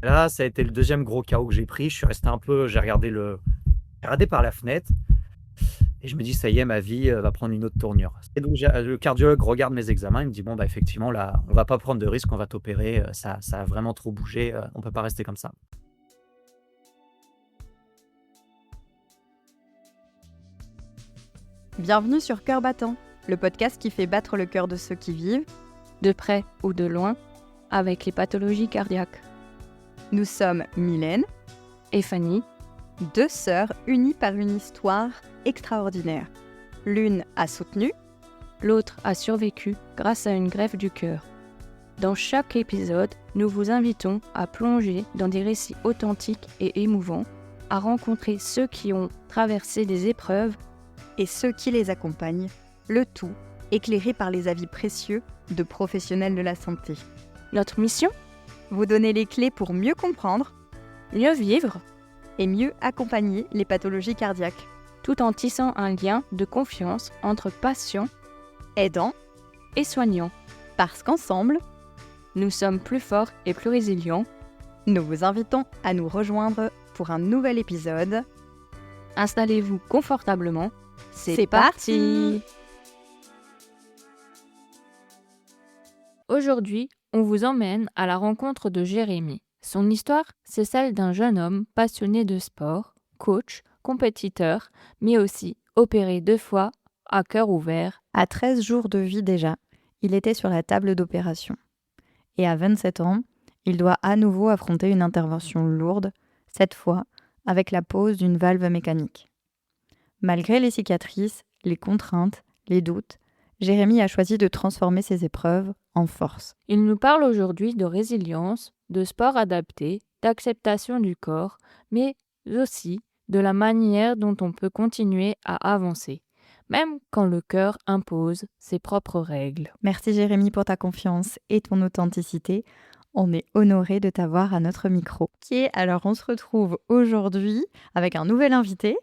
Là, ça a été le deuxième gros KO que j'ai pris. Je suis resté un peu, j'ai regardé par la fenêtre et je me dis: «Ça y est, ma vie, va prendre une autre tournure» et donc le cardiologue regarde mes examens, il me dit: «Bon, bah, effectivement, là, on va pas prendre de risque, on va t'opérer, ça a vraiment trop bougé, on peut pas rester comme ça». Bienvenue sur Cœur battant, le podcast qui fait battre le cœur de ceux qui vivent, de près ou de loin, avec les pathologies cardiaques. Nous sommes Mylène Et Fanny, deux sœurs unies par une histoire extraordinaire. L'une a soutenu, l'autre a survécu grâce à une greffe du cœur. Dans chaque épisode, nous vous invitons à plonger dans des récits authentiques et émouvants, à rencontrer ceux qui ont traversé des épreuves et ceux qui les accompagnent, le tout éclairé par les avis précieux de professionnels de la santé. Notre mission ? Vous donner les clés pour mieux comprendre, mieux vivre et mieux accompagner les pathologies cardiaques, tout en tissant un lien de confiance entre patients, aidants et soignants. Parce qu'ensemble, nous sommes plus forts et plus résilients. Nous vous invitons à nous rejoindre pour un nouvel épisode. Installez-vous confortablement. C'est parti! Aujourd'hui, on vous emmène à la rencontre de Jérémy. Son histoire, c'est celle d'un jeune homme passionné de sport, coach, compétiteur, mais aussi opéré 2 fois à cœur ouvert. À 13 jours de vie déjà, il était sur la table d'opération. Et à 27 ans, il doit à nouveau affronter une intervention lourde, cette fois avec la pose d'une valve mécanique. Malgré les cicatrices, les contraintes, les doutes, Jérémy a choisi de transformer ses épreuves en force. Il nous parle aujourd'hui de résilience, de sport adapté, d'acceptation du corps, mais aussi de la manière dont on peut continuer à avancer, même quand le cœur impose ses propres règles. Merci Jérémy pour ta confiance et ton authenticité. On est honoré de t'avoir à notre micro. Alors on se retrouve aujourd'hui avec un nouvel invité.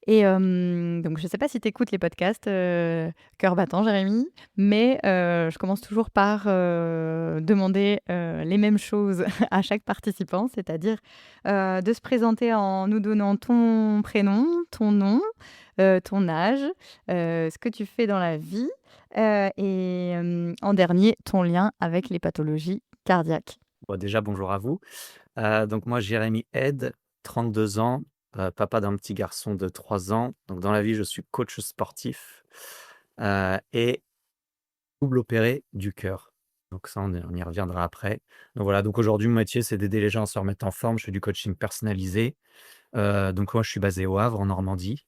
Et donc je ne sais pas si tu écoutes les podcasts Cœur battant, Jérémy, mais je commence toujours par demander les mêmes choses à chaque participant, c'est-à-dire de se présenter en nous donnant ton prénom, ton nom, ton âge, ce que tu fais dans la vie et en dernier, ton lien avec les pathologies cardiaques. Bon, déjà, bonjour à vous. Donc moi, Jérémy Ed, 32 ans, papa d'un petit garçon de 3 ans. Donc dans la vie, je suis coach sportif et double opéré du cœur. Donc ça, on y reviendra après. Donc voilà, donc aujourd'hui, mon métier, c'est d'aider les gens à se remettre en forme. Je fais du coaching personnalisé. Donc moi, je suis basé au Havre, en Normandie.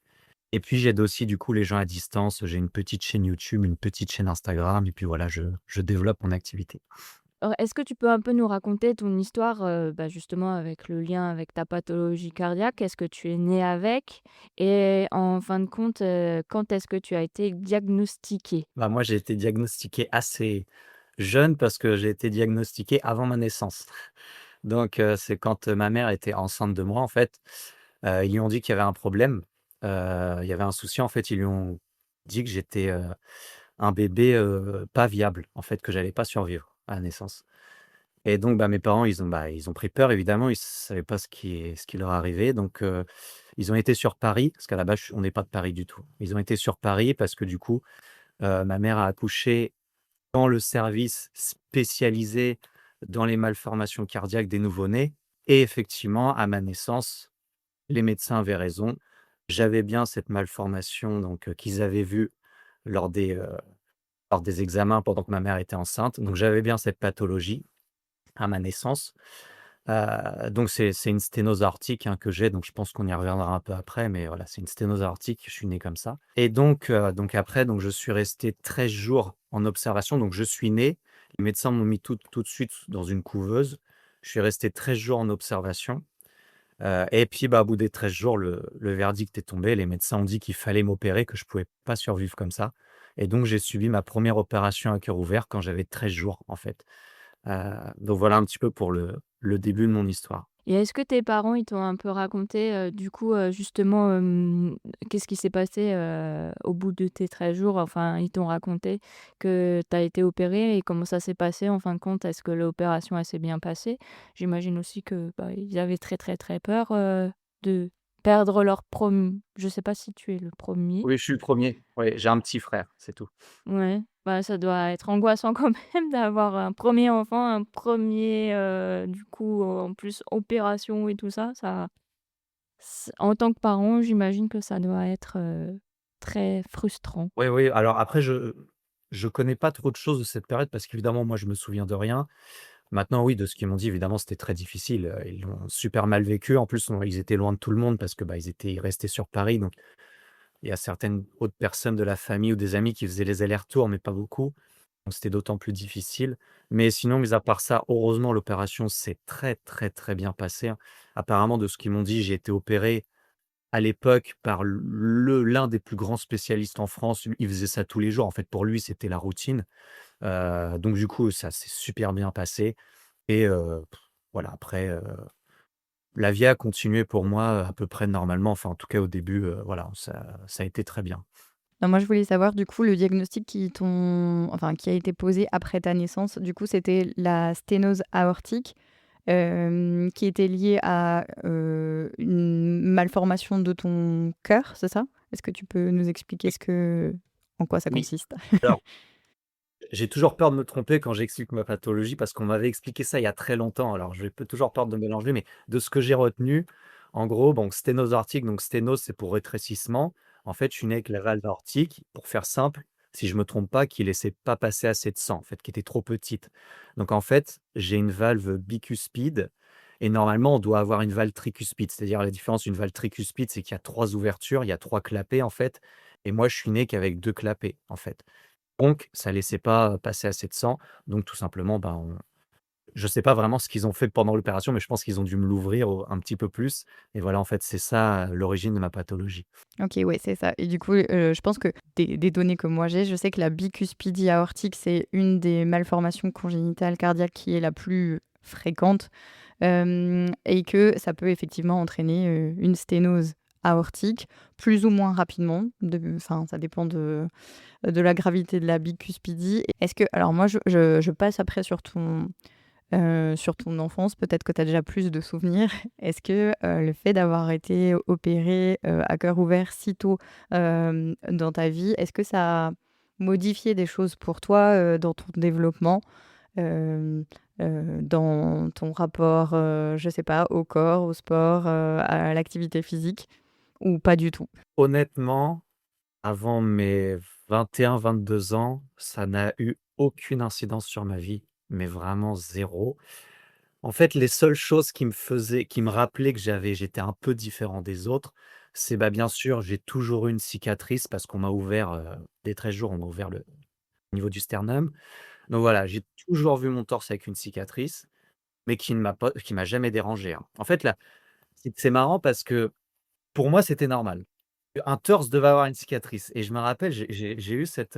Et puis j'aide aussi du coup les gens à distance. J'ai une petite chaîne YouTube, une petite chaîne Instagram. Et puis voilà, je développe mon activité. Alors, est-ce que tu peux un peu nous raconter ton histoire, justement avec le lien avec ta pathologie cardiaque? Est-ce que tu es né avec? Et en fin de compte, quand est-ce que tu as été diagnostiqué? Bah, moi, j'ai été diagnostiqué assez jeune parce que j'ai été diagnostiqué avant ma naissance. Donc c'est quand, ma mère était enceinte de moi, en fait, ils lui ont dit qu'il y avait un problème, il y avait un souci, en fait. Ils lui ont dit que j'étais, un bébé, pas viable, en fait, que j'allais pas survivre à la naissance et donc bah, mes parents, ils ont pris peur évidemment, ils savaient pas ce qui leur arrivait donc ils ont été sur Paris, parce qu'à la base, on n'est pas de Paris du tout. Ils ont été sur Paris parce que du coup, ma mère a accouché dans le service spécialisé dans les malformations cardiaques des nouveau-nés et effectivement, à ma naissance, les médecins avaient raison. J'avais bien cette malformation donc qu'ils avaient vue lors des examens pendant que ma mère était enceinte. Donc j'avais bien cette pathologie à ma naissance. Donc c'est une sténose aortique, hein, que j'ai, donc je pense qu'on y reviendra un peu après, mais voilà, c'est une sténose aortique, je suis né comme ça et donc après, donc je suis resté 13 jours en observation, donc je suis né, les médecins m'ont mis tout de suite dans une couveuse. Je suis resté 13 jours en observation, et puis, bah, au bout des 13 jours, le verdict est tombé. Les médecins ont dit qu'il fallait m'opérer, que je pouvais pas survivre comme ça et donc j'ai subi ma première opération à cœur ouvert quand j'avais 13 jours, en fait. Donc voilà un petit peu pour le début de mon histoire. Et est-ce que tes parents, ils t'ont un peu raconté, du coup, justement, qu'est-ce qui s'est passé, au bout de tes 13 jours? Enfin, ils t'ont raconté que tu as été opérée et comment ça s'est passé en fin de compte? Est-ce que l'opération, elle s'est bien passée? J'imagine aussi que, bah, ils avaient très, très, très peur, de perdre leur je sais pas si tu es le premier. Oui, je suis le premier. Oui, j'ai un petit frère, c'est tout. Ouais, bah, ça doit être angoissant quand même d'avoir un premier enfant, un premier du coup, en plus opération et tout ça, en tant que parent, j'imagine que ça doit être, très frustrant. Oui, oui, alors après je connais pas trop de choses de cette période parce qu'évidemment, moi, je me souviens de rien. Maintenant, oui, de ce qu'ils m'ont dit, évidemment, c'était très difficile, ils l'ont super mal vécu. En plus, ils étaient loin de tout le monde parce que, bah, ils restaient sur Paris, donc il y a certaines autres personnes de la famille ou des amis qui faisaient les allers-retours, mais pas beaucoup. Donc c'était d'autant plus difficile. Mais sinon, mis à part ça, heureusement, l'opération s'est très, très, très bien passée, hein. Apparemment, de ce qu'ils m'ont dit, j'ai été opéré à l'époque par l'un des plus grands spécialistes en France. Il faisait ça tous les jours. En fait, pour lui, c'était la routine. Donc du coup, ça s'est super bien passé et voilà, après, la vie a continué pour moi, à peu près normalement. Enfin, en tout cas, au début, voilà, ça a été très bien. Non, moi, je voulais savoir, du coup, le diagnostic qui a été posé après ta naissance, du coup, c'était la sténose aortique, qui était liée à, une malformation de ton cœur, c'est ça? Est-ce que tu peux nous expliquer en quoi ça Oui. consiste? Alors, j'ai toujours peur de me tromper quand j'explique ma pathologie parce qu'on m'avait expliqué ça il y a très longtemps. Alors j'ai toujours peur de mélanger, mais de ce que j'ai retenu, en gros, bon, sténose aortique, donc sténose, c'est pour rétrécissement. En fait, je suis né avec la valve aortique, pour faire simple, si je me trompe pas, qui laissait pas passer assez de sang, en fait, qui était trop petite. Donc en fait, j'ai une valve bicuspide et normalement, on doit avoir une valve tricuspide. C'est-à-dire la différence d'une valve tricuspide, c'est qu'il y a 3 ouvertures, il y a 3 clapets, en fait, et moi, je suis né qu'avec 2 clapets, en fait. Donc ça laissait pas passer assez de sang, donc tout simplement, ben, on je sais pas vraiment ce qu'ils ont fait pendant l'opération, mais je pense qu'ils ont dû me l'ouvrir un petit peu plus et voilà, en fait, c'est ça, l'origine de ma pathologie. OK, ouais, c'est ça et du coup, je pense que des données que moi j'ai, je sais que la bicuspidie aortique, c'est une des malformations congénitales cardiaques qui est la plus fréquente, et que ça peut effectivement entraîner, une sténose aortique plus ou moins rapidement, enfin, ça dépend de la gravité de la bicuspidie. Est-ce que alors moi je passe après sur ton enfance, peut-être que tu as déjà plus de souvenirs. Est-ce que, le fait d'avoir été opéré à cœur ouvert si tôt, dans ta vie, est-ce que ça a modifié des choses pour toi, dans ton développement, hem, dans ton rapport, je sais pas, au corps, au sport, à l'activité physique ou pas du tout? Honnêtement, avant mes 21-22 ans, ça n'a eu aucune incidence sur ma vie, mais vraiment zéro. En fait, les seules choses qui me rappelaient que j'étais un peu différent des autres, c'est, bah, bien sûr, j'ai toujours eu une cicatrice parce qu'on m'a ouvert, dès 13 jours, on m'a ouvert le au niveau du sternum. Donc voilà, j'ai toujours vu mon torse avec une cicatrice, mais qui m'a jamais dérangé, hein. En fait, là, c'est marrant parce que pour moi, c'était normal. Un torse devait avoir une cicatrice et je me rappelle, j'ai eu cette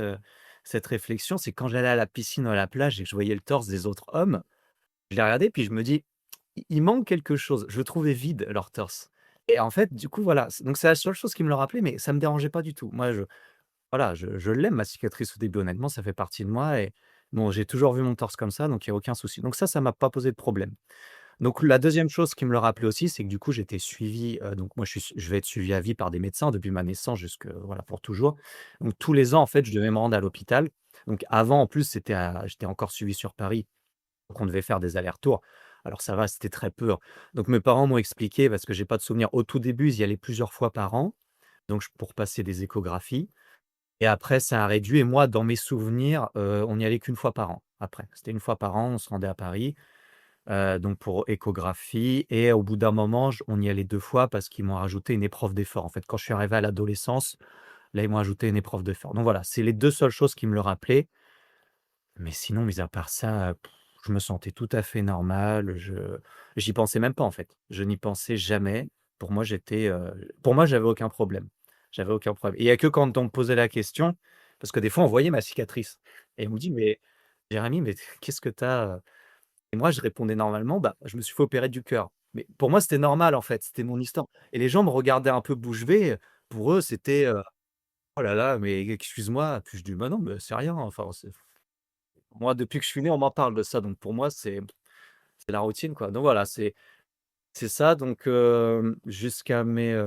réflexion, c'est quand j'allais à la piscine ou à la plage et que je voyais le torse des autres hommes, je les regardais puis je me dis: «Il manque quelque chose». Je le trouvais vide leur torse et en fait, du coup, voilà, donc c'est la seule chose qui me le rappelait, mais ça me dérangeait pas du tout. Moi, voilà, je l'aime ma cicatrice au début, honnêtement, ça fait partie de moi et bon, j'ai toujours vu mon torse comme ça, donc il y a aucun souci. Donc ça m'a pas posé de problème. Donc la deuxième chose qui me le rappelait aussi, c'est que du coup, j'étais suivi, donc moi je vais être suivi à vie par des médecins depuis ma naissance jusque voilà, pour toujours. Donc tous les ans, en fait, je devais me rendre à l'hôpital. Donc avant, en plus, j'étais encore suivi sur Paris, donc on devait faire des allers-retours. Alors ça va, c'était très peu, hein. Donc mes parents m'ont expliqué, parce que j'ai pas de souvenir, au tout début, ils y allaient plusieurs fois par an, donc pour passer des échographies et après ça a réduit et moi, dans mes souvenirs, on n'y allait qu'une fois par an après. C'était une fois par an, on se rendait à Paris. Donc pour échographie et au bout d'un moment, on y allait 2 fois parce qu'ils m'ont rajouté une épreuve d'effort. En fait, quand je suis arrivé à l'adolescence, là, ils m'ont ajouté une épreuve d'effort. Donc voilà, c'est les 2 seules choses qui me le rappelaient. Mais sinon, mis à part ça, je me sentais tout à fait normal. J'y pensais même pas, en fait. Je n'y pensais jamais. Pour moi, j'avais aucun problème. J'avais aucun problème et il y a que quand on me posait la question, parce que des fois, on voyait ma cicatrice et on me dit: «Mais Jérémy, mais qu'est-ce que tu as?» Et moi, je répondais normalement: «Bah, je me suis fait opérer du cœur». Mais pour moi, c'était normal, en fait, c'était mon histoire et les gens me regardaient un peu bouche bée, pour eux, c'était, «Oh là là, mais excuse-moi». Puis je dis: «Bah non, mais c'est rien, enfin, c'est» moi, depuis que je suis né, on m'en parle de ça, donc pour moi, c'est la routine, quoi. Donc voilà, c'est ça, donc jusqu'à mes,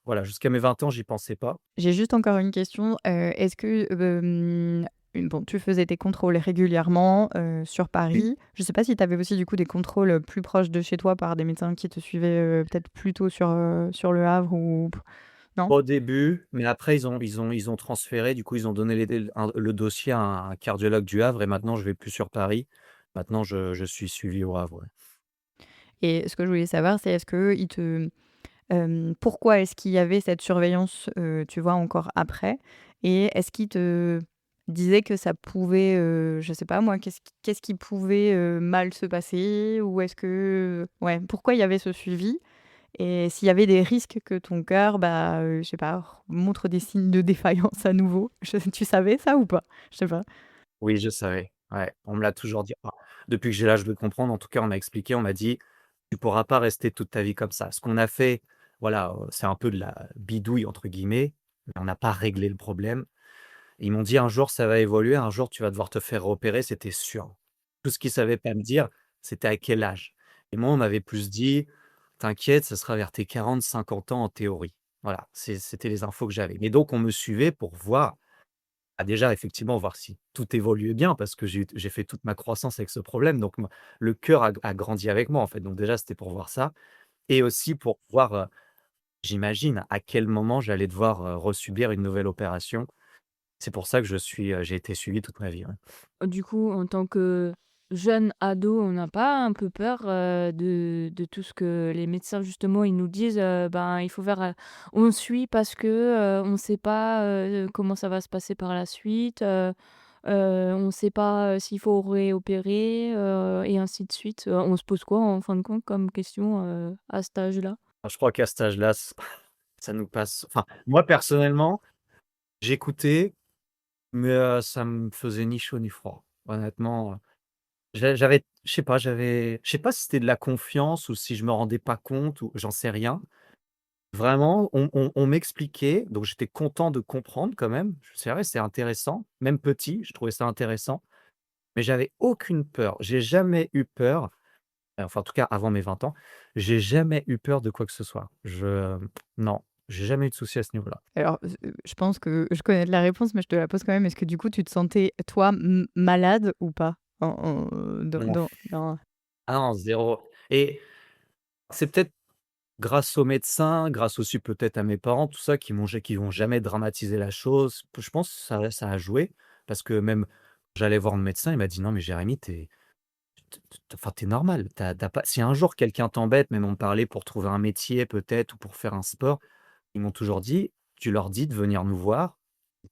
voilà, jusqu'à mes 20 ans, j'y pensais pas. J'ai juste encore une question, est-ce que, bon, tu faisais tes contrôles régulièrement, sur Oui. Paris. Je sais pas si tu avais aussi du coup des contrôles, plus proches de chez toi par des médecins qui te suivaient, peut-être plutôt sur Le Havre ou non? Au début, mais après ils ont transféré, du coup, ils ont donné le dossier à un cardiologue du Havre et maintenant je vais plus sur Paris. Maintenant je suis suivi au Havre, ouais. Et ce que je voulais savoir, c'est est-ce qu'ils te pourquoi est-ce qu'il y avait cette surveillance, tu vois, encore après? Et est-ce qu'ils te disaient que ça pouvait, je sais pas moi, qu'est-ce qui pouvait, mal se passer? Ou est-ce que ouais, pourquoi il y avait ce suivi? Et s'il y avait des risques que ton cœur, bah, je sais pas, montre des signes de défaillance à nouveau? Tu savais ça ou pas? Je sais pas. Oui, je savais, ouais, on me l'a toujours dit. Enfin, depuis que j'ai l'âge de comprendre, en tout cas, on m'a expliqué, on m'a dit: «Tu pourras pas rester toute ta vie comme ça». Ce qu'on a fait, voilà, c'est un peu de la «bidouille» entre guillemets, mais on n'a pas réglé le problème. Ils m'ont dit: «Un jour, ça va évoluer, un jour, tu vas devoir te faire opérer», c'était sûr. Tout ce qu'ils savaient pas me dire, c'était à quel âge. Et moi, on m'avait plus dit: «T'inquiète, ça sera vers tes 40-50 ans en théorie». Voilà, c'était les infos que j'avais. Mais donc on me suivait pour voir, déjà effectivement voir si tout évoluait bien parce que j'ai fait toute ma croissance avec ce problème, donc moi le cœur a grandi avec moi, en fait, donc déjà c'était pour voir ça et aussi pour voir, j'imagine à quel moment j'allais devoir, resubir une nouvelle opération. C'est pour ça que j'ai été suivi toute ma vie, ouais. Du coup, en tant que jeune ado, on n'a pas un peu peur, de tout ce que les médecins justement ils nous disent, ben, il faut faire, on suit parce que, on ne sait pas, comment ça va se passer par la suite, on ne sait pas, s'il faut réopérer, et ainsi de suite. On se pose quoi en fin de compte comme question, à cet âge-là? Je crois qu'à cet âge-là, ça nous passe enfin, moi personnellement, j'écoutais, mais ça me faisait ni chaud ni froid. Honnêtement, j'avais je sais pas si c'était de la confiance ou si je me rendais pas compte ou j'en sais rien. Vraiment, on m'expliquait, donc j'étais content de comprendre quand même. C'est vrai, c'est intéressant. Même petit, je trouvais ça intéressant, mais j'avais aucune peur. J'ai jamais eu peur, enfin en tout cas avant mes 20 ans, j'ai jamais eu peur de quoi que ce soit. Non, j'ai jamais eu de souci à ce niveau-là. Alors, je pense que je connais la réponse, mais je te la pose quand même. Est-ce que du coup, tu te sentais, toi, malade ou pas? Dans Non. dans Ah non, 0 et c'est peut-être grâce aux médecins, grâce aussi peut-être à mes parents, tout ça, qui vont jamais dramatiser la chose. Je pense que ça a joué parce que même j'allais voir le médecin, il m'a dit: «Non mais Jérémy, enfin, tu normal, tu pas si un jour quelqu'un t'embête», même on me parlait pour trouver un métier peut-être ou pour faire un sport, ils m'ont toujours dit: «Tu leur dis de venir nous voir,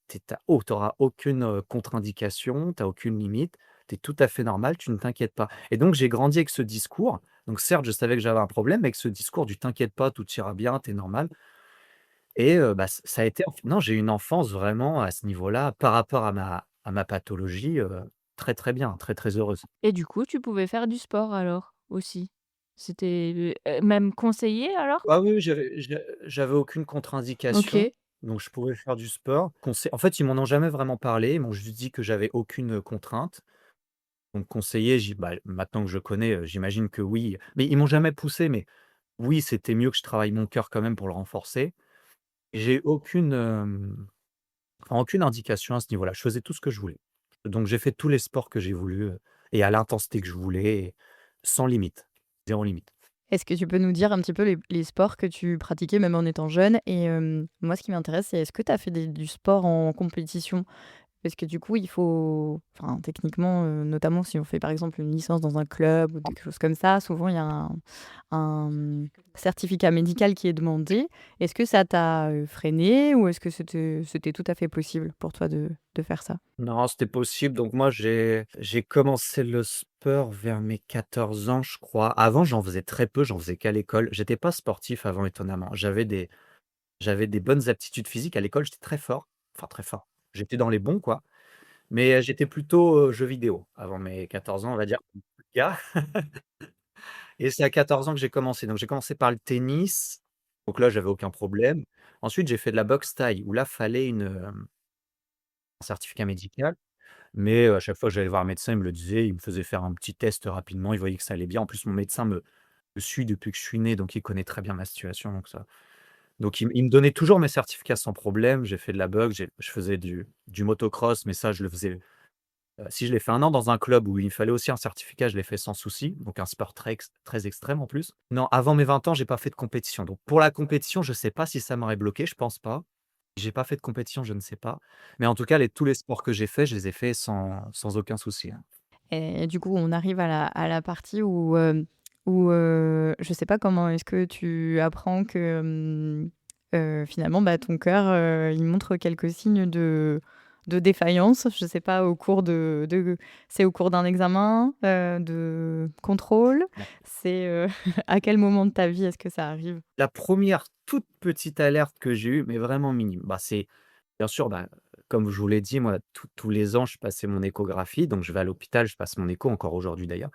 tu auras aucune, contre-indication, tu as aucune limite, tu es tout à fait normal, tu ne t'inquiètes pas». Et donc j'ai grandi avec ce discours. Donc certes, je savais que j'avais un problème, mais avec ce discours du «T'inquiète pas, tout ira bien, tu es normal». Et bah, ça a été non, j'ai eu une enfance vraiment à ce niveau-là, par rapport à ma pathologie, très, très bien, très, très heureuse. Et du coup, tu pouvais faire du sport alors, aussi? C'était, même conseillé alors? Ah oui, oui, j'avais aucune contre-indication, OK. donc je pouvais faire du sport. En fait, ils m'en ont jamais vraiment parlé, ils m'ont juste dit que j'avais aucune, contrainte. Donc conseiller, bah, maintenant que je connais, j'imagine que oui, mais ils m'ont jamais poussé, mais oui, c'était mieux que je travaille mon cœur quand même pour le renforcer. J'ai aucune, enfin, aucune indication à ce niveau-là. Je faisais tout ce que je voulais. Donc j'ai fait tous les sports que j'ai voulu, et à l'intensité que je voulais, sans limite, 0 limite. Est-ce que tu peux nous dire un petit peu les sports que tu pratiquais même en étant jeune? Et moi, ce qui m'intéresse, c'est est-ce que tu as fait du sport en compétition? Parce que du coup, il faut enfin, techniquement, notamment si on fait, par exemple, une licence dans un club ou quelque chose comme ça, souvent il y a certificat médical qui est demandé. Est-ce que ça t'a, freiné ou est-ce que c'était tout à fait possible pour toi de faire ça? Non, c'était possible. Donc moi, j'ai commencé le sport vers mes 14 ans, je crois. Avant, j'en faisais très peu, j'en faisais qu'à l'école. J'étais pas sportif avant, étonnamment. J'avais des bonnes aptitudes physiques. À l'école, j'étais très fort, enfin très fort. J'étais dans les bons, quoi. Mais, j'étais plutôt, jeux vidéo avant mes 14 ans, on va dire, gars. et c'est à 14 ans que j'ai commencé. Donc j'ai commencé par le tennis, donc là, j'avais aucun problème. Ensuite, j'ai fait de la boxe thaï où là, fallait un certificat médical, mais à chaque fois que j'allais voir un médecin, il me le disait, il me faisait faire un petit test rapidement, il voyait que ça allait bien. En plus, mon médecin me suit depuis que je suis né, donc il connaît très bien ma situation, donc il me donnait toujours mes certificats sans problème. J'ai fait de la boxe, je faisais du motocross, mais ça, je le faisais, si je l'ai fait 1 an dans un club où il fallait aussi un certificat, je l'ai fait sans souci, donc un sport très extrême en plus. Non, avant mes 20 ans, j'ai pas fait de compétition, donc pour la compétition, je sais pas si ça m'aurait bloqué, je pense pas. J'ai pas fait de compétition, je ne sais pas, mais en tout cas, tous les sports que j'ai faits, je les ai faits sans aucun souci, hein. Et du coup, on arrive à la partie où je sais pas comment est-ce que tu apprends que, finalement, bah, ton cœur, il montre quelques signes de défaillance. Je sais pas, au cours de c'est au cours d'un examen, de contrôle? C'est, à quel moment de ta vie est-ce que ça arrive? La première toute petite alerte que j'ai eue, mais vraiment minime, bah, c'est bien sûr, bah, comme je vous l'ai dit, moi, tous les ans, je passais mon échographie, donc je vais à l'hôpital, je passe mon écho, encore aujourd'hui d'ailleurs.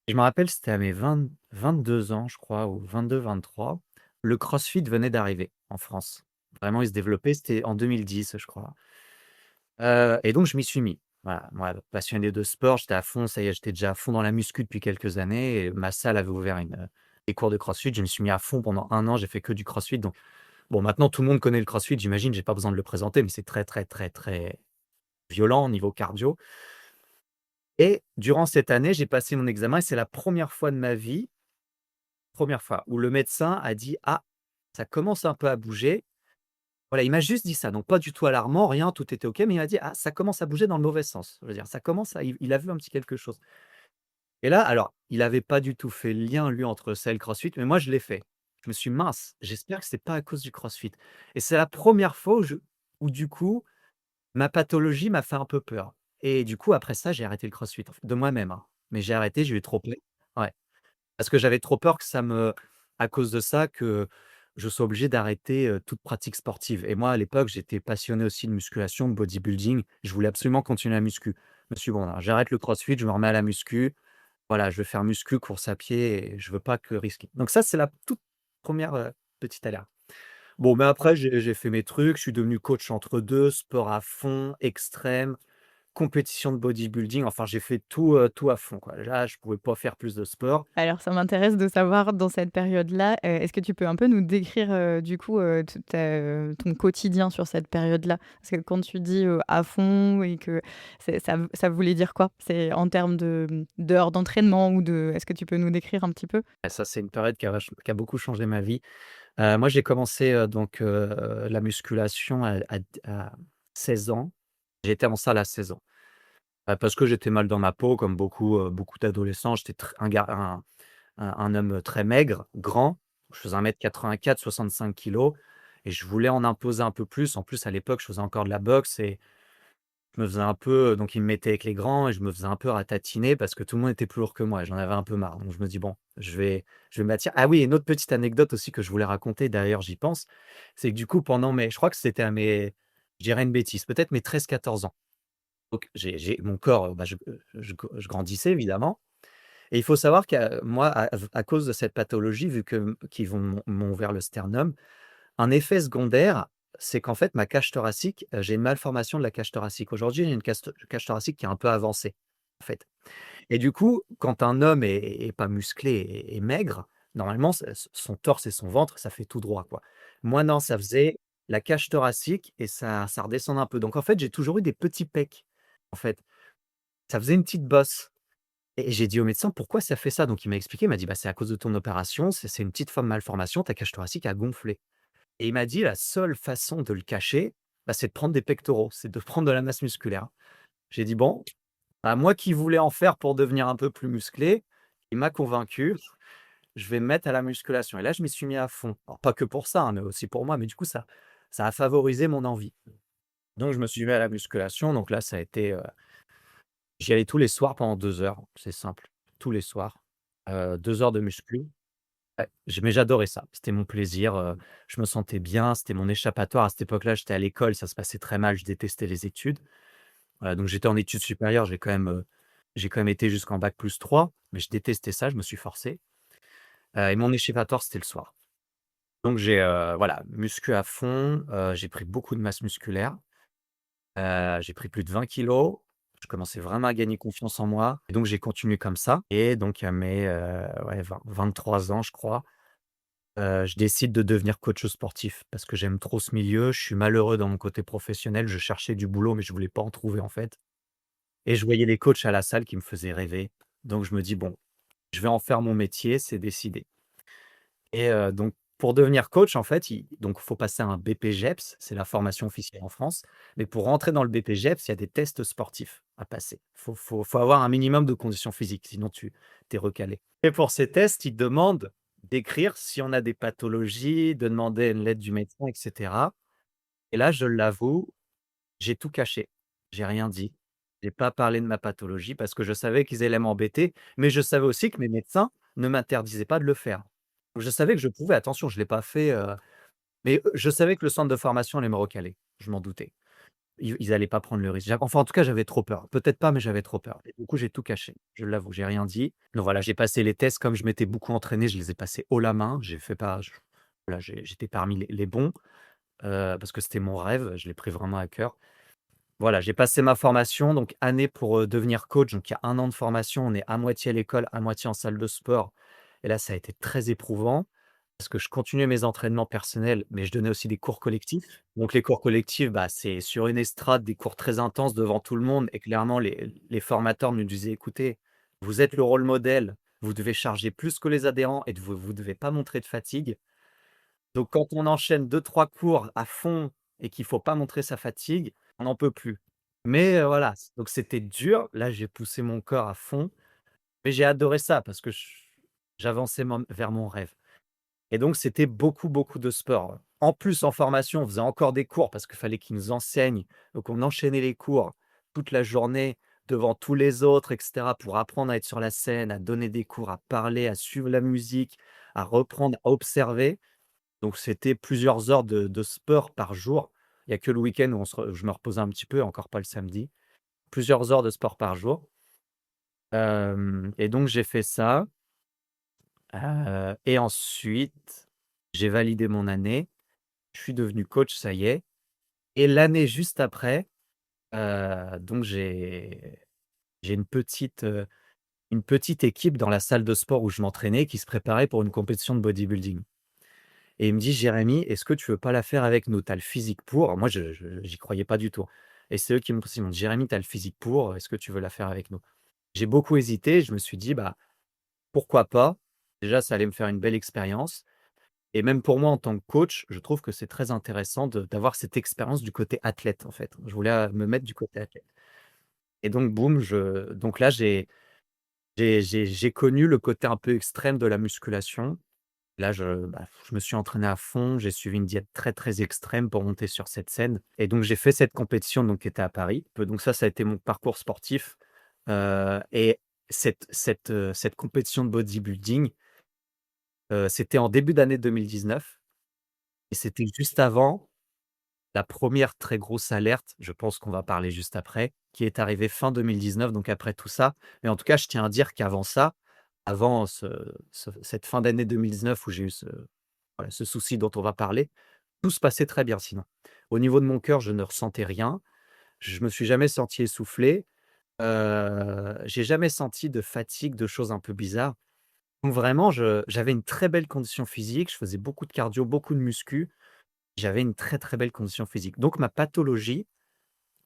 Et je me rappelle, c'était à mes 22 ans, je crois, ou 22-23. Le CrossFit venait d'arriver en France. Vraiment, il se développait, c'était en 2010, je crois. Et donc je m'y suis mis. Voilà, moi, passionné de sport, j'étais à fond, ça y est, j'étais déjà à fond dans la muscu depuis quelques années et ma salle avait ouvert des cours de CrossFit. Je me suis mis à fond pendant 1 an, j'ai fait que du CrossFit. Donc bon, maintenant tout le monde connaît le CrossFit, j'imagine, j'ai pas besoin de le présenter, mais c'est très, très, très, très violent au niveau cardio. Et durant cette année, j'ai passé mon examen et c'est la première fois de ma vie, première fois, où le médecin a dit: «Ah, ça commence un peu à bouger». Voilà, il m'a juste dit ça, donc pas du tout alarmant, rien, tout était OK, mais il m'a dit: «Ah, ça commence à bouger dans le mauvais sens». Je veux dire, ça commence à il a vu un petit quelque chose et là, alors, il avait pas du tout fait le lien, lui, entre ça et le CrossFit, mais moi, je l'ai fait. Je me suis dit: «Mince, j'espère que c'est pas à cause du CrossFit» et c'est la première fois où du coup, ma pathologie m'a fait un peu peur et du coup, après ça, j'ai arrêté le CrossFit, en fait, de moi-même, hein, mais j'ai arrêté, j'ai eu trop peur. Ouais. Parce que j'avais trop peur que à cause de ça, que je sois obligé d'arrêter, toute pratique sportive et moi, à l'époque, j'étais passionné aussi de musculation, de bodybuilding. Je voulais absolument continuer la muscu. Je me suis dit: «Bon, alors j'arrête le crossfit, je me remets à la muscu. Voilà, je vais faire muscu, course à pied et je veux pas que risquer». Donc ça, c'est la toute première re petite alerte. Bon, mais après, j'ai fait mes trucs, je suis devenu coach entre 2, sport à fond, extrême, compétition de bodybuilding, enfin, j'ai fait tout à fond, quoi. Là, je pouvais pas faire plus de sport. Alors ça m'intéresse de savoir dans cette période-là, est-ce que tu peux un peu nous décrire, du coup, t ta ton quotidien sur cette période-là? Parce que quand tu dis, «à fond» et que ça voulait dire quoi? C'est en termes de, d'heures d'entraînement ou de est-ce que tu peux nous décrire un petit peu? Et ça, c'est une période qui a beaucoup changé ma vie. Moi, j'ai commencé, donc la musculation à 16 ans. J'ai été en salle à 16 ans, parce que j'étais mal dans ma peau comme beaucoup d'adolescents. J'étais tr un gar un homme très maigre, grand. Je faisais 1,84 m, 65 kilos et je voulais en imposer un peu plus. En plus, à l'époque, je faisais encore de la boxe et je me faisais un peu, donc il me mettait avec les grands et je me faisais un peu ratatiner parce que tout le monde était plus lourd que moi et j'en avais un peu marre. Donc je me dis: «Bon, je vais m'attirer». Ah oui, une autre petite anecdote aussi que je voulais raconter, d'ailleurs j'y pense, c'est que du coup pendant je crois que c'était je dirais une bêtise, peut-être mes 13-14 ans. Donc j'ai mon corps, bah, je grandissais évidemment et il faut savoir que moi à cause de cette pathologie, vu qu'ils m'ont ouvert le sternum, un effet secondaire, c'est qu'en fait, ma cage thoracique, j'ai une malformation de la cage thoracique. Aujourd'hui, j'ai une cage thoracique qui est un peu avancée, en fait et du coup, quand un homme est pas musclé et maigre, normalement, son torse et son ventre, ça fait tout droit, quoi. Moi, non, ça faisait la cage thoracique et ça redescendait un peu. Donc en fait, j'ai toujours eu des petits pecs, en fait. Ça faisait une petite bosse et j'ai dit au médecin: «Pourquoi ça fait ça?» Donc il m'a expliqué, il m'a dit: «Bah, c'est à cause de ton opération, c'est une petite forme malformation, ta cage thoracique a gonflé». Et il m'a dit: «La seule façon de le cacher, bah, c'est de prendre des pectoraux, c'est de prendre de la masse musculaire». J'ai dit: «Bon, bah, moi qui voulais en faire pour devenir un peu plus musclé, il m'a convaincu, je vais me mettre à la musculation» et là, je m'y suis mis à fond. Alors pas que pour ça, hein, mais aussi pour moi, mais du coup, ça a favorisé mon envie. Donc je me suis mis à la musculation, donc là, ça a été, j'y allais tous les soirs pendant 2 heures, c'est simple, tous les soirs, 2 heures de muscu. Ouais, mais j'adorais ça. C'était mon plaisir, je me sentais bien, c'était mon échappatoire. À cette époque-là, j'étais à l'école, ça se passait très mal, je détestais les études. Donc j'étais en études supérieures, j'ai quand même été jusqu'en bac+3, mais je détestais ça, je me suis forcé et mon échappatoire, c'était le soir. Donc voilà, muscu à fond, j'ai pris beaucoup de masse musculaire, j'ai pris plus de 20 kilos. Je commençais vraiment à gagner confiance en moi et donc j'ai continué comme ça et donc à mes, ouais 23 ans je crois, je décide de devenir coach sportif parce que j'aime trop ce milieu. Je suis malheureux dans mon côté professionnel. Je cherchais du boulot, mais je voulais pas en trouver, en fait et je voyais les coachs à la salle qui me faisaient rêver. Donc je me dis: «Bon, je vais en faire mon métier, c'est décidé» et donc pour devenir coach, en fait, il faut passer un BPJEPS, c'est la formation officielle en France, mais pour rentrer dans le BPJEPS, il y a des tests sportifs à passer. Faut avoir un minimum de conditions physiques, sinon tu es recalé et pour ces tests, ils te demandent d'écrire si on a des pathologies, de demander une lettre du médecin et cetera et là, je l'avoue, j'ai tout caché. J'ai rien dit. J'ai pas parlé de ma pathologie parce que je savais qu'ils allaient m'embêter, mais je savais aussi que mes médecins ne m'interdisaient pas de le faire. Donc je savais que je pouvais, attention, je l'ai pas fait, mais je savais que le centre de formation allait me recaler. Je m'en doutais. Ils allaient pas prendre le risque. Enfin, en tout cas, j'avais trop peur. Peut-être pas, mais j'avais trop peur et du coup, j'ai tout caché. Je l'avoue, j'ai rien dit. Donc voilà, j'ai passé les tests comme je m'étais beaucoup entraîné, je les ai passés haut la main. J'ai fait pas je voilà, j'étais parmi les bons, parce que c'était mon rêve, je l'ai pris vraiment à cœur. Voilà, j'ai passé ma formation, donc année pour, devenir coach, donc il y a 1 an de formation. On est à moitié à l'école, à moitié en salle de sport et là, ça a été très éprouvant parce que je continuais mes entraînements personnels, mais je donnais aussi des cours collectifs. Donc les cours collectifs, bah, c'est sur une estrade, des cours très intenses devant tout le monde et clairement les formateurs nous disaient: «Écoutez, vous êtes le rôle modèle, vous devez charger plus que les adhérents et vous devez pas montrer de fatigue». Donc quand on enchaîne deux trois cours à fond et qu'il faut pas montrer sa fatigue, on n'en peut plus. Mais voilà, donc c'était dur. Là, j'ai poussé mon corps à fond, mais j'ai adoré ça parce que j'avançais vers mon rêve et donc c'était beaucoup, beaucoup de sport. En plus, en formation, on faisait encore des cours parce qu'il fallait qu'ils nous enseignent. Donc on enchaînait les cours toute la journée devant tous les autres et cetera pour apprendre à être sur la scène, à donner des cours, à parler, à suivre la musique, à reprendre, à observer. Donc c'était plusieurs heures de sport par jour. Il y a que le week-end où je me reposais un petit peu, encore pas le samedi. Plusieurs heures de sport par jour, hem et donc j'ai fait ça, et ensuite j'ai validé mon année. Je suis devenu coach, ça y est et l'année juste après, donc j'ai une petite équipe dans la salle de sport où je m'entraînais qui se préparait pour une compétition de bodybuilding. Et il me dit: «Jérémy, est-ce que tu veux pas la faire avec nous? Tu as le physique pour». Moi, je j'y croyais pas du tout et c'est eux qui m'ont poussé. Ils m'ont dit: «Jérémy, tu as le physique pour, est-ce que tu veux la faire avec nous?» J'ai beaucoup hésité, je me suis dit: «Bah, pourquoi pas?» Déjà, ça allait me faire une belle expérience et même pour moi en tant que coach, je trouve que c'est très intéressant d'avoir cette expérience du côté athlète, en fait. Je voulais, me mettre du côté athlète et donc boum, donc là, j'ai connu le côté un peu extrême de la musculation. Là, je me suis entraîné à fond, j'ai suivi une diète très, très extrême pour monter sur cette scène et donc j'ai fait cette compétition donc qui était à Paris. Donc ça a été mon parcours sportif, et cette compétition de bodybuilding, c'était en début d'année 2019 et c'était juste avant la première très grosse alerte, je pense qu'on va parler juste après, qui est arrivée fin 2019, donc après tout ça. Mais en tout cas, je tiens à dire qu'avant ça, avant cette fin d'année 2019 où j'ai eu voilà, ce souci dont on va parler, tout se passait très bien sinon. Au niveau de mon cœur, je ne ressentais rien. Je me suis jamais senti essoufflé. J'ai jamais senti de fatigue, de choses un peu bizarres. Donc vraiment, j'avais une très belle condition physique. Je faisais beaucoup de cardio, beaucoup de muscu. J'avais une très, très belle condition physique. Donc ma pathologie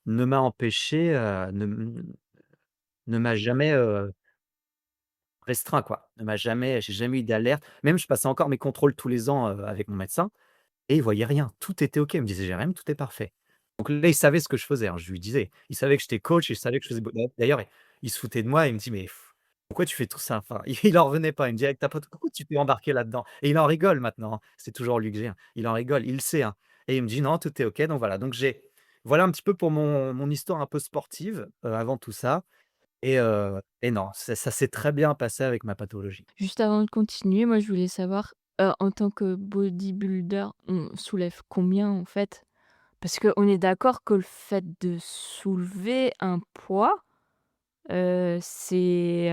ne m'a empêché, ne m'a jamais, restreint quoi. Ne m'a jamais J'ai jamais eu d'alerte. Même je passais encore mes contrôles tous les ans, avec mon médecin. Et il voyait rien, tout était OK. Il me disait: «Jérém, tout est parfait». Donc là, il savait ce que je faisais, hein, je lui disais. Il savait que j'étais coach, il savait que je faisais d'ailleurs, il se foutait de moi, il me dit: «Mais pourquoi tu fais tout ça?» Enfin, il en revenait pas. Il me dit: «Avec ta pote, pourquoi tu t'es embarqué là-dedans?» Et il en rigole maintenant, hein. C'est toujours lui que j'ai, hein. Il en rigole, il le sait, hein. Et il me dit: «Non, tout est OK». Donc voilà, voilà un petit peu pour mon histoire un peu sportive, avant tout ça et non, ça s'est très bien passé avec ma pathologie. Juste avant de continuer, moi je voulais savoir, en tant que bodybuilder, on soulève combien en fait? Parce qu'on est d'accord que le fait de soulever un poids, c'est,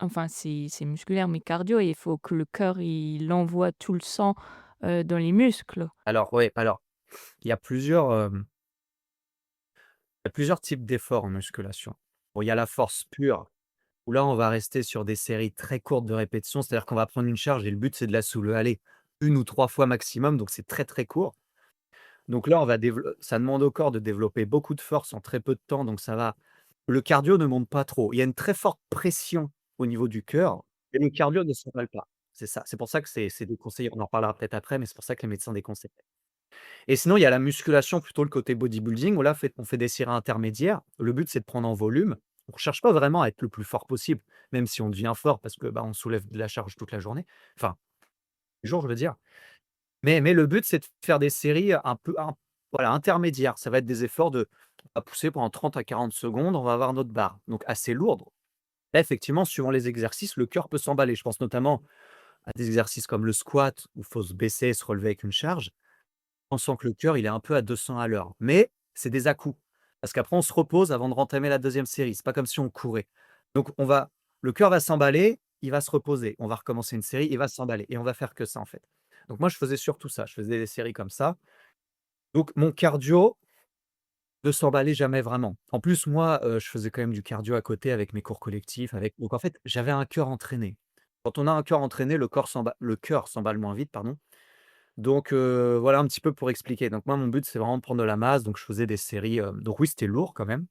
enfin c'est musculaire, mais cardio, et il faut que le cœur, il envoie tout le sang, dans les muscles. Alors ouais, alors il y a plusieurs, il y a plusieurs types d'efforts en musculation. Bon, il y a la force pure, où là, on va rester sur des séries très courtes de répétitions. C'est-à-dire qu'on va prendre une charge et le but, c'est de la soulever, allez, 1 ou 3 fois maximum, donc c'est très, très court. Donc là, on va dévelop ça demande au corps de développer beaucoup de force en très peu de temps, donc ça va le cardio ne monte pas trop. Il y a une très forte pression au niveau du cœur et le cardio ne s'emballe pas. C'est ça. C'est pour ça que c'est déconseillé. On en reparlera peut-être après, mais c'est pour ça que les médecins déconseillent. Et sinon, il y a la musculation, plutôt le côté bodybuilding, où là, on fait des séries intermédiaires. Le but, c'est de prendre en volume. On ne cherche pas vraiment à être le plus fort possible, même si on devient fort parce que, bah, on soulève de la charge toute la journée. Enfin, le jour, je veux dire. Mais le but, c'est de faire des séries un peu voilà, intermédiaires. Ça va être des efforts on va pousser pendant 30 à 40 secondes, on va avoir notre barre, donc assez lourde. Là, effectivement, suivant les exercices, le cœur peut s'emballer. Je pense notamment à des exercices comme le squat, où il faut se baisser et se relever avec une charge. On sent que le cœur, il est un peu à 200 à l'heure. Mais c'est des à-coups. Parce qu'après, on se repose avant de rentamer la deuxième série. C'est pas comme si on courait. Donc le cœur va s'emballer, il va se reposer. On va recommencer une série, il va s'emballer et on va faire que ça, en fait. Donc moi, je faisais surtout ça. Je faisais des séries comme ça. Donc mon cardio ne s'emballait jamais vraiment. En plus, moi, je faisais quand même du cardio à côté avec mes cours collectifs, donc en fait, j'avais un cœur entraîné. Quand on a un cœur entraîné, le cœur s'emballe moins vite, pardon. Donc voilà un petit peu pour expliquer. Donc moi, mon but, c'est vraiment de prendre de la masse, donc je faisais des séries, donc oui, c'était lourd quand même,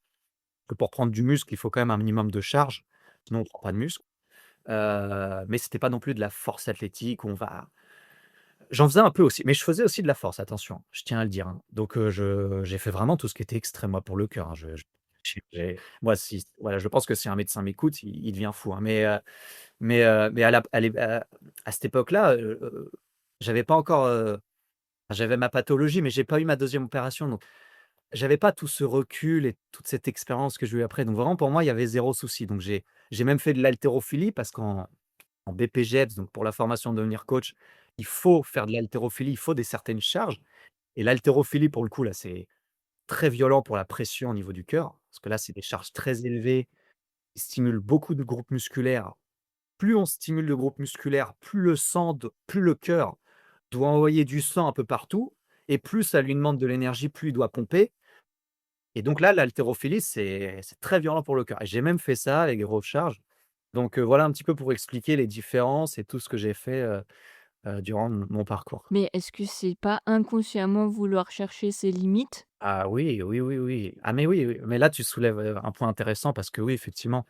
que pour prendre du muscle, il faut quand même un minimum de charge, sinon on prend pas de muscle. Mais c'était pas non plus de la force athlétique où on va j'en faisais un peu aussi, mais je faisais aussi de la force, attention, je tiens à le dire, hein. Donc j'ai fait vraiment tout ce qui était extrême, moi, pour le cœur, hein. J'ai moi, si voilà, je pense que si un médecin m'écoute, il devient fou, hein. Mais à cette époque-là, j'avais pas encore, j'avais ma pathologie, mais j'ai pas eu ma deuxième opération, donc j'avais pas tout ce recul et toute cette expérience que j'ai eu après. Donc vraiment pour moi, il y avait zéro souci. Donc j'ai même fait de l'haltérophilie parce qu'en BPGEPS, donc pour la formation de devenir coach, il faut faire de l'haltérophilie, il faut des certaines charges et l'haltérophilie pour le coup là, c'est très violent pour la pression au niveau du cœur, parce que là, c'est des charges très élevées, qui stimulent beaucoup de groupes musculaires. Plus on stimule le groupe musculaire, plus le cœur doit envoyer du sang un peu partout et plus ça lui demande de l'énergie, plus il doit pomper et donc là, l'haltérophilie, c'est très violent pour le cœur et j'ai même fait ça avec des grosses charges. Donc voilà un petit peu pour expliquer les différences et tout ce que j'ai fait, durant mon parcours. Mais est-ce que c'est pas inconsciemment vouloir chercher ses limites? Ah oui, oui, oui, oui. Ah mais oui, oui, mais là tu soulèves, un point intéressant parce que oui, effectivement,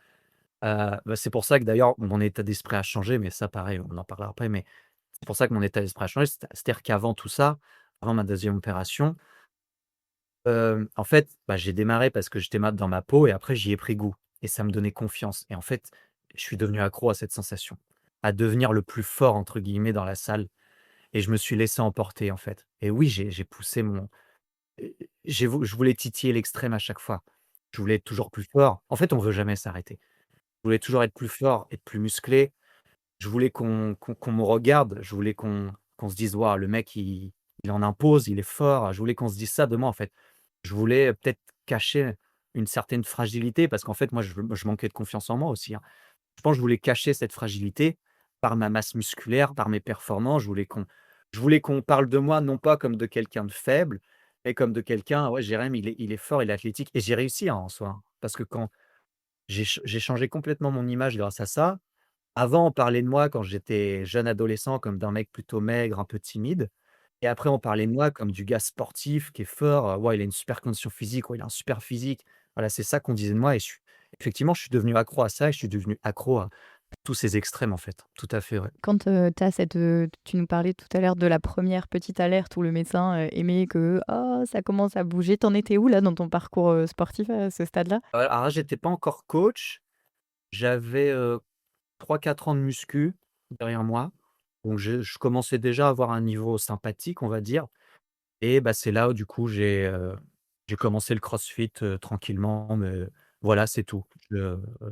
bah, c'est pour ça que d'ailleurs mon état d'esprit a changé, mais ça pareil, on en parlera après, mais c'est pour ça que mon état d'esprit a changé. C'est-à-dire qu'avant tout ça, avant ma deuxième opération, en fait, bah, j'ai démarré parce que j'étais mal dans ma peau et après j'y ai pris goût et ça me donnait confiance et en fait, je suis devenu accro à cette sensation, à devenir «le plus fort» entre guillemets dans la salle et je me suis laissé emporter en fait et oui, j'ai poussé mon je voulais titiller l'extrême à chaque fois. Je voulais être toujours plus fort. En fait, on veut jamais s'arrêter. Je voulais toujours être plus fort, être plus musclé. Je voulais qu'on me regarde. Je voulais qu'on se dise: «Waouh, le mec, il en impose, il est fort». Je voulais qu'on se dise ça de moi, en fait. Je voulais peut-être cacher une certaine fragilité parce qu'en fait, moi, je manquais de confiance en moi aussi, hein. Je pense que je voulais cacher cette fragilité par ma masse musculaire, par mes performances. Je voulais qu'on parle de moi non pas comme de quelqu'un de faible, mais comme de quelqu'un: «Ouais, Jérém, il est fort, il est athlétique» et j'ai réussi, hein, en soi, hein. Parce que quand j'ai changé complètement mon image grâce à ça. Avant, on parlait de moi quand j'étais jeune adolescent comme d'un mec plutôt maigre, un peu timide et après on parlait de moi comme du gars sportif qui est fort, «Ouais, il a une super condition physique, ouais, il a un super physique». Voilà, c'est ça qu'on disait de moi et je suis devenu accro à ça et je suis devenu accro à tous ces extrêmes, en fait. Tout à fait, ouais. Quand, tu as cette, tu nous parlais tout à l'heure de la première petite alerte où le médecin, aimait que: «Oh, ça commence à bouger». Tu en étais où là dans ton parcours, sportif à ce stade-là? Alors là, j'étais pas encore coach, j'avais, 3-4 ans de muscu derrière moi, donc je commençais déjà à avoir un niveau sympathique, on va dire et bah, c'est là où du coup j'ai commencé le crossfit, tranquillement, mais voilà, c'est tout.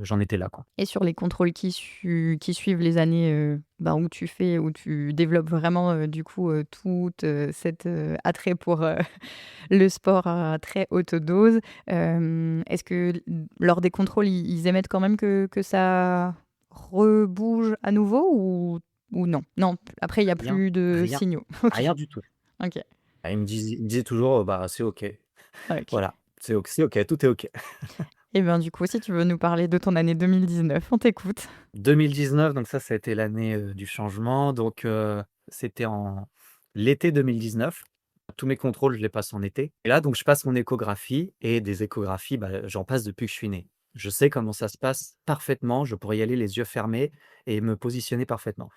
J'en étais là, quoi. Et sur les contrôles qui suivent les années, ben, où tu développes vraiment, du coup, toute, cet, attrait pour, le sport à très haute dose, est-ce que lors des contrôles, ils émettent quand même que ça rebouge à nouveau ou non? Non, après il y a Rien, plus de rien, signaux. OK, rien du tout. OK, Ah, il me disait toujours, «Bah, c'est OK». OK. Voilà, c'est OK, tout est OK. Et bien, du coup, si tu veux nous parler de ton année 2019, on t'écoute. 2019, donc ça a été l'année, du changement, donc c'était en l'été 2019. Tous mes contrôles, je les passe en été et là, donc je passe mon échographie et des échographies, bah, j'en passe depuis que je suis né. Je sais comment ça se passe parfaitement, je pourrais y aller les yeux fermés et me positionner parfaitement.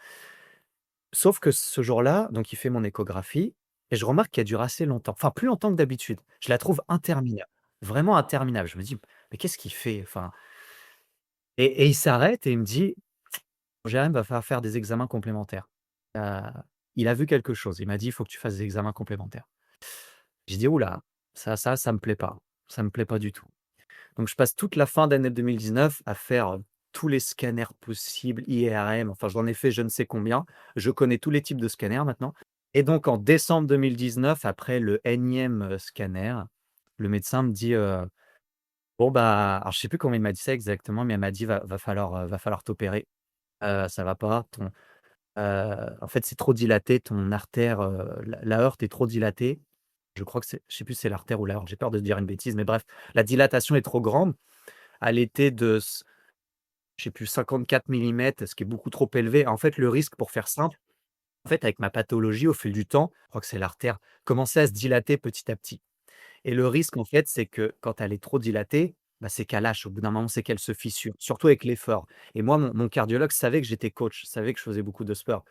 Sauf que ce jour-là, donc il fait mon échographie et je remarque qu'elle dure assez longtemps, enfin plus longtemps que d'habitude. Je la trouve interminable, vraiment interminable. Je me dis: «Mais qu'est-ce qu'il fait?» Enfin et il s'arrête et il me dit: «Jérém, va falloir faire des examens complémentaires». Heu, il a vu quelque chose. Il m'a dit: «Il faut que tu fasses des examens complémentaires». J'ai dit: «Ouh là, ça me plaît pas, ça me plaît pas du tout». Donc je passe toute la fin d'année 2019 à faire, tous les scanners possibles, IRM, enfin j'en ai fait je ne sais combien. Je connais tous les types de scanners maintenant et donc en décembre 2019, après le énième, scanner, le médecin me dit, «Bon bah», alors je sais plus comment il m'a dit ça exactement, mais il m'a dit: Va falloir t'opérer, ça va pas, en fait c'est trop dilaté, ton artère, l'aorte est trop dilatée». Je crois que c'est je sais plus si c'est l'artère ou l'aorte, j'ai peur de dire une bêtise, mais bref, la dilatation est trop grande. Elle était de je sais plus 54 millimètres, ce qui est beaucoup trop élevé. En fait, le risque pour faire simple, en fait, avec ma pathologie au fil du temps, je crois que c'est l'artère, commençait à se dilater petit à petit et le risque, en fait, c'est que quand elle est trop dilatée, bah, c'est qu'elle lâche. Au bout d'un moment, c'est qu'elle se fissure, surtout avec l'effort et moi, mon cardiologue savait que j'étais coach, savait que je faisais beaucoup de sport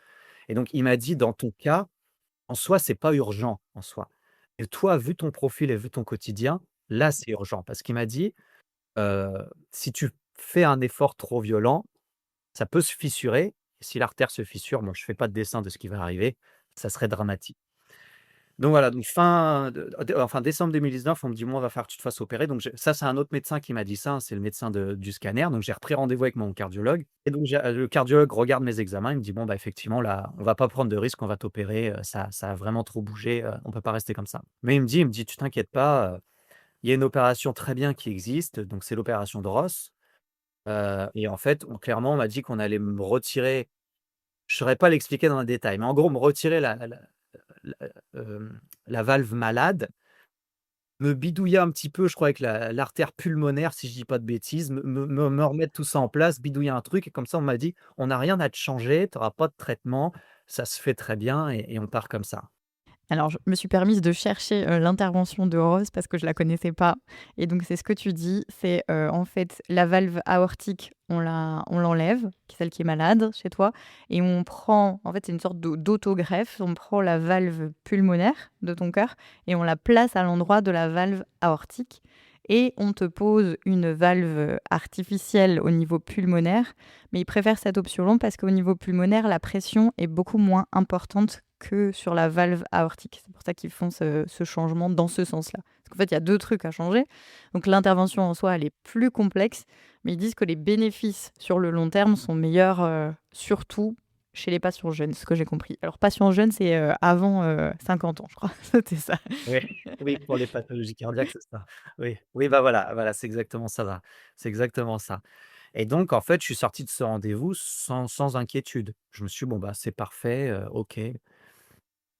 et donc il m'a dit: «Dans ton cas, en soi, c'est pas urgent, en soi et toi, vu ton profil et vu ton quotidien, là, c'est urgent». Parce qu'il m'a dit: Si tu fais un effort trop violent, ça peut se fissurer et si l'artère se fissure, bon, je fais pas de dessin de ce qui va arriver, ça serait dramatique. Donc voilà, donc fin de enfin décembre 2019, on me dit: «Bon, va falloir que tu te fasses opérer», donc ça, c'est un autre médecin qui m'a dit ça, hein, c'est le médecin du scanner, donc j'ai repris rendez-vous avec mon cardiologue et donc le cardiologue regarde mes examens, il me dit: «Bon, bah, effectivement, là, on va pas prendre de risque, on va t'opérer, ça a vraiment trop bougé, on peut pas rester comme ça». Mais il me dit: «Tu t'inquiètes pas, il y a une opération très bien qui existe, donc c'est l'opération de Ross». Et en fait, clairement, on m'a dit qu'on allait me retirer, je saurais pas l'expliquer dans le détail, mais en gros, me retirer la, la valve malade, me bidouiller un petit peu, je crois avec l'artère pulmonaire, si je dis pas de bêtises, me remettre tout ça en place, bidouiller un truc et comme ça, on m'a dit: «On n'a rien à te changer, tu auras pas de traitement, ça se fait très bien et on part comme ça». Alors, je me suis permise de chercher, l'intervention de Rose parce que je la connaissais pas et donc c'est ce que tu dis, c'est, en fait, la valve aortique, on l'enlève, celle qui est malade chez toi et on prend en fait, c'est une sorte d'autogreffe. On prend la valve pulmonaire de ton cœur et on la place à l'endroit de la valve aortique et on te pose une valve, artificielle au niveau pulmonaire, mais ils préfèrent cette option-là parce qu'au niveau pulmonaire, la pression est beaucoup moins importante que sur la valve aortique. C'est pour ça qu'ils font ce changement dans ce sens-là. Parce qu'en fait, il y a 2 trucs à changer. Donc l'intervention en soi, elle est plus complexe, mais ils disent que les bénéfices sur le long terme sont meilleurs, surtout chez les patients jeunes, ce que j'ai compris. Alors patients jeunes, c'est, avant, 50 ans, je crois. C'était ça. Oui, oui, pour les pathologies cardiaques, c'est ça. Oui, oui, bah, voilà, c'est exactement ça, là. C'est exactement ça. Et donc en fait, je suis sorti de ce rendez-vous sans inquiétude. Je me suis dit: «Bon, bah, c'est parfait, OK».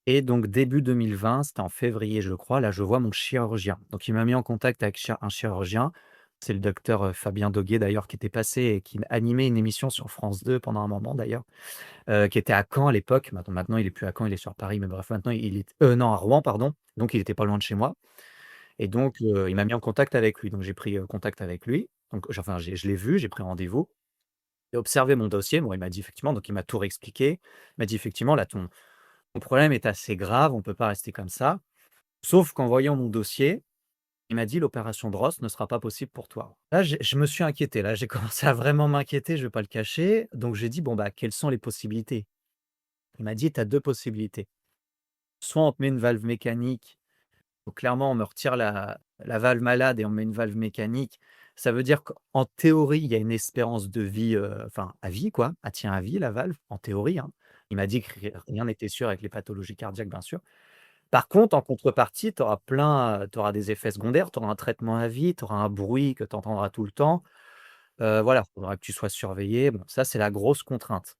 Et donc début 2020, c'était en février, je crois, là, je vois mon chirurgien. Donc il m'a mis en contact avec un chirurgien. C'est le docteur, Fabien Doguet d'ailleurs qui était passé et qui animait une émission sur France 2 pendant un moment d'ailleurs, qui était à Caen à l'époque. Maintenant il est plus à Caen, il est sur Paris, mais bref, maintenant il est non, à Rouen, pardon. Donc il était pas loin de chez moi et donc il m'a mis en contact avec lui. Donc j'ai pris, contact avec lui. Donc enfin, je l'ai vu, j'ai pris rendez-vous. Il a observé mon dossier. Bon, il m'a dit effectivement, donc il m'a tout réexpliqué. Il m'a dit: «Effectivement, là, ton problème est assez grave, on ne peut pas rester comme ça. Sauf qu'en voyant mon dossier, il m'a dit: «L'opération de Ross ne sera pas possible pour toi». Là, je me suis inquiété, là, j'ai commencé à vraiment m'inquiéter, je ne vais pas le cacher. Donc j'ai dit: «Bon, bah, quelles sont les possibilités?» Il m'a dit: «Tu as 2 possibilités. Soit on te met une valve mécanique». Donc clairement, on me retire la valve malade et on me met une valve mécanique. Ça veut dire qu'en théorie, il y a une espérance de vie, enfin à vie quoi, elle tient à vie la valve, en théorie, hein. Il m'a dit que rien n'était sûr avec les pathologies cardiaques, bien sûr. Par contre, en contrepartie, tu auras des effets secondaires, tu auras un traitement à vie, tu auras un bruit que tu entendras tout le temps. voilà, il faudra que tu sois surveillé. Bon, ça, c'est la grosse contrainte.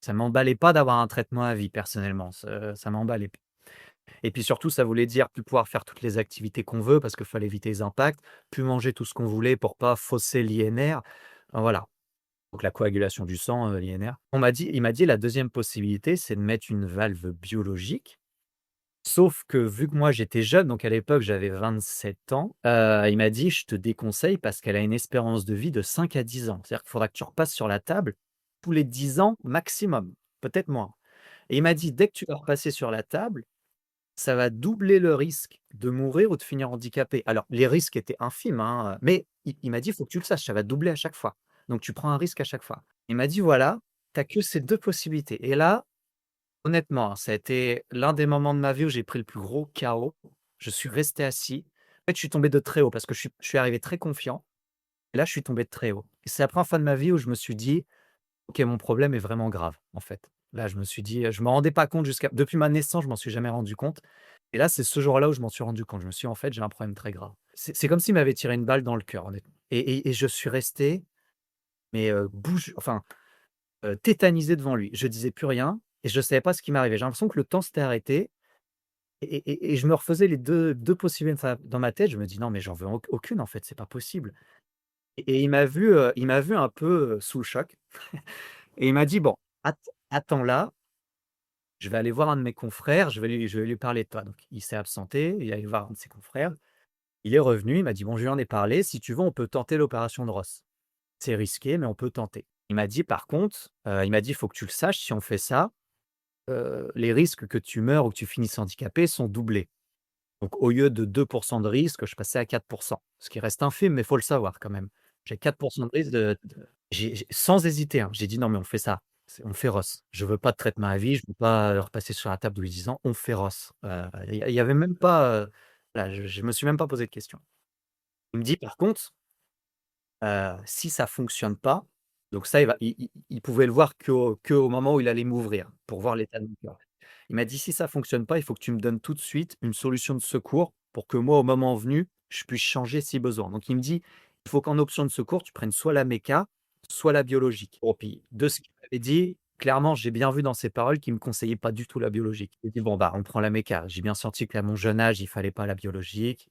Ça m'emballait pas d'avoir un traitement à vie personnellement, ça m'emballait. Et puis surtout, ça voulait dire plus pouvoir faire toutes les activités qu'on veut parce qu'il fallait éviter les impacts, plus manger tout ce qu'on voulait pour pas fausser l'INR. Voilà, donc la coagulation du sang, l'INR. Il m'a dit: «La deuxième possibilité, c'est de mettre une valve biologique». Sauf que vu que moi j'étais jeune, donc à l'époque j'avais 27 ans, il m'a dit: «Je te déconseille parce qu'elle a une espérance de vie de 5 à 10 ans. C'est-à-dire qu'il faudra que tu repasses sur la table tous les 10 ans maximum, peut-être moins». Et il m'a dit: «Dès que tu vas repasser sur la table, ça va doubler le risque de mourir ou de finir handicapé». Alors les risques étaient infimes, hein, mais il m'a dit: «Il faut que tu le saches, ça va doubler à chaque fois. Donc tu prends un risque à chaque fois». Il m'a dit: «Voilà, tu as que ces 2 possibilités». Et là, honnêtement, hein, ça a été l'un des moments de ma vie où j'ai pris le plus gros chaos. Je suis resté assis. En fait, je suis tombé de très haut parce que je suis arrivé très confiant et là, je suis tombé de très haut. Et c'est la première fois de ma vie où je me suis dit: «OK, mon problème est vraiment grave», en fait. Là, je me suis dit, je m'en rendais pas compte jusqu'à depuis ma naissance, je m'en suis jamais rendu compte. Et là, c'est ce jour-là où je m'en suis rendu compte. Je me suis dit: «En fait, j'ai un problème très grave». C'est comme s'il m'avait tiré une balle dans le cœur, honnêtement. Et je suis resté, mais bouche enfin, tétanisé devant lui. Je disais plus rien et je savais pas ce qui m'arrivait. J'ai l'impression que le temps s'était arrêté. Et je me refaisais les deux possibles dans ma tête. Je me dis: «Non, mais j'en veux aucune en fait, c'est pas possible». Et il m'a vu un peu, sous le choc et il m'a dit: «Bon, attends là, je vais aller voir un de mes confrères, je vais lui parler de toi». Donc il s'est absenté, il est allé voir un de ses confrères. Il est revenu, il m'a dit: «Bon, je lui en ai parlé, si tu veux, on peut tenter l'opération de Ross. C'est risqué, mais on peut tenter». Il m'a dit: «Par contre», il m'a dit: «Il faut que tu le saches, si on fait ça, les risques que tu meurs ou que tu finisses handicapé sont doublés». Donc au lieu de 2 de risque, je passais à 4, ce qui reste infime, mais il faut le savoir quand même. J'ai 4 de risque j'ai sans hésiter, hein, j'ai dit: «Non, mais on fait ça, on fait Ross. Je veux pas de traitement à vie, je veux pas, repasser sur la table tous les 10 ans, on fait Ross». Il y avait même pas, voilà, je me suis même pas posé de questions. Il me dit: «Par contre, si ça fonctionne pas», donc ça, il pouvait le voir qu'au moment où il allait m'ouvrir pour voir l'état de mon cœur. Il m'a dit: «Si ça fonctionne pas, il faut que tu me donnes tout de suite une solution de secours pour que moi, au moment venu, je puisse changer si besoin». Donc il me dit: «Il faut qu'en option de secours, tu prennes soit la méca, soit la biologique». Bon, puis de ce qu'il m'avait dit, clairement, j'ai bien vu dans ses paroles qu'il me conseillait pas du tout la biologique. Il dit: «Bon, bah, on prend la méca». J'ai bien senti qu'à mon jeune âge, il fallait pas la biologique.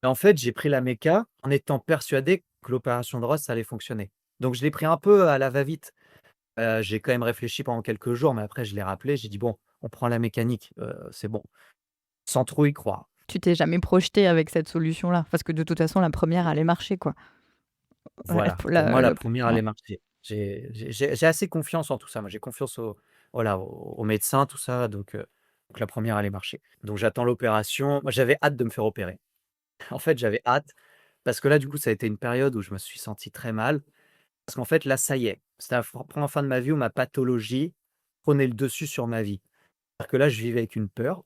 Et en fait, j'ai pris la méca en étant persuadé que l'opération de Ross, ça allait fonctionner. Donc je l'ai pris un peu à la va-vite. J'ai quand même réfléchi pendant quelques jours, mais après je l'ai rappelé, j'ai dit: «Bon, on prend la mécanique, c'est bon». Sans trop y croire. Tu t'es jamais projeté avec cette solution-là? Parce que de toute façon, la première allait marcher, quoi. Ouais, Voilà, pour pour moi, la le première ouais. allait marcher. J'ai assez confiance en tout ça. Moi, j'ai confiance voilà, aux médecins, tout ça, donc la première allait marcher. Donc j'attends l'opération. Moi, j'avais hâte de me faire opérer. En fait, j'avais hâte parce que là, du coup, ça a été une période où je me suis senti très mal. Parce qu'en fait, là, ça y est, c'était la première fois de ma vie où ma pathologie prenait le dessus sur ma vie. C'est-à-dire que là, je vivais avec une peur,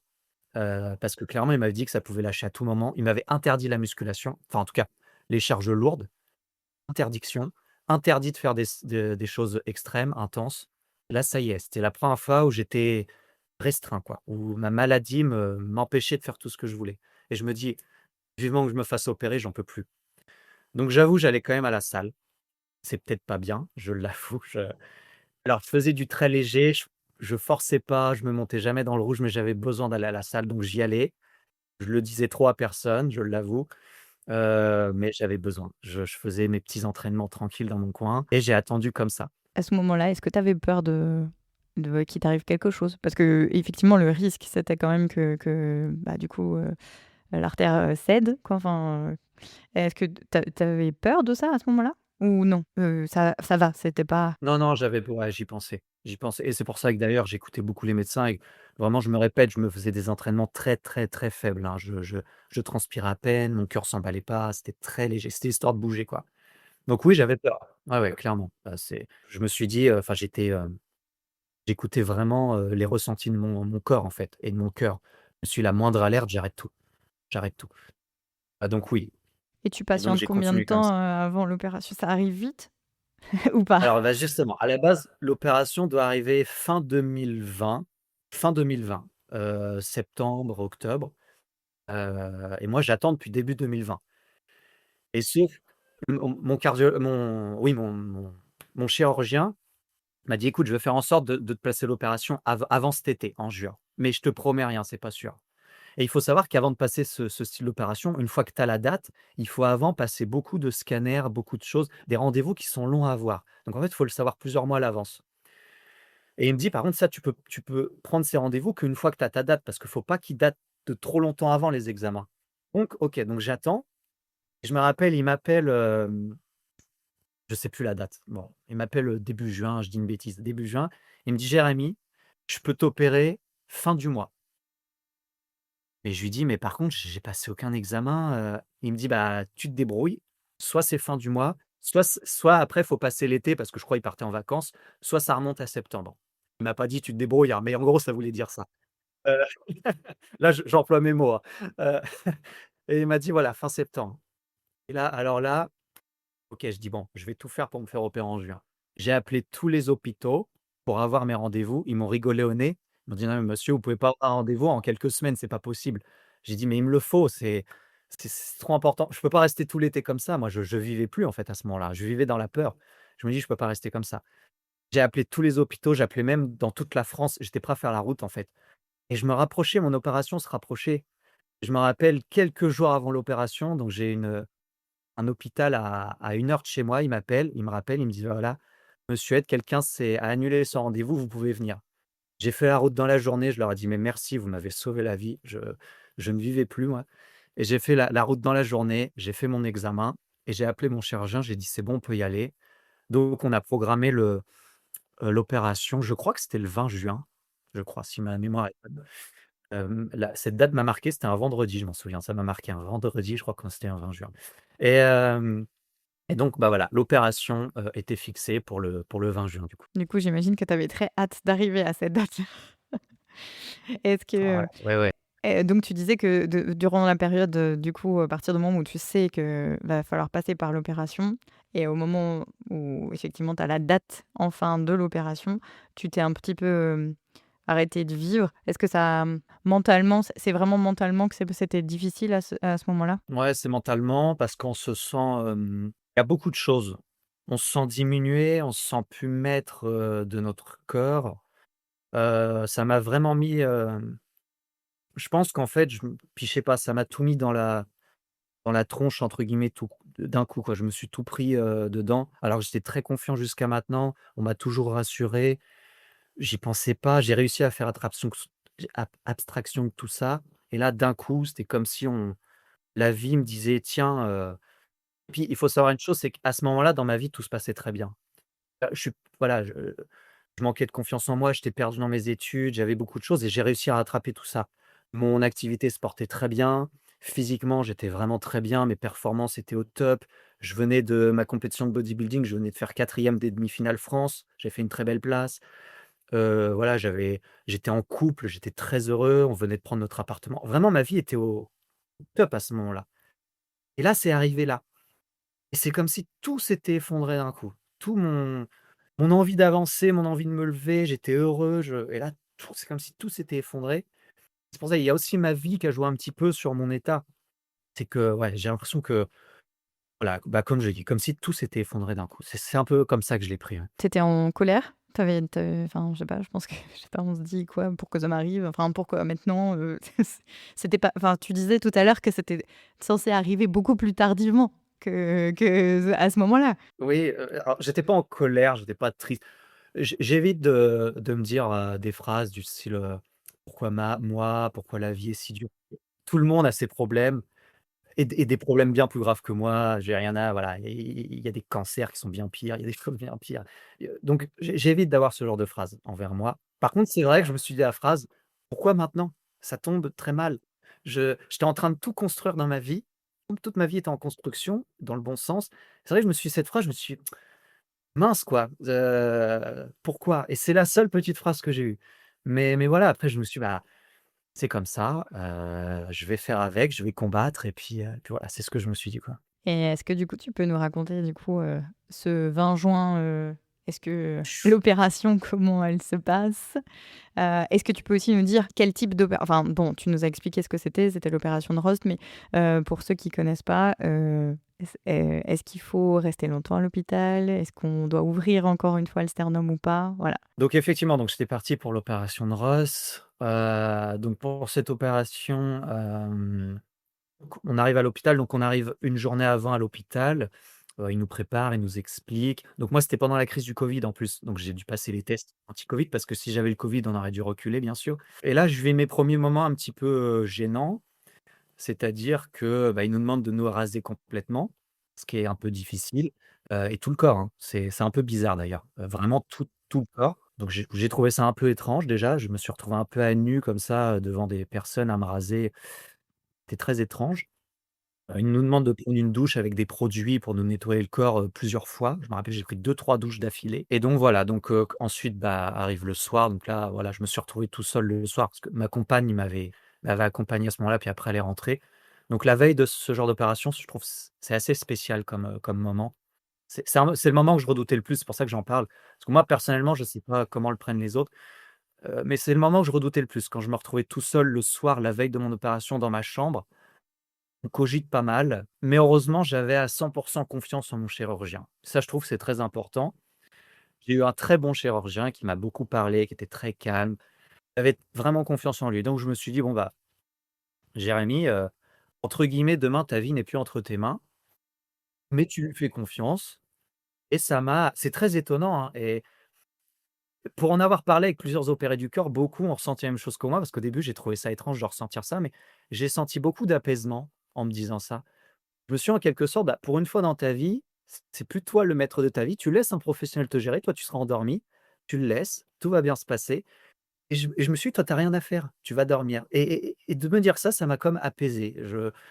parce que clairement, il m'avait dit que ça pouvait lâcher à tout moment. Il m'avait interdit la musculation, enfin, en tout cas, les charges lourdes, interdiction, interdit de faire des choses extrêmes, intenses. Là, ça y est, c'était la première fois où j'étais restreint, quoi, où ma maladie m'empêchait de faire tout ce que je voulais. Et je me dis: «Vivement que je me fasse opérer, j'en peux plus». Donc j'avoue, j'allais quand même à la salle. C'est peut-être pas bien, je l'avoue, alors je faisais du très léger, je forçais pas, je me montais jamais dans le rouge, mais j'avais besoin d'aller à la salle, donc j'y allais. Je le disais trop à personne, je l'avoue, mais j'avais besoin. Je faisais mes petits entraînements tranquilles dans mon coin et j'ai attendu comme ça. À ce moment-là, est-ce que tu avais peur de qu'il t'arrive quelque chose? Parce qu'effectivement, le risque, c'était quand même que, bah, du coup, l'artère, cède, quoi, enfin, est-ce que tu avais peur de ça, à ce moment-là? Ou non? Ça va, c'était pas Non, non, ouais, j'y pensais et c'est pour ça que d'ailleurs j'écoutais beaucoup les médecins et vraiment je me répète, je me faisais des entraînements très, très, très faibles, hein. Je transpirais à peine, mon cœur s'emballait pas, c'était très léger, c'était histoire de bouger, quoi. Donc oui, j'avais peur. Ouais, ouais, clairement. Je me suis dit, enfin j'écoutais vraiment, les ressentis de mon corps, en fait et de mon cœur. Je me suis la moindre alerte, j'arrête tout. Ah donc oui, et tu et donc patientes j'ai combien de continué comme temps, ça. avant l'opération? Ça arrive vite ou pas? Alors, bah, justement, à la base, l'opération doit arriver fin 2020, septembre, octobre, et moi j'attends depuis début 2020 et sauf Mon chirurgien m'a dit: «Écoute, je vais faire en sorte de te placer l'opération avant cet été, en juin. Mais je te promets rien, c'est pas sûr». Et il faut savoir qu'avant de passer ce style d'opération, une fois que tu as la date, il faut avant passer beaucoup de scanners, beaucoup de choses, des rendez-vous qui sont longs à avoir. Donc en fait, il faut le savoir plusieurs mois à l'avance. Et il me dit: «Par contre, ça, tu peux prendre ces rendez-vous qu'une fois que tu as ta date, parce qu'il faut pas qu'ils datent de trop longtemps avant les examens». Donc OK, donc j'attends. Je me rappelle, il m'appelle, je sais plus la date. Bon, il m'appelle, début juin, je dis une bêtise, début juin. Il me dit: «Jérémy, je peux t'opérer fin du mois». Et je lui dis: «Mais par contre, j'ai passé aucun examen». Il me dit: «Bah, tu te débrouilles, soit c'est fin du mois, soit après, il faut passer l'été», parce que je crois il partait en vacances, «soit ça remonte à septembre». Il m'a pas dit: «Tu te débrouilles», hein, mais en gros, ça voulait dire ça. Heu, Là, j'emploie mes mots, hein. Heu et il m'a dit: «Voilà, fin septembre». Et là, alors là, OK, je dis: «Bon, je vais tout faire pour me faire opérer en juin». J'ai appelé tous les hôpitaux pour avoir mes rendez-vous. Ils m'ont rigolé au nez. Ils m'ont dit: «Non mais monsieur, vous pouvez pas avoir un rendez-vous en quelques semaines, c'est pas possible». J'ai dit: «Mais il me le faut, c'est trop important. Je peux pas rester tout l'été comme ça». Moi, je vivais plus en fait à ce moment-là. Je vivais dans la peur. Je me dis: «Je peux pas rester comme ça». J'ai appelé tous les hôpitaux, j'appelais même dans toute la France. J'étais prêt à faire la route en fait, et je me rapprochais, mon opération se rapprochait. Je me rappelle quelques jours avant l'opération, donc j'ai un hôpital à 1 heure de chez moi. Il m'appelle, il me rappelle, il me dit: «Voilà, monsieur Ed, quelqu'un a annulé son rendez-vous, vous pouvez venir». J'ai fait la route dans la journée, je leur ai dit: «Mais merci, vous m'avez sauvé la vie». Je ne vivais plus moi, et j'ai fait la route dans la journée, j'ai fait mon examen et j'ai appelé mon chirurgien, j'ai dit: «C'est bon, on peut y aller». Donc on a programmé l'opération, je crois que c'était le 20 juin, je crois, si ma mémoire est bonne. La Cette date m'a marqué, c'était un vendredi, je m'en souviens, ça m'a marqué un vendredi, je crois que c'était un 20 juin. Et et donc, bah, voilà, l'opération, était fixée pour le 20 juin, du coup. Du coup, j'imagine que tu avais très hâte d'arriver à cette date. Est-ce Ouais, que, ouais, ouais. donc tu disais que durant la période, du coup, à partir du moment où tu sais que va falloir passer par l'opération et au moment où effectivement tu as la date enfin de l'opération, tu t'es un petit peu, arrêté de vivre. Est-ce que ça, mentalement, c'est vraiment mentalement que c'était difficile à ce moment-là? Ouais, c'est mentalement parce qu'on se sent, il y a beaucoup de choses. On se sent diminué, on se sent plus maître, de notre corps. Ça m'a vraiment mis, je pense qu'en fait, puis je sais pas, ça m'a tout mis dans la «tronche» entre guillemets tout d'un coup, quoi. Je me suis tout pris, dedans, alors que j'étais très confiant jusqu'à maintenant. On m'a toujours rassuré. J'y pensais pas, j'ai réussi à faire abstraction de tout ça, et là, d'un coup, c'était comme si la vie me disait: «Tiens», puis il faut savoir une chose, c'est qu'à ce moment-là, dans ma vie, tout se passait très bien. Je suis voilà, je manquais de confiance en moi, j'étais perdu dans mes études, j'avais beaucoup de choses et j'ai réussi à rattraper tout ça. Mon activité se portait très bien, physiquement, j'étais vraiment très bien, mes performances étaient au top. Je venais de ma compétition de bodybuilding, je venais de faire 4e des demi-finales France, j'ai fait une très belle place. Voilà, j'étais en couple, j'étais très heureux, on venait de prendre notre appartement. Vraiment, ma vie était au top à ce moment-là, et là, c'est arrivé là, et c'est comme si tout s'était effondré d'un coup. Tout mon envie d'avancer, mon envie de me lever, j'étais heureux, et là, c'est comme si tout s'était effondré. C'est pour ça, il y a aussi ma vie qui a joué un petit peu sur mon état. C'est que, ouais, j'ai l'impression que, voilà, bah, comme je dis, comme si tout s'était effondré d'un coup. C'est un peu comme ça que je l'ai pris, ouais. Tu étais en colère? Enfin, je sais pas, je pense que je sais pas, on se dit: «Quoi? Pourquoi ça m'arrive? Enfin, pourquoi maintenant?» C'était pas, enfin, tu disais tout à l'heure que c'était censé arriver beaucoup plus tardivement que à ce moment-là. Oui, alors j'étais pas en colère, j'étais pas triste. J'évite de me dire, des phrases du style, «Pourquoi moi? Pourquoi la vie est si dure?» Tout le monde a ses problèmes, et des problèmes bien plus graves que moi. J'ai rien à Voilà, il y a des cancers qui sont bien pires, il y a des choses bien pires. Donc j'évite d'avoir ce genre de phrases envers moi. Par contre, c'est vrai que je me suis dit la phrase: «Pourquoi maintenant? Ça tombe très mal». J'étais en train de tout construire dans ma vie. Toute ma vie était en construction, dans le bon sens. C'est vrai que je me suis dit cette phrase, je me suis dit: «Mince quoi, pourquoi?» Et c'est la seule petite phrase que j'ai eue. Mais voilà, après je me suis dit: «Bah, c'est comme ça, je vais faire avec, je vais combattre», et puis voilà, c'est ce que je me suis dit, quoi. Et est-ce que du coup, tu peux nous raconter du coup, ce 20 juin, est-ce que l'opération, comment elle se passe? Est-ce que tu peux aussi nous dire quel type bon, tu nous as expliqué ce que c'était l'opération de Rost, mais pour ceux qui connaissent pas, Est-ce qu'il faut rester longtemps à l'hôpital? Est-ce qu'on doit ouvrir encore une fois le sternum ou pas? Voilà. Donc effectivement, donc j'étais parti pour l'opération de Ross. Donc pour cette opération, on arrive à l'hôpital, donc on arrive une journée avant à l'hôpital. Ils nous préparent, ils nous expliquent. Donc moi, c'était pendant la crise du covid en plus, donc j'ai dû passer les tests anti-covid parce que si j'avais le covid, on aurait dû reculer bien sûr. Et là, je vis mes premiers moments un petit peu, gênants. C'est-à-dire que, bah, ils nous demandent de nous raser complètement, ce qui est un peu difficile, et tout le corps, hein. C'est un peu bizarre d'ailleurs, vraiment tout le corps. Donc j'ai trouvé ça un peu étrange déjà. Je me suis retrouvé un peu à nu comme ça, devant des personnes à me raser. C'était très étrange. Ils nous demandent de prendre une douche avec des produits pour nous nettoyer le corps, plusieurs fois. Je me rappelle, j'ai pris 2 3 douches d'affilée et donc voilà, donc ensuite, bah, arrive le soir, donc là, voilà, je me suis retrouvé tout seul le soir parce que ma compagne m'avait accompagné à ce moment-là, puis après elle est rentrée. Donc la veille de ce genre d'opération, je trouve c'est assez spécial comme moment. C'est le moment que je redoutais le plus, c'est pour ça que j'en parle. Parce que moi, personnellement, je sais pas comment le prennent les autres, mais c'est le moment que je redoutais le plus, quand je me retrouvais tout seul le soir, la veille de mon opération dans ma chambre. On cogite pas mal, mais heureusement, j'avais à 100 confiance en mon chirurgien. Ça, je trouve, c'est très important. J'ai eu un très bon chirurgien qui m'a beaucoup parlé, qui était très calme. J'avais vraiment confiance en lui. Donc je me suis dit: «Bon, bah, Jérémy, entre guillemets, demain, ta vie n'est plus entre tes mains, mais tu lui fais confiance». Et c'est très étonnant, hein, et pour en avoir parlé avec plusieurs opérés du cœur, beaucoup ont ressenti la même chose que moi, parce qu'au début, j'ai trouvé ça étrange de ressentir ça, mais j'ai senti beaucoup d'apaisement en me disant ça. Je me suis en quelque sorte, bah, pour une fois dans ta vie, c'est plus toi le maître de ta vie, tu laisses un professionnel te gérer, toi tu seras endormi, tu le laisses, tout va bien se passer. Et je me suis dit: «Toi, tu as rien à faire, tu vas dormir», et de me dire ça, ça m'a comme apaisé.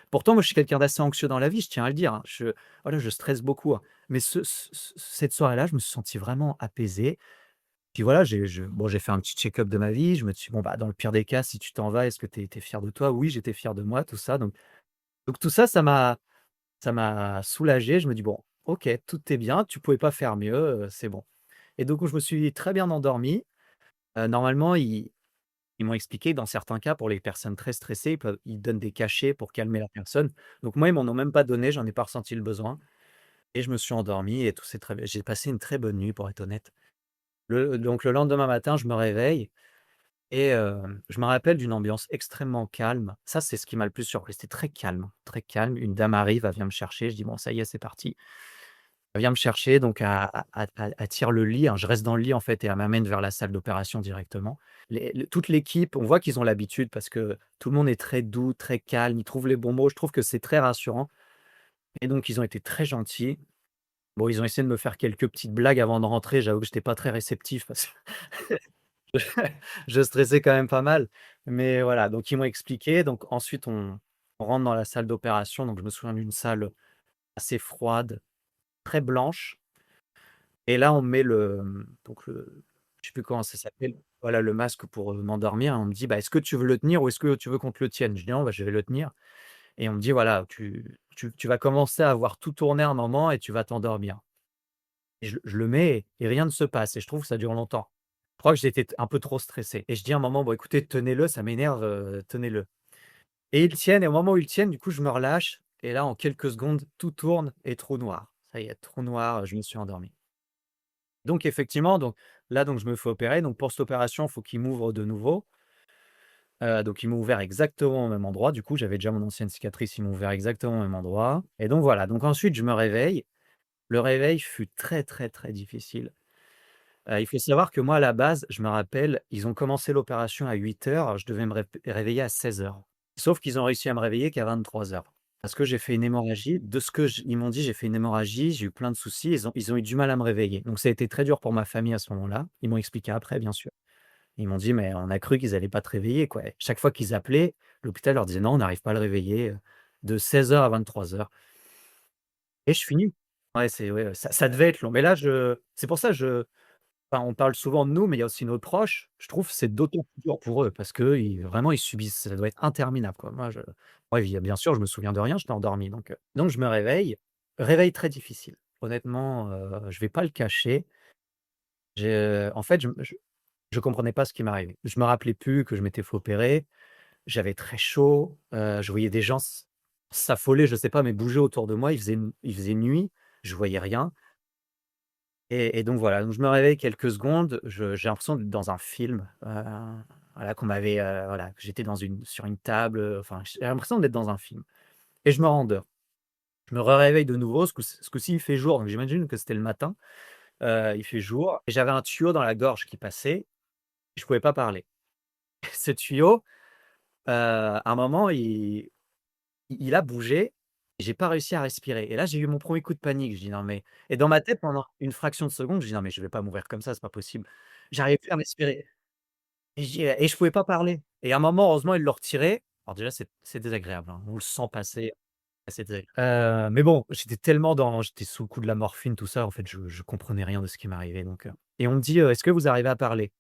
Pourtant moi je suis quelqu'un d'assez anxieux dans la vie, je tiens à le dire, hein. Voilà, je stresse beaucoup, hein. Mais cette soirée-là, je me suis senti vraiment apaisé. Puis voilà, j'ai fait un petit check-up de ma vie, je me suis dit: «Bon, bah, dans le pire des cas, si tu t'en vas, est-ce que tu es fier de toi?» Oui, j'étais fier de moi, tout ça, donc tout ça, ça m'a soulagé. Je me dis: «Bon, OK, tout est bien, tu pouvais pas faire mieux, c'est bon». Et donc je me suis très bien endormi. Normalement, ils m'ont expliqué dans certains cas, pour les personnes très stressées, ils donnent des cachets pour calmer la personne. Donc moi, ils m'en ont même pas donné, j'en ai pas ressenti le besoin, et je me suis endormi et tout s'est très bien, j'ai passé une très bonne nuit pour être honnête. Donc le lendemain matin, je me réveille et je me rappelle d'une ambiance extrêmement calme. Ça, c'est ce qui m'a le plus surpris, c'était très calme, très calme. Une dame arrive, elle vient me chercher, je dis: «Bon, ça y est, c'est parti». Elle vient me chercher, donc elle tire le lit, hein, je reste dans le lit en fait, et elle m'amène vers la salle d'opération directement. Toute l'équipe, on voit qu'ils ont l'habitude parce que tout le monde est très doux, très calme, ils trouvent les bons mots. Je trouve que c'est très rassurant, et donc ils ont été très gentils. Bon, ils ont essayé de me faire quelques petites blagues avant de rentrer, j'avoue que j'étais pas très réceptif parce que je stressais quand même pas mal, mais voilà, donc ils m'ont expliqué. Donc ensuite on rentre dans la salle d'opération, donc je me souviens d'une salle assez froide, très blanche. Et là, on met je sais plus comment ça s'appelle, voilà, le masque pour, m'endormir, et on me dit: «Bah, est-ce que tu veux le tenir ou est-ce que tu veux qu'on te le tienne?» Je dis: «Non, bah, je vais le tenir», et on me dit: «Voilà, tu vas commencer à voir tout tourner un moment et tu vas t'endormir». Et je le mets et rien ne se passe, et je trouve que ça dure longtemps. Je crois que j'étais un peu trop stressé, et je dis à un moment: «Bon, écoutez, tenez-le, ça m'énerve, tenez-le». Et ils tiennent, et au moment où ils tiennent, du coup, je me relâche, et là, en quelques secondes, tout tourne et trou noir. Ça y est, trou noir, je me suis endormi. Donc effectivement, donc je me fais opérer. Donc pour cette opération, il faut qu'il m'ouvre de nouveau. Donc ils m'ont ouvert exactement au même endroit. Du coup, j'avais déjà mon ancienne cicatrice, ils m'ont ouvert exactement au même endroit, et donc voilà. Donc ensuite, je me réveille. Le réveil fut très, très, très difficile. Il faut savoir que moi, à la base, je me rappelle, ils ont commencé l'opération à 8 heures. Je devais me réveiller à 16 heures. Sauf qu'ils ont réussi à me réveiller qu'à 23 heures. Parce que j'ai fait une hémorragie. De ce que ils m'ont dit, j'ai fait une hémorragie, j'ai eu plein de soucis, ils ont eu du mal à me réveiller. Donc ça a été très dur pour ma famille à ce moment-là. Ils m'ont expliqué après, bien sûr. Ils m'ont dit: «Mais on a cru qu'ils allaient pas te réveiller, quoi». Chaque fois qu'ils appelaient, l'hôpital leur disait: «Non, on n'arrive pas à le réveiller», de 16 heures à 23 heures. Et je finis. Ouais, ouais, ça devait être long. Mais là, c'est pour ça, enfin, on parle souvent de nous, mais il y a aussi nos proches. Je trouve que c'est d'autant plus dur pour eux parce qu'eux, vraiment, ils subissent. Ça doit être interminable, quoi. Ouais, bien sûr, je me souviens de rien, j'étais endormi, donc je me réveille. Réveil très difficile. Honnêtement, je vais pas le cacher. En fait, je comprenais pas ce qui m'arrivait. Je me rappelais plus que je m'étais fait opérer. J'avais très chaud, je voyais des gens. s'affoler, je sais pas, mais bouger autour de moi. Il faisait nuit, je voyais rien et donc voilà, donc je me réveille quelques secondes, j'ai l'impression d'être dans un film, voilà, qu'on m'avait, voilà, que j'étais sur une table, enfin, j'ai l'impression d'être dans un film et je me rendors. Je me réveille de nouveau, ce coup-ci, il fait jour, donc j'imagine que c'était le matin. Il fait jour et j'avais un tuyau dans la gorge qui passait, je pouvais pas parler. Ce tuyau, à un moment, il a bougé, et j'ai pas réussi à respirer et là, j'ai eu mon premier coup de panique. Je dis: «Non mais» et dans ma tête, pendant une fraction de seconde, je dis: «Non mais je vais pas mourir comme ça, c'est pas possible». J'arrivais plus à respirer et je pouvais pas parler et à un moment, heureusement, ils l'ont retiré. Alors déjà, c'est désagréable, hein, on le sent passer, c'est désagréable. Mais bon, j'étais sous le coup de la morphine, tout ça, en fait, je comprenais rien de ce qui m'arrivait donc et on me dit: «Est-ce que vous arrivez à parler?»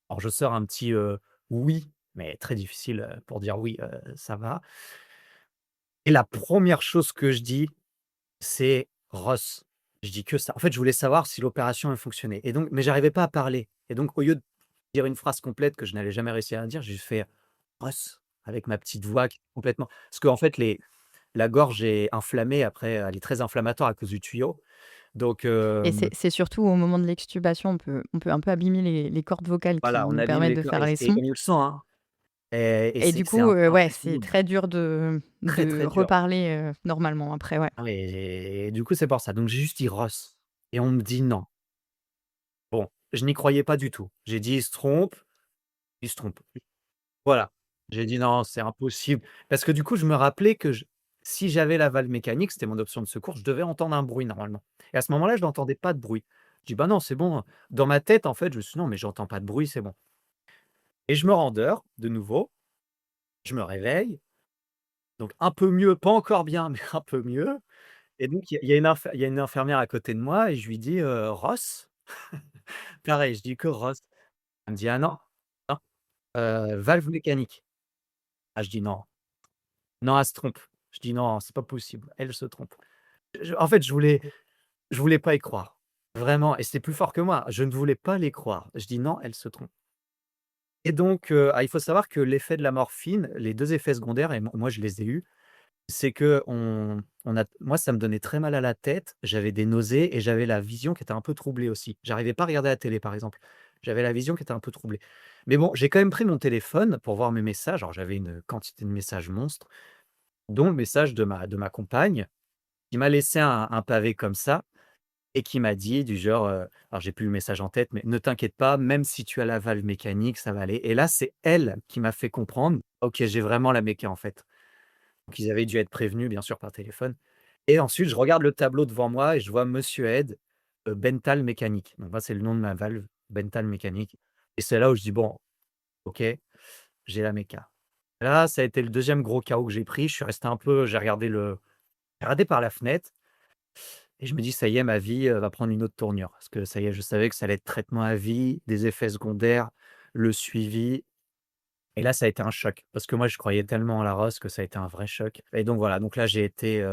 Alors je sors un petit, «oui», mais très difficile, pour dire: «Oui, ça va» et la première chose que je dis, c'est: «Ross». Je dis que ça. En fait, je voulais savoir si l'opération elle fonctionnait et donc mais j'arrivais pas à parler et donc au lieu de dire une phrase complète que je n'allais jamais réussir à dire, j'ai juste fait: «Ross» avec ma petite voix qui complètement parce qu'en fait la gorge est inflammée après, elle est très inflammatoire à cause du tuyau donc Et c'est surtout au moment de l'extubation, on peut un peu abîmer les cordes vocales qui voilà, on nous abîme permettent les de corps faire les et sons. on le sent, hein et Et c'est du c'est coup, ouais, c'est impressionnant, très dur de très, de très dur. reparler, normalement après, ouais. Ah oui et du coup, c'est pour ça. Donc j'ai juste dit: «Ross» et on me dit: «Non». Bon, je n'y croyais pas du tout. J'ai dit: «Il se trompe, il se trompe». Voilà. J'ai dit: «Non, c'est impossible». Parce que du coup, je me rappelais que si j'avais la valve mécanique, c'était mon option de secours, je devais entendre un bruit normalement et à ce moment-là, je n'entendais pas de bruit. Je dis: «Bah non, c'est bon». Dans ma tête, en fait, je me suis dit: «Non, mais j'entends pas de bruit, c'est bon» et je me rendors de nouveau, je me réveille, donc un peu mieux, pas encore bien, mais un peu mieux et donc il y a une infirmière à côté de moi et je lui dis: «Ross?» Pareil, je dis que Ross. Elle me dit: «Ah non, non, valve mécanique». Ah je dis: «Non, non, elle se trompe». Je dis: «Non, c'est pas possible, elle se trompe». En fait, je voulais pas y croire, vraiment et c'était plus fort que moi. Je ne voulais pas les croire. Je dis: «Non, elle se trompe» et donc il faut savoir que l'effet de la morphine, les 2 effets secondaires et moi je les ai eus, c'est qu'on a moi ça me donnait très mal à la tête, j'avais des nausées et j'avais la vision qui était un peu troublée aussi. J'arrivais pas à regarder la télé, par exemple. J'avais la vision qui était un peu troublée. Mais bon, j'ai quand même pris mon téléphone pour voir mes messages. Alors j'avais une quantité de messages monstres, dont le message de ma compagne, qui m'a laissé un pavé comme ça et qui m'a dit du genre, alors j'ai plus le message en tête, mais: «Ne t'inquiète pas, même si tu as la valve mécanique, ça va aller» et là, c'est elle qui m'a fait comprendre: «OK, j'ai vraiment la méca, en fait». Donc ils avaient dû être prévenus, bien sûr, par téléphone et ensuite je regarde le tableau devant moi et je vois Monsieur Ed, Bental Mécanique. Donc moi, c'est le nom de ma valve, Bental Mécanique et c'est là où je dis: «Bon, OK, j'ai la méca». Là, ça a été le deuxième gros KO que j'ai pris. Je suis resté un peu j'ai regardé par la fenêtre et je me dis: «Ça y est, ma vie, va prendre une autre tournure». Parce que ça y est, je savais que ça allait être traitement à vie, des effets secondaires, le suivi et là, ça a été un choc. Parce que moi, je croyais tellement en la rose que ça a été un vrai choc et donc voilà, donc là, j'ai été,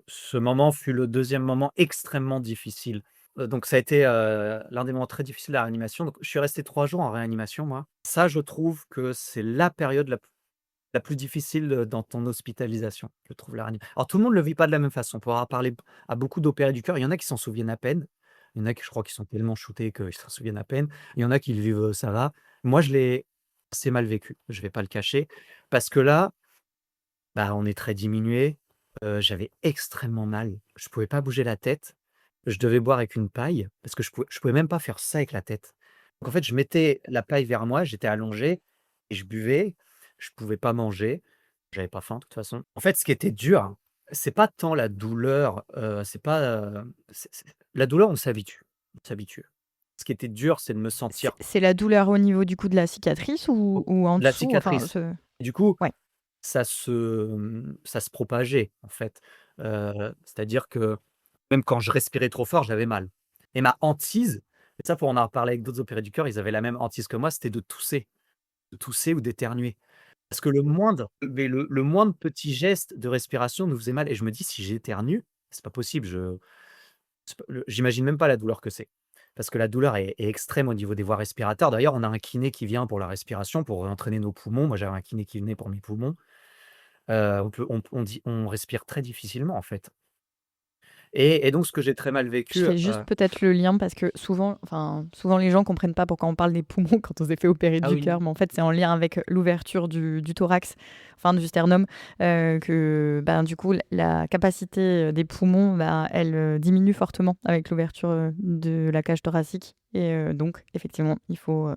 ce moment fut le deuxième moment extrêmement difficile. Donc ça a été, l'un des moments très difficiles de la réanimation. Donc je suis resté 3 jours en réanimation, moi. Ça, je trouve que c'est la période la plus difficile, dans ton hospitalisation, je trouve la réanimation. Alors tout le monde ne le vit pas de la même façon. Pour avoir parlé à beaucoup d'opérés du cœur, il y en a qui s'en souviennent à peine. Il y en a qui, je crois, qui sont tellement shootés qu'ils s'en souviennent à peine. Il y en a qui le vivent, ça va. Moi, je l'ai assez mal vécu, je vais pas le cacher. Parce que là, bah, on est très diminué, j'avais extrêmement mal. Je pouvais pas bouger la tête. Je devais boire avec une paille parce que je pouvais même pas faire ça avec la tête. Donc en fait, je mettais la paille vers moi, j'étais allongé et je buvais. Je pouvais pas manger, j'avais pas faim de toute façon. En fait, ce qui était dur, c'est pas tant la douleur, c'est pas, c'est la douleur, on s'habitue. Ce qui était dur, c'est de me sentir C'est la douleur au niveau du coup de la cicatrice ou en la dessous? Enfin, cicatrice. Du coup, ouais. ça se propageait, en fait. C'est-à-dire que même quand je respirais trop fort, j'avais mal et ma hantise et ça pour en avoir parlé avec d'autres opérés du cœur, ils avaient la même hantise que moi, c'était de tousser ou d'éternuer. Parce que le moindre petit geste de respiration nous faisait mal et je me dis: «Si j'éternue, c'est pas possible, c'est pas j'imagine même pas la douleur que c'est». Parce que la douleur est extrême au niveau des voies respiratoires. D'ailleurs, on a un kiné qui vient pour la respiration, pour entraîner nos poumons. Moi, j'avais un kiné qui venait pour mes poumons. on respire très difficilement, en fait. Et donc ce que j'ai très mal Je vécu, fais juste peut-être le lien parce que souvent les gens comprennent pas pourquoi on parle des poumons quand on s'est fait opérer ah du oui, cœur, mais en fait c'est en lien avec l'ouverture du thorax, enfin du sternum, que ben, du coup la capacité des poumons, bah, elle diminue fortement avec l'ouverture de la cage thoracique. Et donc effectivement, il faut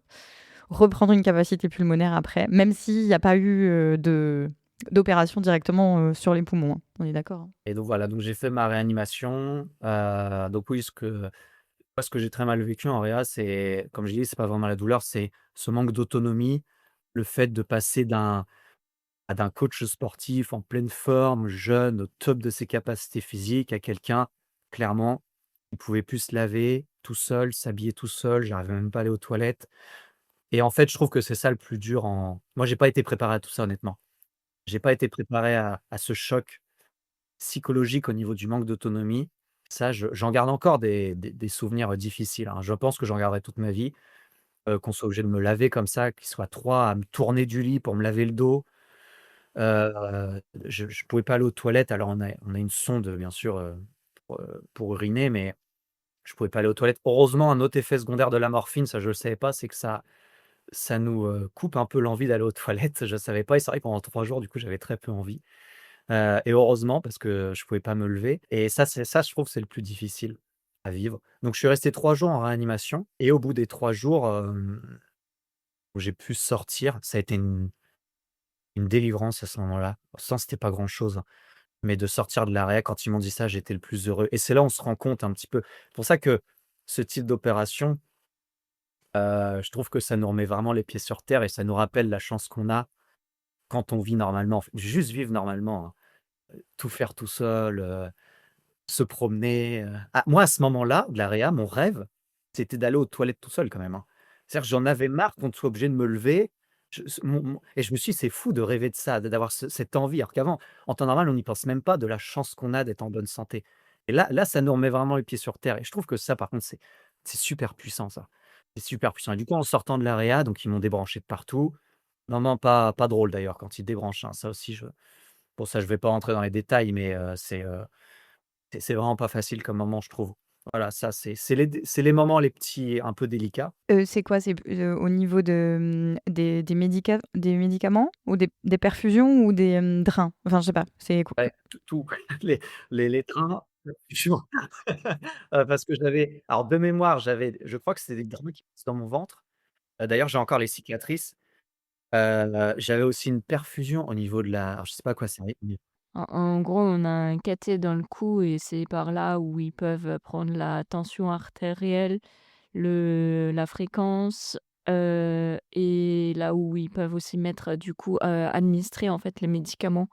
reprendre une capacité pulmonaire après, même s'il n'y a pas eu d'opération directement sur les poumons, hein. On est d'accord, hein. et donc voilà, donc j'ai fait ma réanimation, donc oui, ce que j'ai très mal vécu en réa, c'est comme je dis, c'est pas vraiment la douleur, c'est ce manque d'autonomie, le fait de passer d'un coach sportif en pleine forme, jeune, au top de ses capacités physiques, à quelqu'un, clairement, qui pouvait plus se laver tout seul, s'habiller tout seul, j'arrivais même pas à aller aux toilettes. Et en fait, je trouve que c'est ça le plus dur en moi, j'ai pas été préparé à tout ça, honnêtement. J'ai pas été préparé à ce choc psychologique au niveau du manque d'autonomie. Ça, j'en garde encore des souvenirs, difficiles, hein. Je pense que j'en garderai toute ma vie, qu'on soit obligé de me laver comme ça, qu'ils soient 3 à me tourner du lit pour me laver le dos. Je pouvais pas aller aux toilettes. Alors on a une sonde, bien sûr, pour uriner, mais je pouvais pas aller aux toilettes. Heureusement, un autre effet secondaire de la morphine, ça je le savais pas, c'est que ça nous, coupe un peu l'envie d'aller aux toilettes. Je savais pas et c'est vrai que pendant 3 jours, du coup, j'avais très peu envie. Et heureusement parce que je pouvais pas me lever et ça, je trouve, c'est le plus difficile à vivre. Donc je suis resté 3 jours en réanimation et au bout des 3 jours, où j'ai pu sortir, ça a été une délivrance à ce moment-là. Pourtant, c'était pas grand-chose, hein, mais de sortir de l'arrêt, quand ils m'ont dit ça, j'étais le plus heureux et c'est là où on se rend compte un petit peu. C'est pour ça que ce type d'opération, je trouve que ça nous remet vraiment les pieds sur terre et ça nous rappelle la chance qu'on a quand on vit normalement, en fait. Juste vivre normalement, hein, tout faire tout seul, se promener, moi, à ce moment-là, de la réa, mon rêve, c'était d'aller aux toilettes tout seul quand même, hein. C'est-à-dire que j'en avais marre qu'on soit obligé de me lever. Je me suis dit: «C'est fou de rêver de ça, d'avoir cette envie», alors qu'avant, en temps normal, on n'y pense même pas de la chance qu'on a d'être en bonne santé et là, ça nous remet vraiment les pieds sur terre et je trouve que ça, par contre, c'est super puissant ça. C'est super puissant et du coup, en sortant de la réa, donc ils m'ont débranché de partout. Non, non, pas drôle d'ailleurs quand ils débranchent, hein, ça aussi pour ça, je vais pas rentrer dans les détails, mais c'est vraiment pas facile comme moment, je trouve. Voilà, ça, c'est les moments les petits un peu délicats. C'est quoi? C'est au niveau des médicaments ou des perfusions ou des drains? Enfin, je sais pas, c'est quoi? Ouais, tout, les trains, toujours. Parce que alors de mémoire, je crois que c'était des drames qui passaient dans mon ventre. D'ailleurs, j'ai encore les cicatrices. J'avais aussi une perfusion au niveau de la alors je sais pas à quoi ça mais En gros, on a un cathé dans le cou et c'est par là où ils peuvent prendre la tension artérielle, la fréquence, et là où ils peuvent aussi mettre, du coup, administrer, en fait, les médicaments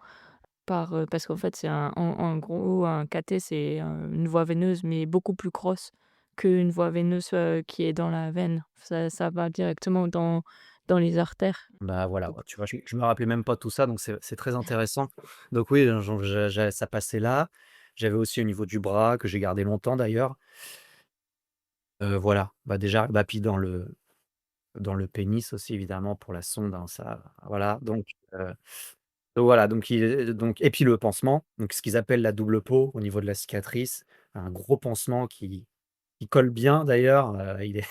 parce qu'en fait, c'est en gros, un cathé, c'est, une voie veineuse, mais beaucoup plus grosse qu'une voie veineuse, qui est dans la veine. Ça va directement dans les artères. bah, voilà, bah, tu vois, je me rappelais même pas tout ça, donc c'est très intéressant. Donc oui, ça passait là. J'avais aussi au niveau du bras, que j'ai gardé longtemps d'ailleurs. Voilà, bah, déjà, bah, puis dans le pénis aussi évidemment pour la sonde, hein, ça voilà donc voilà, donc et puis le pansement, donc ce qu'ils appellent la double peau au niveau de la cicatrice, un gros pansement qui colle bien d'ailleurs, il est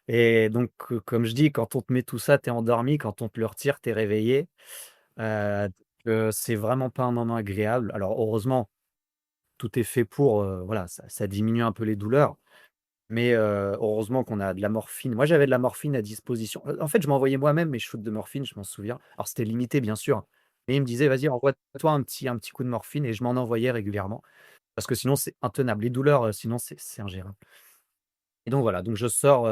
et donc comme je dis, quand on te met tout ça, tu es endormi, quand on te le retire, tu es réveillé, donc c'est vraiment pas un moment agréable. Alors heureusement, tout est fait pour, voilà, ça diminue un peu les douleurs. Mais heureusement qu'on a de la morphine. Moi, j'avais de la morphine à disposition. En fait, je m'envoyais moi-même mes shoots de morphine, je m'en souviens. Alors c'était limité, bien sûr, mais il me disait: «Vas-y, envoie-toi un petit coup de morphine» et je m'en envoyais régulièrement parce que sinon c'est intenable. Les douleurs, sinon c'est ingérable et donc voilà, donc je sors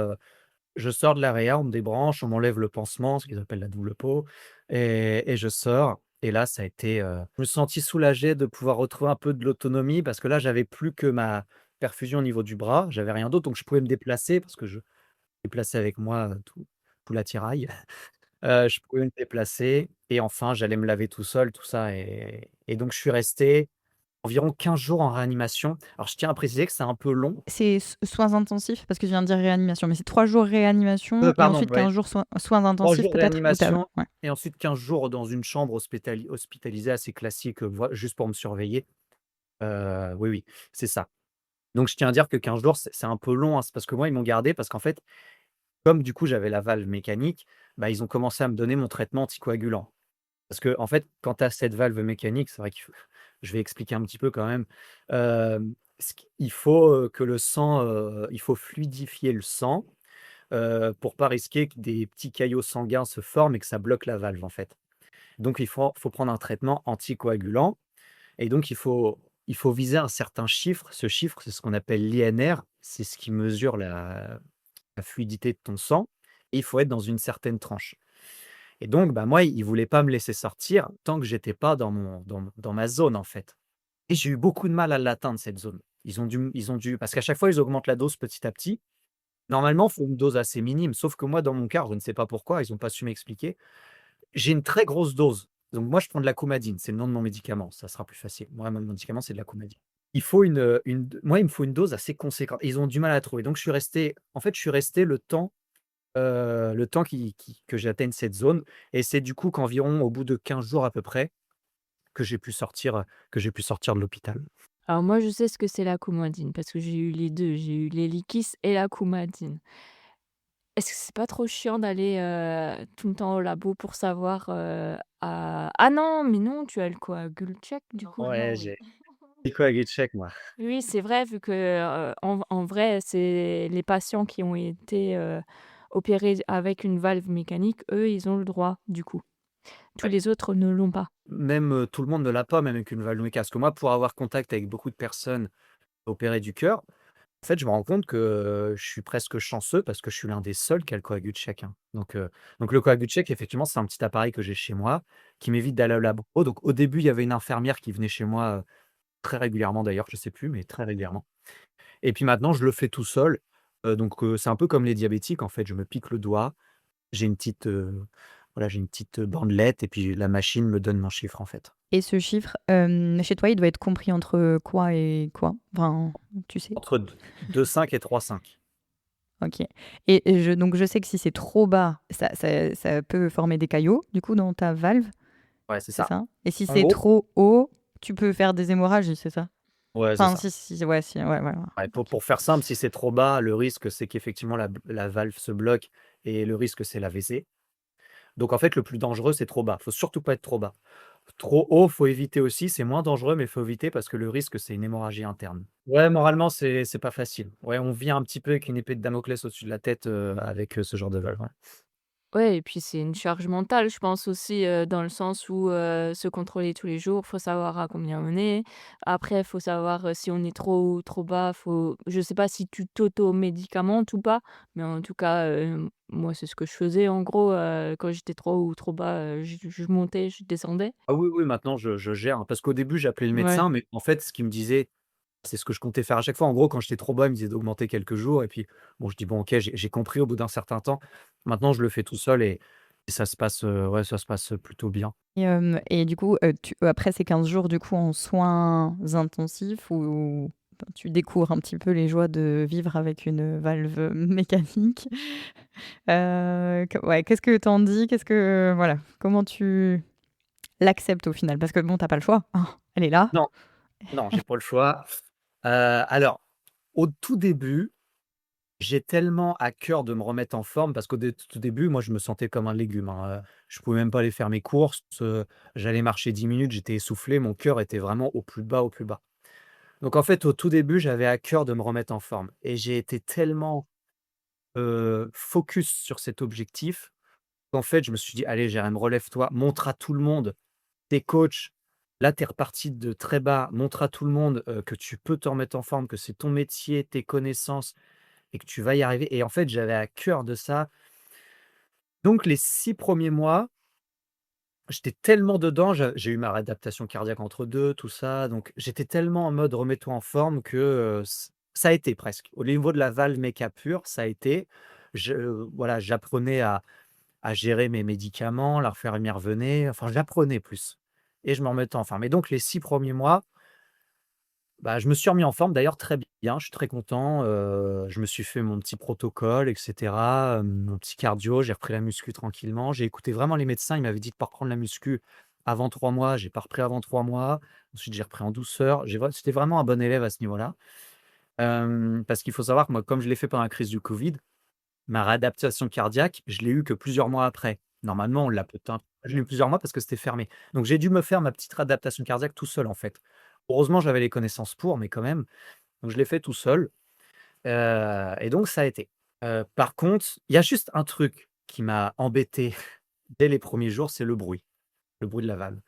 de la réa, on me débranche, on m'enlève le pansement, ce qu'ils appellent la double peau et je sors et là, ça a été, je me suis senti soulagé de pouvoir retrouver un peu de l'autonomie parce que là, j'avais plus que ma perfusion au niveau du bras, j'avais rien d'autre donc je pouvais me déplacer parce que je déplaçais avec moi, tout l'attirail. Je pouvais me déplacer et enfin, j'allais me laver tout seul, tout ça et donc je suis resté environ 15 jours en réanimation. Alors je tiens à préciser que c'est un peu long. C'est soins intensifs? Parce que je viens de dire réanimation, mais c'est 3 jours réanimation et Pardon, ensuite ouais, 15 jours soins 3 intensifs jours peut-être? Ou tu réanimation ouais. et ensuite 15 jours dans une chambre hospitalisée assez classique, juste pour me surveiller. Oui, oui, c'est ça. Donc je tiens à dire que 15 jours, c'est un peu long, hein. C'est parce que moi, ils m'ont gardé parce qu'en fait, comme du coup, j'avais la valve mécanique, bah, ils ont commencé à me donner mon traitement anticoagulant. Parce que en fait, quand tu as cette valve mécanique, c'est vrai qu'il faut je vais expliquer un petit peu quand même. Ce qui il faut, que le sang, il faut fluidifier le sang, pour pas risquer que des petits caillots sanguins se forment et que ça bloque la valve, en fait. Donc il faut prendre un traitement anticoagulant et donc il faut viser un certain chiffre. Ce chiffre, c'est ce qu'on appelle l'INR, c'est ce qui mesure la fluidité de ton sang et il faut être dans une certaine tranche. Et donc, bah, moi, ils voulaient pas me laisser sortir tant que j'étais pas dans ma zone, en fait. Et j'ai eu beaucoup de mal à l'atteindre, cette zone. Ils ont dû parce qu'à chaque fois, ils augmentent la dose petit à petit. Normalement, il faut une dose assez minime, sauf que moi, dans mon cas, je ne sais pas pourquoi, ils ont pas su m'expliquer. J'ai une très grosse dose. Donc moi, je prends de la Coumadine, c'est le nom de mon médicament, ça sera plus facile. Moi, mon médicament, c'est de la Coumadine. Moi, il me faut une dose assez conséquente. Ils ont du mal à la trouver. Donc je suis resté le temps que j'atteigne cette zone et c'est du coup qu'environ au bout de 15 jours à peu près, que j'ai pu sortir de l'hôpital. Alors moi, je sais ce que c'est la coumadine parce que j'ai eu les 2. J'ai eu l'hélicis et la coumadine. Est-ce que c'est pas trop chiant d'aller, tout le temps au labo pour savoir, ah non, mais non, tu as le Coagucheck du coup? Ouais, j'ai Decoagui-check moi. Oui, c'est vrai vu que, en vrai, c'est les patients qui ont été, opérés avec une valve mécanique, eux, ils ont le droit, du coup. Tous Ouais. les autres ne l'ont pas. Même, tout le monde ne l'a pas, même avec une valve parce que moi, pour avoir contact avec beaucoup de personnes opérées du cœur, en fait, je me rends compte que, je suis presque chanceux parce que je suis l'un des seuls qui a le Coagucheck, hein. Donc le Coagucheck, effectivement, c'est un petit appareil que j'ai chez moi, qui m'évite d'aller au labo. Donc au début, il y avait une infirmière qui venait chez moi, très régulièrement d'ailleurs, je sais plus, mais très régulièrement. Et puis maintenant, je le fais tout seul, c'est un peu comme les diabétiques, en fait. Je me pique le doigt, j'ai une petite, voilà, j'ai une petite bandelette et puis la machine me donne mon chiffre, en fait. Et ce chiffre, chez toi, il doit être compris entre quoi et quoi? Enfin, tu sais? Entre 2,5 et 3,5. OK. Et donc je sais que si c'est trop bas, ça peut former des caillots, du coup, dans ta valve, Ouais, c'est c'est ça. ça? Et si En c'est gros trop haut, tu peux faire des hémorragies, c'est ça? ouais, c'est Enfin, ça. si, ouais, si, ouais, ouais, ouais. Ouais, pour OK. pour faire simple, si c'est trop bas, le risque, c'est qu'effectivement la valve se bloque et le risque, c'est l'AVC. Donc en fait, le plus dangereux, c'est trop bas. Faut surtout pas être trop bas. Trop haut, faut éviter aussi, c'est moins dangereux, mais faut éviter parce que le risque, c'est une hémorragie interne. Ouais, moralement, c'est pas facile. Ouais, on vit un petit peu avec une épée de Damoclès au-dessus de la tête, avec, ce genre de valve, ouais. Ouais et puis c'est une charge mentale, je pense aussi, dans le sens où, se contrôler tous les jours, faut savoir à combien on est. Après, faut savoir, si on est trop haut ou trop bas, faut je sais pas si tu t'auto-médicamentes ou pas, mais en tout cas, moi, c'est ce que je faisais en gros, quand j'étais trop haut ou trop bas, je montais, je descendais. Ah oui, oui, maintenant je gère, hein, parce qu'au début, j'appelais le Ouais. médecin, mais en fait, ce qu'il me disait, c'est ce que je comptais faire à chaque fois. En gros, quand j'étais trop bas, il me disait d'augmenter quelques jours et puis, bon, je dis: «Bon, OK, j'ai compris au bout d'un certain temps». Maintenant, je le fais tout seul et ça se passe, ouais, ça se passe, plutôt bien. Et du coup, après ces 15 jours, du coup, en soins intensifs où enfin, tu découvres un petit peu les joies de vivre avec une valve mécanique, ouais, qu'est-ce que tu en dis? Voilà, comment tu l'acceptes au final? Parce que bon, tu as pas le choix, hein, elle est là. Non, non, j'ai pas le choix. Alors, au tout début, j'ai tellement à cœur de me remettre en forme parce tout début, moi, je me sentais comme un légume, hein, je pouvais même pas aller faire mes courses, j'allais marcher 10 minutes, j'étais essoufflé, mon cœur était vraiment au plus bas, au plus bas. Donc en fait, au tout début, j'avais à cœur de me remettre en forme et j'ai été tellement, focus sur cet objectif qu'en fait, je me suis dit: «Allez Jérém, relève-toi, montre à tout le monde, tu coach, là, tu es reparti de très bas, montre à tout le monde, que tu peux te remettre en forme, que c'est ton métier, tes connaissances et que tu vas y arriver» et en fait, j'avais à cœur de ça. Donc les 6 premiers mois, j'étais tellement dedans, j'ai eu ma réadaptation cardiaque entre 2, tout ça, donc j'étais tellement en mode remets-toi en forme que, ça a été presque. Au niveau de la valve méca pure, ça a été. Voilà, j'apprenais à gérer mes médicaments, l'infirmière venait, enfin j'apprenais plus et je me remettais en forme et donc les 6 premiers mois, Bah, je me suis remis en forme d'ailleurs très bien, je suis très content, je me suis fait mon petit protocole et cetera, mon petit cardio, j'ai repris la muscu tranquillement. J'ai écouté vraiment les médecins, ils m'avaient dit de pas reprendre la muscu avant 3 mois, j'ai pas repris avant 3 mois. Ensuite, j'ai repris en douceur. J'étais vraiment un bon élève à ce niveau-là. Parce qu'il faut savoir que moi, comme je l'ai fait pendant la crise du covid, ma réadaptation cardiaque, je l'ai eue que plusieurs mois après. Normalement, on l'a peut-être je l'ai eu plusieurs mois parce que c'était fermé. Donc j'ai dû me faire ma petite réadaptation cardiaque tout seul, en fait. Heureusement, j'avais les connaissances pour, mais quand même. Donc je l'ai fait tout seul, et donc ça a été. Par contre, il y a juste un truc qui m'a embêté dès les premiers jours, c'est le bruit de la vanne.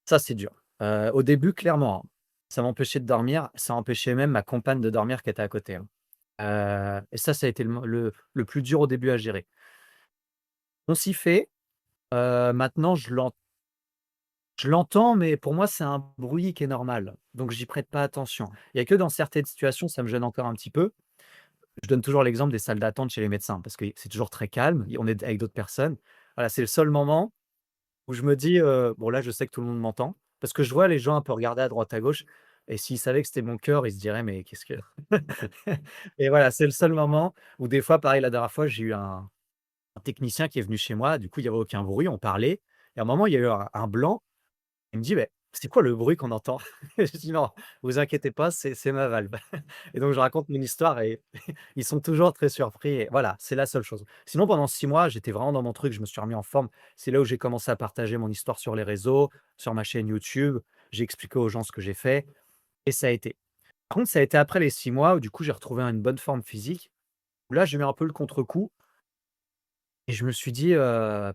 Ça, c'est dur. Au début, clairement, hein, ça m'empêchait de dormir, ça empêchait même ma compagne de dormir qui était à côté, hein. Et ça a été le plus dur au début à gérer. On s'y fait, maintenant je l'entends, mais pour moi, c'est un bruit qui est normal, donc j'y prête pas attention. Il y a que dans certaines situations, ça me gêne encore un petit peu. Je donne toujours l'exemple des salles d'attente chez les médecins parce que c'est toujours très calme, on est avec d'autres personnes. Voilà, c'est le seul moment où je me dis, «Bon là, je sais que tout le monde m'entend», parce que je vois les gens un peu regarder à droite à gauche et s'ils savaient que c'était mon cœur, ils se diraient: «Mais qu'est-ce que» et voilà, c'est le seul moment où des fois, pareil, la dernière fois, j'ai eu un technicien qui est venu chez moi, du coup, il y avait aucun bruit, on parlait et à un moment, il y a eu un blanc. Il me dit: «Beh, c'est quoi le bruit qu'on entend?» Je dis: «Non, vous inquiétez pas, c'est ma valve» et donc je raconte mon histoire et ils sont toujours très surpris et voilà, c'est la seule chose. Sinon pendant 6 mois, j'étais vraiment dans mon truc, je me suis remis en forme. C'est là où j'ai commencé à partager mon histoire sur les réseaux, sur ma chaîne YouTube. J'ai expliqué aux gens ce que j'ai fait et ça a été. Par contre, ça a été après les 6 mois où du coup j'ai retrouvé une bonne forme physique, où là j'ai eu un peu le contre-coup et je me suis dit,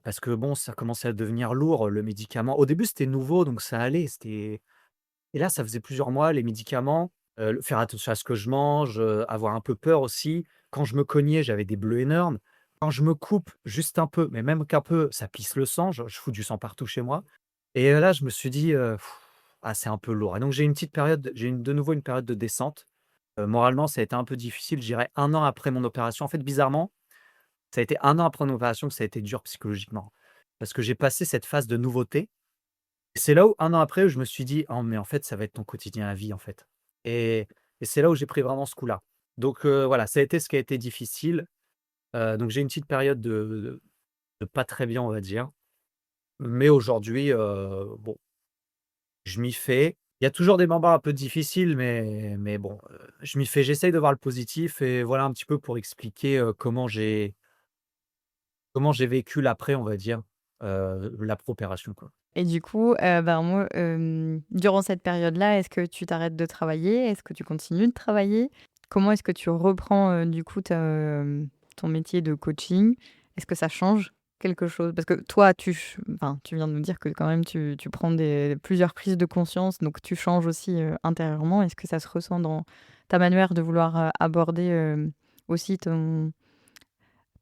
parce que bon, ça commençait à devenir lourd, le médicament. Au début, c'était nouveau donc ça allait, c'était et là, ça faisait plusieurs mois, les médicaments, faire attention à ce que je mange, avoir un peu peur aussi. Quand je me cognais, j'avais des bleus énormes. Quand je me coupe juste un peu, mais même qu'un peu, ça pisse le sang, je fous du sang partout chez moi et là, je me suis dit, «Ah, c'est un peu lourd» et donc j'ai une de nouveau une période de descente. Moralement, ça a été un peu difficile, je dirais 1 an après mon opération. En fait, bizarrement, ça a été 1 an après mon opération que ça a été dur psychologiquement. Parce que j'ai passé cette phase de nouveauté. C'est là où 1 an après, où je me suis dit: «Oh mais en fait, ça va être ton quotidien à vie, en fait» et et c'est là où j'ai pris vraiment ce coup-là. Donc voilà, ça a été ce qui a été difficile. Donc j'ai une petite période de pas très bien, on va dire. Mais aujourd'hui, bon, je m'y fais. Il y a toujours des moments un peu difficiles, mais bon, je m'y fais. J'essaye de voir le positif et voilà un petit peu pour expliquer, comment j'ai vécu l'après, on va dire, l'après-opération, quoi. Et du coup, ben, moi, durant cette période-là, est-ce que tu t'arrêtes de travailler? Est-ce que tu continues de travailler? Comment est-ce que tu reprends, du coup, ton métier de coaching? Est-ce que ça change quelque chose? Parce que toi, enfin, tu viens de nous dire que quand même tu prends plusieurs prises de conscience, donc tu changes aussi, intérieurement. Est-ce que ça se ressent dans ta manière de vouloir, aborder, aussi ton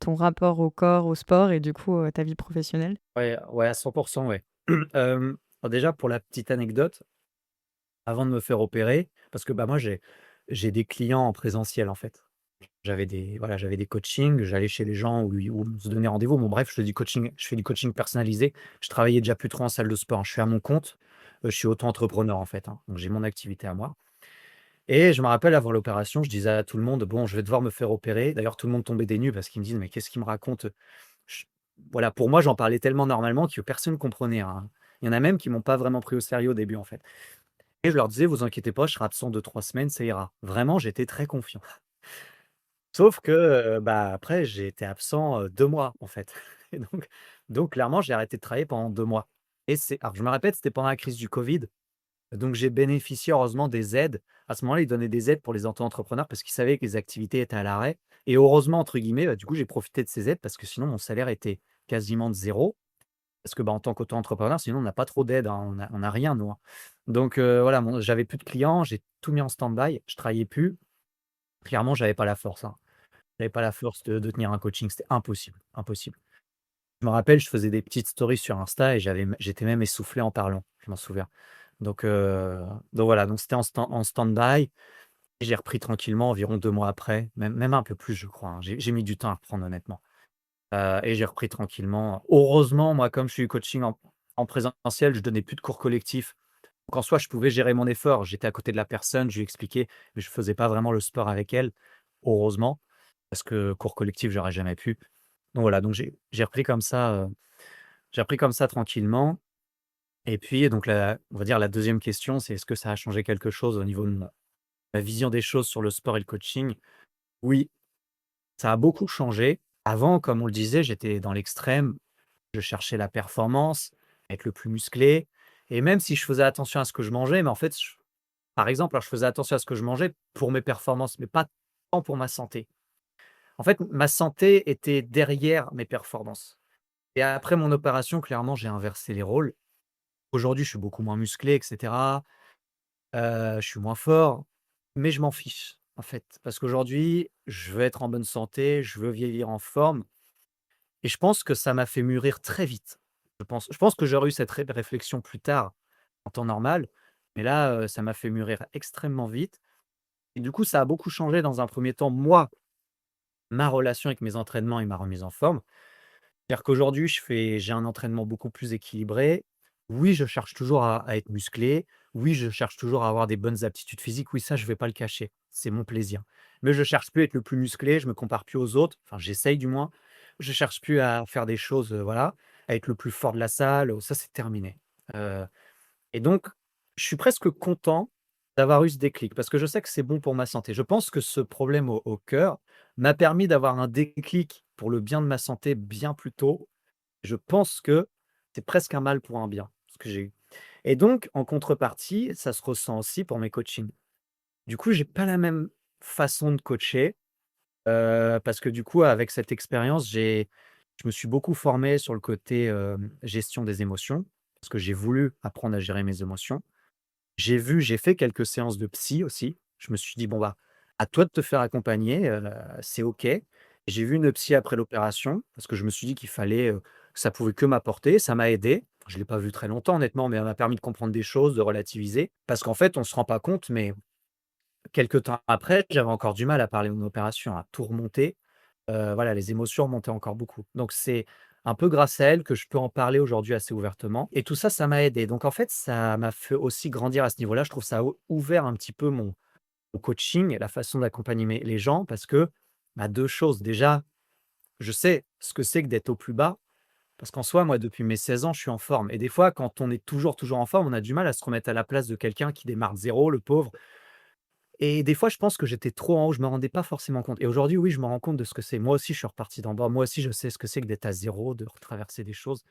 rapport au corps, au sport et du coup, ta vie professionnelle? Ouais, ouais, à 100 ouais. Alors déjà pour la petite anecdote, avant de me faire opérer, parce que, bah, moi j'ai des clients en présentiel, en fait. J'avais des coachings, j'allais chez les gens où on se donnait rendez-vous. Bon bref, je fais du coaching personnalisé. Je travaillais déjà plus trop en salle de sport, hein. Je suis à mon compte, je suis auto-entrepreneur, en fait, hein, donc j'ai mon activité à moi et je me rappelle avant l'opération, je disais à tout le monde: «Bon, je vais devoir me faire opérer». D'ailleurs, tout le monde tombait des nues parce qu'ils me disent: «Mais qu'est-ce qu'il me raconte?» ch Voilà, pour moi, j'en parlais tellement normalement que personne ne comprenait, hein. Il y en a même qui m'ont pas vraiment pris au sérieux au début, en fait et je leur disais: «Vous inquiétez pas, je serai absent 2 3 semaines, ça ira». Vraiment, j'étais très confiant. Sauf que, bah, après j'ai été absent, 2 mois, en fait et donc clairement, j'ai arrêté de travailler pendant 2 mois et alors je me répète, c'était pendant la crise du covid, donc j'ai bénéficié heureusement des aides. À ce moment-là, ils donnaient des aides pour les auto-entrepreneurs parce qu'ils savaient que les activités étaient à l'arrêt et «heureusement» entre guillemets, bah, du coup, j'ai profité de ces aides parce que sinon mon salaire était quasiment de 0. Parce que, bah, en tant qu'auto-entrepreneur, sinon on n'a pas trop d'aide, hein, on a rien nous, hein. Donc voilà, j'avais plus de clients, j'ai tout mis en stand-by, je travaillais plus. Clairement, j'avais pas la force, hein. J'avais pas la force de tenir un coaching, c'était impossible, impossible. Je me rappelle, je faisais des petites stories sur Insta et j'étais même essoufflé en parlant, je m'en souviens. Donc voilà, donc c'était en stand-by et j'ai repris tranquillement environ 2 mois après, même un peu plus je crois, hein. J'ai mis du temps à reprendre honnêtement. Et j'ai repris tranquillement. Heureusement, moi, comme je suis coaching en présentiel, je donnais plus de cours collectifs. Donc en soi, je pouvais gérer mon effort. J'étais à côté de la personne, je lui expliquais, mais je faisais pas vraiment le sport avec elle, heureusement, parce que cours collectif, j'aurais jamais pu. Donc voilà, donc j'ai repris comme ça tranquillement et puis donc la on va dire la deuxième question, c'est est-ce que ça a changé quelque chose au niveau de mon ma vision des choses sur le sport et le coaching? Oui, ça a beaucoup changé. Avant, comme on le disait, j'étais dans l'extrême. Je cherchais la performance, être le plus musclé et même si je faisais attention à ce que je mangeais, mais en fait, par exemple, alors je faisais attention à ce que je mangeais pour mes performances, mais pas tant pour ma santé. En fait, ma santé était derrière mes performances et après mon opération, clairement, j'ai inversé les rôles. Aujourd'hui, je suis beaucoup moins musclé et cetera, je suis moins fort, mais je m'en fiche, en fait, parce qu'aujourd'hui, je veux être en bonne santé, je veux vieillir en forme et je pense que ça m'a fait mûrir très vite. Je pense que j'aurais eu cette réflexion plus tard, en temps normal, mais là, ça m'a fait mûrir extrêmement vite et du coup, ça a beaucoup changé dans un premier temps, moi, ma relation avec mes entraînements et ma remise en forme. C'est-à-dire qu'aujourd'hui, j'ai un entraînement beaucoup plus équilibré. Oui, je cherche toujours à être musclé. Oui, je cherche toujours à avoir des bonnes aptitudes physiques. Oui, ça, je vais pas le cacher. C'est mon plaisir. Mais je cherche plus à être le plus musclé, je me compare plus aux autres. Enfin, j'essaye du moins. Je cherche plus à faire des choses, voilà, à être le plus fort de la salle. Ça, c'est terminé. Heu et donc, je suis presque content d'avoir eu ce déclic parce que je sais que c'est bon pour ma santé. Je pense que ce problème au cœur m'a permis d'avoir un déclic pour le bien de ma santé bien plus tôt. Je pense que c'est presque un mal pour un bien, ce que j'ai eu et donc en contrepartie, ça se ressent aussi pour mes coachings. Du coup, j'ai pas la même façon de coacher, parce que du coup, avec cette expérience, je me suis beaucoup formé sur le côté, gestion des émotions, parce que j'ai voulu apprendre à gérer mes émotions. J'ai fait quelques séances de psy aussi. Je me suis dit: «Bon, bah, à toi de te faire accompagner, c'est OK». J'ai vu une psy après l'opération parce que je me suis dit qu'il fallait, que ça pouvait que m'apporter. Ça m'a aidé. Je ne l'ai pas vu très longtemps honnêtement, mais elle m'a permis de comprendre des choses, de relativiser. Parce qu'en fait, on ne se rend pas compte, mais quelque temps après, j'avais encore du mal à parler de mon opération, à tout remonter. Voilà, les émotions remontaient encore beaucoup. Donc c'est un peu grâce à elle que je peux en parler aujourd'hui assez ouvertement et tout ça, ça m'a aidé. Donc en fait, ça m'a fait aussi grandir à ce niveau-là. Je trouve ça a ouvert un petit peu mon coaching, la façon d'accompagner les gens parce que, bah, 2 choses. Déjà, je sais ce que c'est que d'être au plus bas parce qu'en soi, moi, depuis mes 16 ans, je suis en forme et des fois, quand on est toujours en forme, on a du mal à se remettre à la place de quelqu'un qui démarre de 0, le pauvre. Et des fois, je pense que j'étais trop en haut, je me rendais pas forcément compte. Et aujourd'hui, oui, je me rends compte de ce que c'est. Moi aussi, je suis reparti d'en bas. Moi aussi, je sais ce que c'est que d'être à zéro, de retraverser des choses.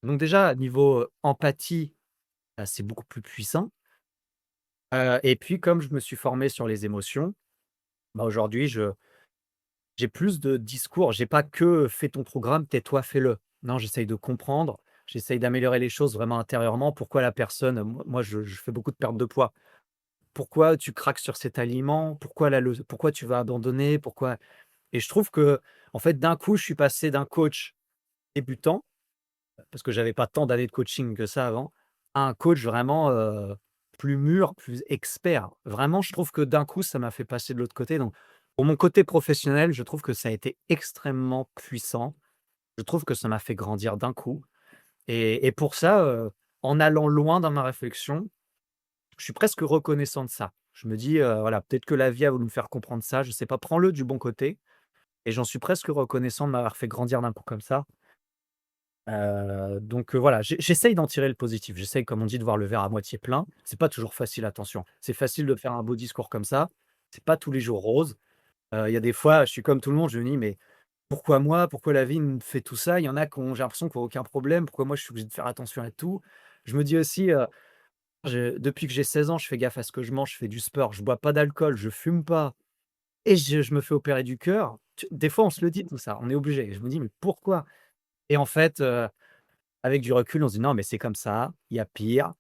Donc déjà, niveau, empathie, bah, c'est beaucoup plus puissant. Et puis comme je me suis formé sur les émotions, bah, aujourd'hui, j'ai plus de discours. J'ai pas que: «Fais ton programme, tais-toi, fais-le». Non, j'essaye de comprendre, j'essaye d'améliorer les choses vraiment intérieurement. Pourquoi la personne, moi, je fais beaucoup de perte de poids. Pourquoi tu craques sur cet aliment? Pourquoi tu vas abandonner? Pourquoi Et je trouve que, en fait, d'un coup, je suis passé d'un coach débutant, parce que j'avais pas tant d'années de coaching que ça avant, à un coach vraiment, plus mûr, plus expert. Vraiment, je trouve que d'un coup, ça m'a fait passer de l'autre côté. Donc, pour mon côté professionnel, je trouve que ça a été extrêmement puissant. Je trouve que ça m'a fait grandir d'un coup et pour ça, en allant loin dans ma réflexion, je suis presque reconnaissant de ça. Je me dis, voilà, peut-être que la vie a voulu me faire comprendre ça, je sais pas, prends-le du bon côté et j'en suis presque reconnaissant de m'avoir fait grandir d'un coup comme ça. Donc voilà, j'essaye d'en tirer le positif. J'essaye, comme on dit, de voir le verre à moitié plein. C'est pas toujours facile, attention. C'est facile de faire un beau discours comme ça. C'est pas tous les jours rose. Il y a des fois, je suis comme tout le monde, je me dis: «Mais pourquoi moi? Pourquoi la vie me fait tout ça?» Il y en a qui ont j'ai l'impression qu'ils ont aucun problème. Pourquoi moi je suis obligé de faire attention à tout? Je me dis aussi, depuis que j'ai 16 ans, je fais gaffe à ce que je mange, je fais du sport, je bois pas d'alcool, je fume pas et je me fais opérer du cœur. Des fois, on se le dit tout ça, on est obligé. Je me dis: «Mais pourquoi?» Et en fait, avec du recul, on se dit: «Non, mais c'est comme ça, il y a pire,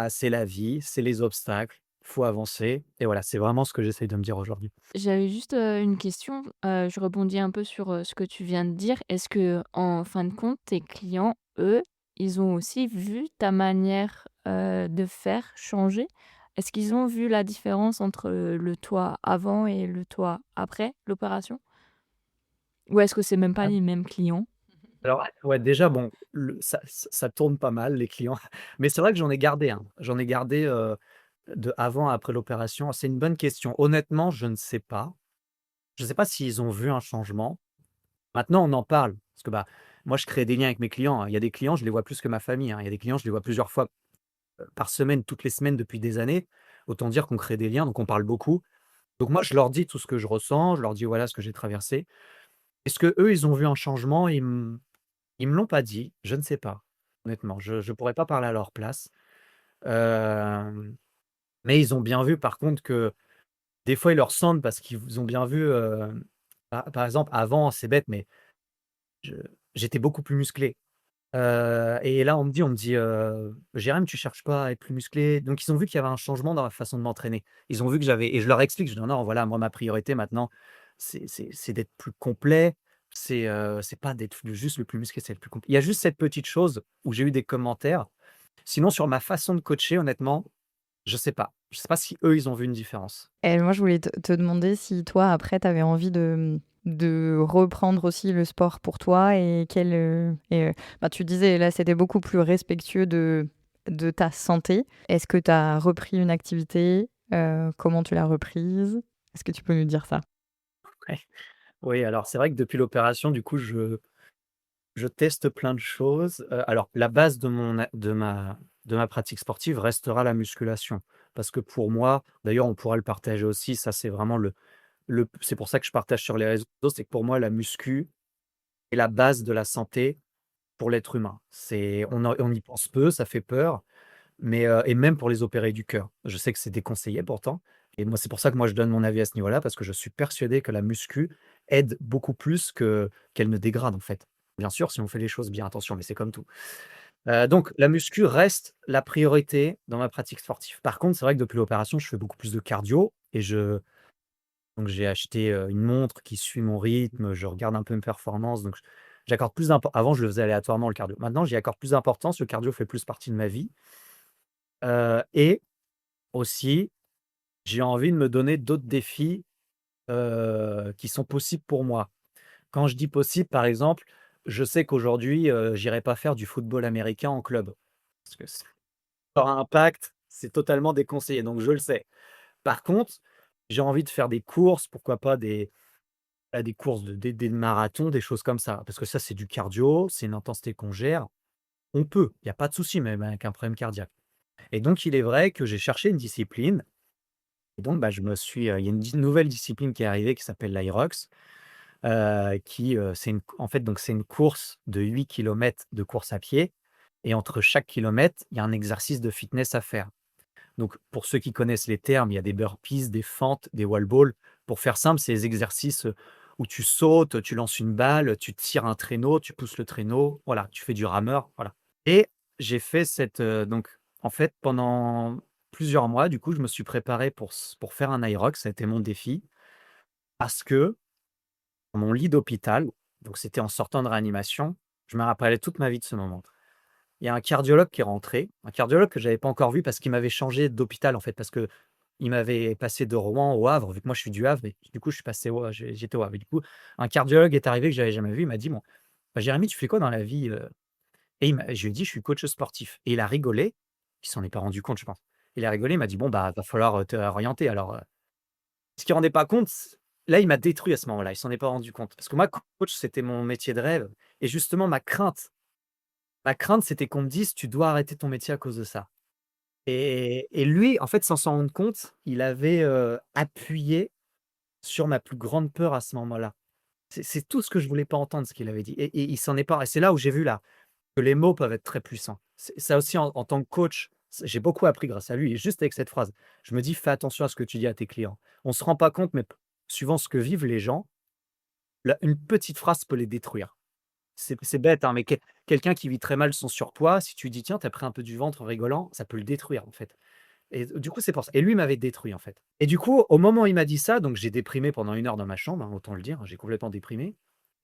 c'est la vie, c'est les obstacles, faut avancer» et voilà, c'est vraiment ce que j'essaye de me dire aujourd'hui. J'avais juste, une question, je rebondis un peu sur, ce que tu viens de dire. Est-ce que en fin de compte, tes clients, eux, ils ont aussi vu ta manière, de faire changer? Est-ce qu'ils ont vu la différence entre, le toi avant et le toi après l'opération? Ou est-ce que c'est même pas Ah, les mêmes clients? Alors, ouais, déjà, bon, ça tourne pas mal les clients, mais c'est vrai que j'en ai gardé, hein. J'en ai gardé, de avant, après l'opération. C'est une bonne question. Honnêtement, je ne sais pas. Je ne sais pas s'ils ont vu un changement. Maintenant, on en parle parce que, bah, moi, je crée des liens avec mes clients, hein. Il y a des clients, je les vois plus que ma famille, hein. Il y a des clients, je les vois plusieurs fois, par semaine, toutes les semaines depuis des années. Autant dire qu'on crée des liens, donc on parle beaucoup. Donc moi, je leur dis tout ce que je ressens, je leur dis, voilà, ce que j'ai traversé. Est-ce qu'eux, ils ont vu un changement? Ils me l'ont pas dit, je ne sais pas, honnêtement. Je pourrais pas parler à leur place. Hem, mais ils ont bien vu par contre que des fois, ils le ressentent parce qu'ils ont bien vu, par exemple, avant, c'est bête, mais je j'étais beaucoup plus musclé. Et là, on me dit: «Jérém, tu cherches pas à être plus musclé?» Donc ils ont vu qu'il y avait un changement dans la façon de m'entraîner. Ils ont vu que j'avais et je leur explique, je dis: «Non, voilà, moi, ma priorité maintenant, c'est d'être plus complet, c'est pas d'être juste le plus musclé, c'est être plus complet». Il y a juste cette petite chose où j'ai eu des commentaires. Sinon, sur ma façon de coacher, honnêtement, je sais pas. Je sais pas si eux, ils ont vu une différence. Et moi, je voulais te demander si toi, après, tu avais envie de reprendre aussi le sport pour toi et bah, tu disais, là, c'était beaucoup plus respectueux de ta santé. Est-ce que tu as repris une activité? Comment tu l'as reprise? Est-ce que tu peux nous dire ça? Ouais. Oui, alors c'est vrai que depuis l'opération, du coup, je teste plein de choses. Alors la base de ma pratique sportive restera la musculation. Parce que pour moi, d'ailleurs, on pourra le partager aussi, ça c'est vraiment c'est pour ça que je partage sur les réseaux, c'est que pour moi la muscu est la base de la santé pour l'être humain. On y pense peu, ça fait peur, mais et même pour les opérés du cœur. Je sais que c'est déconseillé pourtant et moi, c'est pour ça que moi je donne mon avis à ce niveau-là, parce que je suis persuadé que la muscu aide beaucoup plus qu'elle ne dégrade, en fait. Bien sûr, si on fait les choses bien, attention, mais c'est comme tout. Donc la muscu reste la priorité dans ma pratique sportive. Par contre, c'est vrai que depuis l'opération, je fais beaucoup plus de cardio et donc j'ai acheté, une montre qui suit mon rythme, je regarde un peu mes performances, donc j'accorde plus d'importance. Avant, je le faisais aléatoirement le cardio. Maintenant, j'y accorde plus d'importance, le cardio fait plus partie de ma vie, et aussi, j'ai envie de me donner d'autres défis, qui sont possibles pour moi. Quand je dis possible, par exemple, je sais qu'aujourd'hui, j'irai pas faire du football américain en club. Parce que sport à impact, c'est totalement déconseillé, donc je le sais. Par contre, j'ai envie de faire des courses, pourquoi pas des courses des marathons, des choses comme ça. Parce que ça, c'est du cardio, c'est une intensité qu'on gère. On peut, il y a pas de souci, même avec un problème cardiaque. Et donc il est vrai que j'ai cherché une discipline et donc bah, il y a une nouvelle discipline qui est arrivée qui s'appelle l'Irox, c'est en fait, donc c'est une course de 8 kilomètres de course à pied et entre chaque kilomètre, il y a un exercice de fitness à faire. Donc pour ceux qui connaissent les termes, il y a des burpees, des fentes, des wall balls. Pour faire simple, c'est les exercices, où tu sautes, tu lances une balle, tu tires un traîneau, tu pousses le traîneau, voilà, tu fais du rameur, voilà. Et j'ai fait donc en fait, pendant plusieurs mois, du coup, je me suis préparé pour faire un Irox, ça a été mon défi parce que dans mon lit d'hôpital, donc c'était en sortant de réanimation, je me rappellerai toute ma vie de ce moment. Il y a un cardiologue qui est rentré, un cardiologue que j'avais pas encore vu parce qu'il m'avait changé d'hôpital, en fait, parce qu'il m'avait passé de Rouen au Havre, vu que moi je suis du Havre et du coup je suis passé j'étais au Havre et du coup, un cardiologue est arrivé que j'avais jamais vu, il m'a dit: «Bon, bah, Jérémy, tu fais quoi dans la vie?» Et je lui ai dit: «Je suis coach sportif» et il a rigolé, il s'en est pas rendu compte, je pense. Il a rigolé, il m'a dit: «Bon, bah, va falloir, te réorienter alors», ce qu'il rendait pas compte, là, il m'a détruit à ce moment-là, il s'en est pas rendu compte. Parce que moi, coach, c'était mon métier de rêve et justement ma crainte, c'était qu'on me dise: «Tu dois arrêter ton métier à cause de ça». Et lui, en fait, sans s'en rendre compte, il avait, appuyé sur ma plus grande peur à ce moment-là. C'est tout ce que je voulais pas entendre, ce qu'il avait dit et il s'en est pas et c'est là où j'ai vu là, que les mots peuvent être très puissants. C'est ça aussi en tant que coach, j'ai beaucoup appris grâce à lui et juste avec cette phrase. Je me dis: «Fais attention à ce que tu dis à tes clients». On se rend pas compte, mais suivant ce que vivent les gens, là, une petite phrase peut les détruire. C'est bête, hein, mais quelqu'un qui vit très mal son surpoids, si tu lui dis: «Tiens, tu as pris un peu du ventre en rigolant», ça peut le détruire, en fait. Et du coup, c'est pour ça et lui m'avait détruit, en fait. Et du coup, au moment où il m'a dit ça, donc j'ai déprimé pendant 1 heure dans ma chambre, hein, autant le dire, hein, j'ai complètement déprimé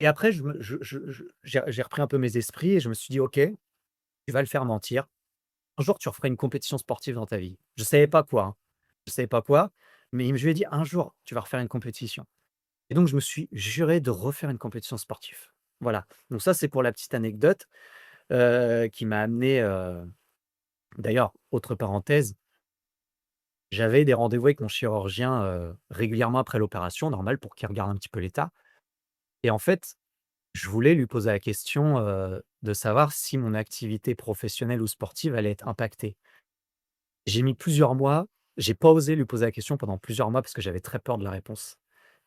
et après j'ai repris un peu mes esprits et je me suis dit: «OK, tu vas le faire mentir. Un jour, tu referas une compétition sportive dans ta vie». Je savais pas quoi, hein. Je savais pas quoi, mais je lui ai dit: «Un jour, tu vas refaire une compétition» et donc je me suis juré de refaire une compétition sportive. Voilà, donc ça, c'est pour la petite anecdote, qui m'a amené, d'ailleurs, autre parenthèse, j'avais des rendez-vous avec mon chirurgien, régulièrement après l'opération, normal pour qu'il regarde un petit peu l'état et en fait, je voulais lui poser la question, de savoir si mon activité professionnelle ou sportive allait être impactée. J'ai mis plusieurs mois, j'ai pas osé lui poser la question pendant plusieurs mois parce que j'avais très peur de la réponse.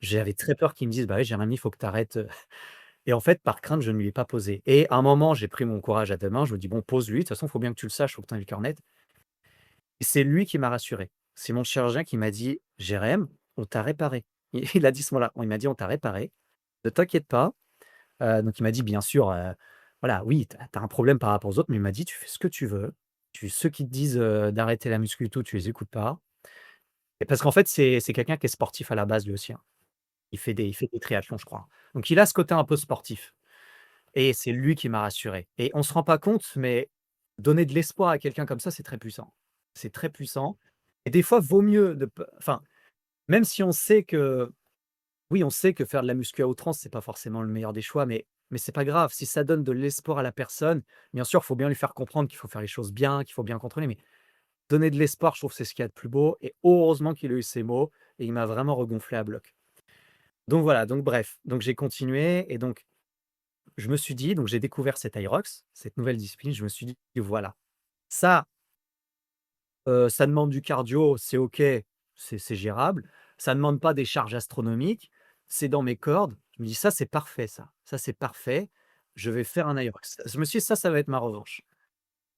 J'avais très peur qu'il me dise: «Bah oui, Jérémy, il faut que tu arrêtes», et en fait, par crainte, je ne lui ai pas posé et à un moment, j'ai pris mon courage à 2 mains, je me dis: «Bon, pose-lui, de toute façon, il faut bien que tu le saches, il faut que tu aies le cœur net» et c'est lui qui m'a rassuré. C'est mon chirurgien qui m'a dit: «Jérém, on t'a réparé». Il a dit ce mot-là. Il m'a dit: «On t'a réparé, ne t'inquiète pas». Donc il m'a dit: «Bien sûr, voilà, oui, tu as un problème par rapport aux autres», mais il m'a dit: «Tu fais ce que tu veux. Ceux qui te disent, d'arrêter la muscu et tout, tu les écoutes pas». Et parce qu'en fait, c'est quelqu'un qui est sportif à la base lui aussi, hein. Il fait des triathlons, je crois. Donc il a ce côté un peu sportif et c'est lui qui m'a rassuré et on se rend pas compte, mais donner de l'espoir à quelqu'un comme ça, c'est très puissant. C'est très puissant et des fois, vaut mieux de p enfin, même si on sait que oui, on sait que faire de la muscu à outrance, c'est pas forcément le meilleur des choix, mais c'est pas grave. Si ça donne de l'espoir à la personne, bien sûr, il faut bien lui faire comprendre qu'il faut faire les choses bien, qu'il faut bien contrôler, mais donner de l'espoir, je trouve que c'est ce qu'il y a de plus beau et heureusement qu'il a eu ces mots et il m'a vraiment regonflé à bloc. Donc voilà, donc bref, donc j'ai continué et donc je me suis dit donc j'ai découvert cet Hyrox, cette nouvelle discipline, je me suis dit: «Voilà, ça, ça demande du cardio, c'est OK, c'est gérable. Ça demande pas des charges astronomiques, c'est dans mes cordes». Je me dis: «Ça, c'est parfait ça. Ça, c'est parfait. Je vais faire un Hyrox». Je me suis dit: Ça va être ma revanche»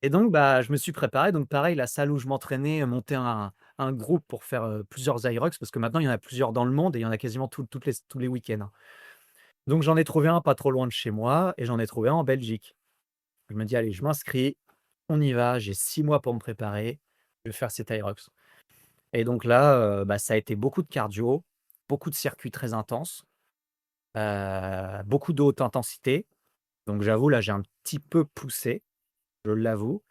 et donc bah, je me suis préparé. Donc pareil, la salle où je m'entraînais, monter un groupe pour faire, plusieurs Hyrox parce que maintenant il y en a plusieurs dans le monde et il y en a quasiment tous les week-ends, hein. Donc j'en ai trouvé un pas trop loin de chez moi et j'en ai trouvé un en Belgique. Je me dis: «Allez, je m'inscris, on y va, j'ai 6 mois pour me préparer, je vais faire cet Hyrox». Et donc là, bah, ça a été beaucoup de cardio, beaucoup de circuits très intenses, beaucoup de haute intensité. Donc j'avoue, là, j'ai un petit peu poussé, je l'avoue,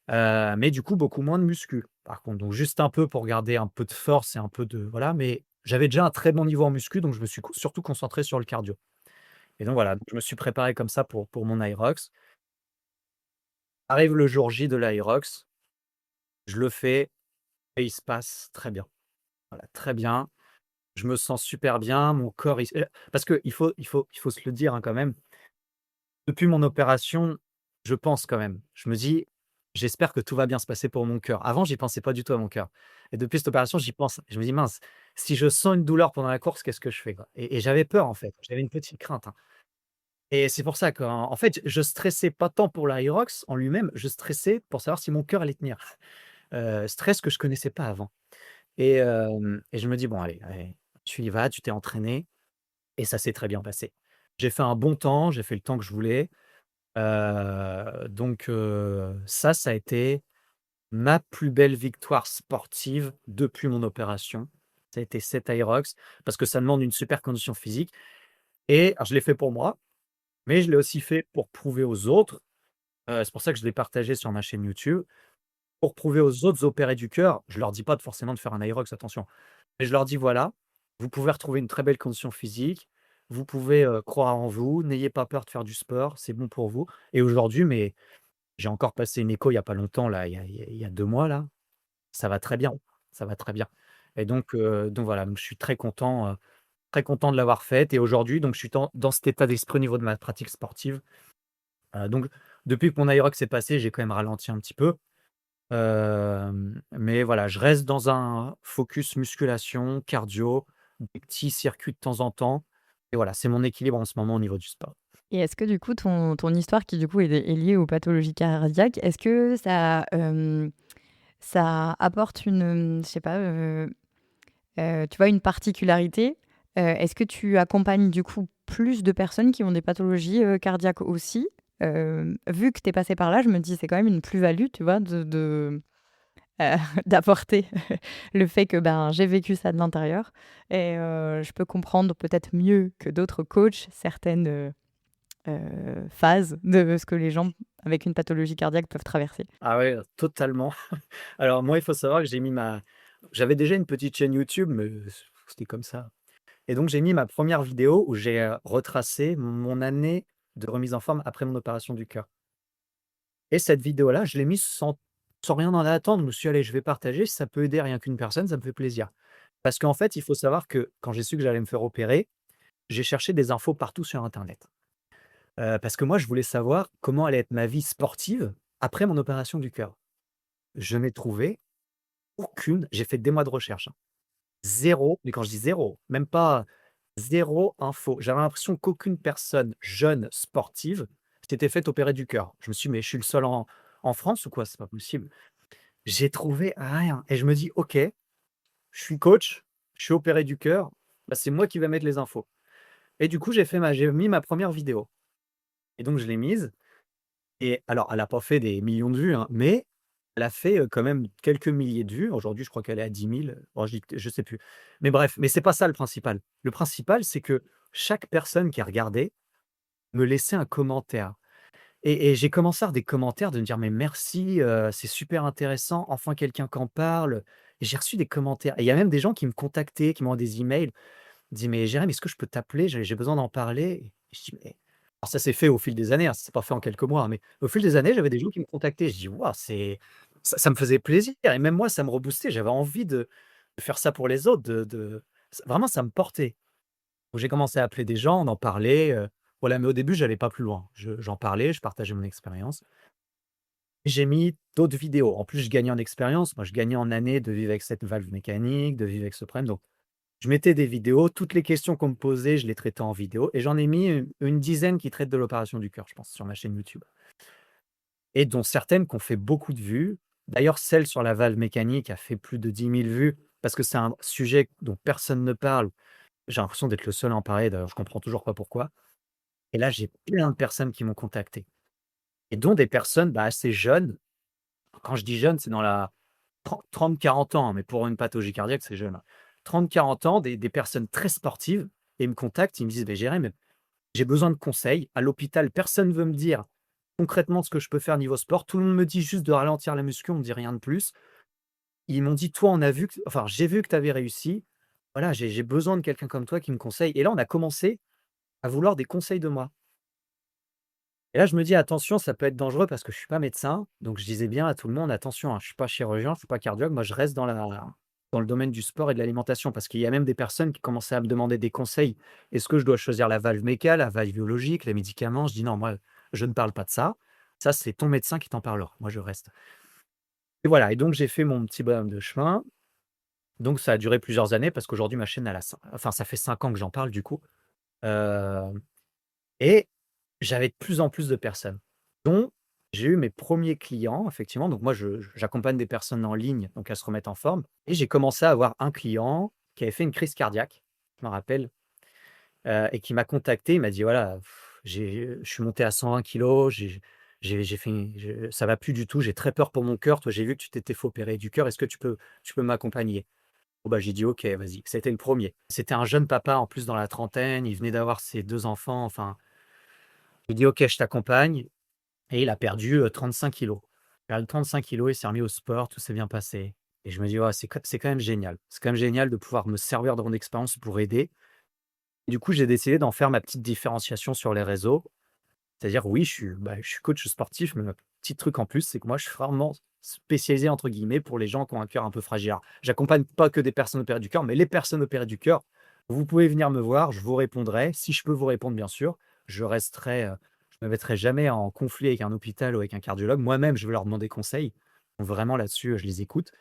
mais du coup, beaucoup moins de muscu, par contre. Donc juste un peu pour garder un peu de force et un peu de voilà, mais j'avais déjà un très bon niveau en muscu, donc je me suis surtout concentré sur le cardio. Et donc voilà, donc je me suis préparé comme ça pour mon Hyrox. Arrive le jour J de l'Hyrox, je le fais et il se passe très bien. Voilà, très bien. Je me sens super bien, mon corps parce qu'il faut se le dire, hein, quand même. Depuis mon opération, je pense quand même. Je me dis: «J'espère que tout va bien se passer pour mon cœur». Avant, j'y pensais pas du tout à mon cœur et depuis cette opération, j'y pense. Je me dis: «Mince, si je sens une douleur pendant la course, qu'est-ce que je fais, quoi?» Et j'avais peur, en fait. J'avais une petite crainte, hein et c'est pour ça qu'en fait, je stressais pas tant pour l'Aerox en lui-même, je stressais pour savoir si mon cœur allait tenir. Stress que je connaissais pas avant et je me dis: «Bon allez, allez, tu y vas, tu t'es entraîné». Et ça s'est très bien passé. J'ai fait un bon temps, j'ai fait le temps que je voulais, donc ça a été ma plus belle victoire sportive depuis mon opération. Ça a été cet Hyrox parce que ça demande une super condition physique et alors je l'ai fait pour moi, mais je l'ai aussi fait pour prouver aux autres, c'est pour ça que je l'ai partagé sur ma chaîne YouTube, pour prouver aux autres opérés du cœur. Je leur dis pas forcément de faire un Hyrox, attention. Et je leur dis: «Voilà, vous pouvez retrouver une très belle condition physique, vous pouvez, croire en vous, n'ayez pas peur de faire du sport, c'est bon pour vous» et aujourd'hui, mais j'ai encore passé une écho il y a pas longtemps là, il y a 2 mois là, ça va très bien, ça va très bien et donc voilà, donc je suis très content de l'avoir faite et aujourd'hui, donc je suis dans cet état d'esprit au niveau de ma pratique sportive, donc depuis que mon Aerox s'est passé, j'ai quand même ralenti un petit peu, mais voilà, je reste dans un focus musculation, cardio, des petits circuits de temps en temps et voilà, c'est mon équilibre en ce moment au niveau du sport. Et est-ce que du coup ton histoire qui du coup est liée aux pathologies cardiaques, est-ce que ça apporte une, je sais pas, tu vois, une particularité? Est-ce que tu accompagnes du coup plus de personnes qui ont des pathologies, cardiaques aussi? Vu que tu es passé par là, je me dis c'est quand même une plus-value, tu vois, d'apporter le fait que, ben, j'ai vécu ça de l'intérieur et je peux comprendre peut-être mieux que d'autres coachs certaines, phases de ce que les gens avec une pathologie cardiaque peuvent traverser. Ah ouais, totalement. Alors moi, il faut savoir que j'avais déjà une petite chaîne YouTube, mais c'était comme ça et donc j'ai mis ma première vidéo où j'ai, retracé mon année de remise en forme après mon opération du cœur. Et cette vidéo-là, je l'ai mise sans rien en attendre. Je me suis dit: «Allez, je vais partager, si ça peut aider rien qu'une personne, ça me fait plaisir». Parce qu'en fait, il faut savoir que quand j'ai su que j'allais me faire opérer, j'ai cherché des infos partout sur internet. Parce que moi, je voulais savoir comment allait être ma vie sportive après mon opération du cœur. Je n'ai trouvé aucune. J'ai fait des mois de recherche, hein. 0, mais quand je dis zéro, même pas zéro info. J'avais l'impression qu'aucune personne jeune, sportive, s'était fait opérer du cœur. Je me suis dit: «Mais je suis le seul en France ou quoi? C'est pas possible». J'ai trouvé rien et je me dis: «OK, je suis coach, je suis opéré du cœur, bah, c'est moi qui vais mettre les infos». Et du coup, j'ai mis ma première vidéo et donc je l'ai mise. Et alors, elle a pas fait des millions de vues, hein, mais elle a fait, quand même quelques milliers de vues. Aujourd'hui, je crois qu'elle est à 10 000. Oh, je sais plus. Mais bref, mais c'est pas ça le principal. Le principal, c'est que chaque personne qui a regardé me laissait un commentaire et j'ai commencé à avoir des commentaires de me dire: «Mais merci, c'est super intéressant, enfin quelqu'un qui en parle». Et j'ai reçu des commentaires et il y a même des gens qui me contactaient, qui m'envoient des emails. Il dit: «Mais Jérém, est-ce que je peux t'appeler? J'ai besoin d'en parler». Et je dis: «Mais» alors ça s'est fait au fil des années, hein, ça s'est pas fait en quelques mois, hein, mais au fil des années, j'avais des gens qui me contactaient. Je dis: «Waouh, c'est» ça me faisait plaisir et même moi, ça me reboostait. J'avais envie de faire ça pour les autres, de vraiment, ça me portait. Donc j'ai commencé à appeler des gens, on en parlait, voilà, mais au début, j'allais pas plus loin. J'en parlais, je partageais mon expérience. J'ai mis d'autres vidéos. En plus, je gagnais en expérience. Moi, je gagnais en années de vivre avec cette valve mécanique, de vivre avec ce problème, donc je mettais des vidéos, toutes les questions qu'on me posait, je les traitais en vidéo et j'en ai mis une dizaine qui traitent de l'opération du cœur, je pense, sur ma chaîne YouTube et dont certaines qui ont fait beaucoup de vues. D'ailleurs, celle sur la valve mécanique a fait plus de 10 000 vues parce que c'est un sujet dont personne ne parle. J'ai l'impression d'être le seul à en parler, d'ailleurs, je comprends toujours pas pourquoi. Et là, j'ai plein de personnes qui m'ont contacté et dont des personnes, bah, assez jeunes. Quand je dis jeunes, c'est dans la 30-40 ans, hein, mais pour une pathologie cardiaque, c'est jeune, hein. 30-40 ans, des personnes très sportives et ils me contactent, ils me disent: «Beh, Jérém, j'ai besoin de conseils. À l'hôpital, personne ne veut me dire concrètement ce que je peux faire niveau sport. Tout le monde me dit juste de ralentir la muscu, on me dit rien de plus». Ils m'ont dit: «Toi, on a vu que enfin, j'ai vu que tu avais réussi. Voilà, j'ai besoin de quelqu'un comme toi qui me conseille». Et là, on a commencé à vouloir des conseils de moi. Et là, je me dis: «Attention, ça peut être dangereux» parce que je suis pas médecin. Donc je disais bien à tout le monde: «Attention, hein, je suis pas chirurgien, je suis pas cardiologue. Moi, je reste dans le domaine du sport et de l'alimentation». Parce qu'il y a même des personnes qui commençaient à me demander des conseils. Est-ce que je dois choisir la valve méca, la valve biologique, les médicaments? Je dis: «Non, moi, je ne parle pas de ça. Ça, c'est ton médecin qui t'en parlera. Moi, je reste». Et voilà, et donc j'ai fait mon petit bonhomme de chemin. Donc ça a duré plusieurs années parce qu'aujourd'hui ma chaîne elle a cin enfin ça fait 5 ans que j'en parle du coup, hem et j'avais de plus en plus de personnes, dont j'ai eu mes premiers clients effectivement. Donc moi j'accompagne des personnes en ligne, donc à se remettre en forme, et j'ai commencé à avoir un client qui avait fait une crise cardiaque, je m'en rappelle, et qui m'a contacté. Il m'a dit: «Voilà, je suis monté à 120 kilogrammes, j'ai fait une ça va plus du tout, j'ai très peur pour mon cœur. Toi, j'ai vu que tu t'étais fait opérer du cœur, est-ce que tu peux m'accompagner?» Bon, bah, j'ai dit: «OK, vas-y». C'était le premier. C'était un jeune papa en plus dans la trentaine, il venait d'avoir ses 2 enfants, enfin, je lui dis: «OK, je t'accompagne». Et il a perdu, 35 kilogrammes. Il a perdu 35 kilogrammes, il s'est remis au sport, tout s'est bien passé et je me dis: «Ouais, c'est quand même génial». C'est quand même génial de pouvoir me servir de mon expérience pour aider. Du coup, j'ai décidé d'en faire ma petite différenciation sur les réseaux. C'est-à-dire, oui, je suis coach sportif, mais le petit truc en plus, c'est que moi, je suis vraiment «spécialisé» entre guillemets pour les gens qui ont un cœur un peu fragile. Alors, j'accompagne pas que des personnes opérées du cœur, mais les personnes opérées du cœur, vous pouvez venir me voir, je vous répondrai. Si je peux vous répondre, bien sûr, je resterai, je me mettrai jamais en conflit avec un hôpital ou avec un cardiologue. Moi-même, je vais leur demander conseil. Donc vraiment là-dessus, je les écoute.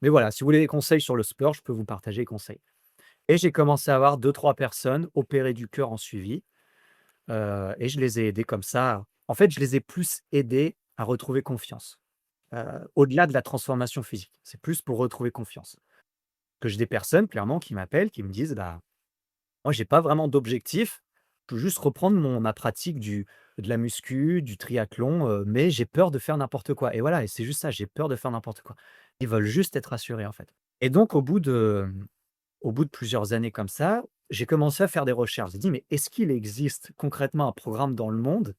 Mais voilà, si vous voulez des conseils sur le sport, je peux vous partager les conseils. Et j'ai commencé à avoir 2-3 personnes opérées du cœur en suivi. Et je les ai aidés comme ça. En fait, je les ai plus aidés à retrouver confiance, au-delà de la transformation physique. C'est plus pour retrouver confiance. Que j'ai des personnes clairement qui m'appellent, qui me disent: «Bah, moi j'ai pas vraiment d'objectif, je veux juste reprendre ma pratique de la muscu, du triathlon, mais j'ai peur de faire n'importe quoi». Et voilà, et c'est juste ça, j'ai peur de faire n'importe quoi. Ils veulent juste être rassurés, en fait. Et donc au bout de plusieurs années comme ça, j'ai commencé à faire des recherches. J'ai dit: «Mais est-ce qu'il existe concrètement un programme dans le monde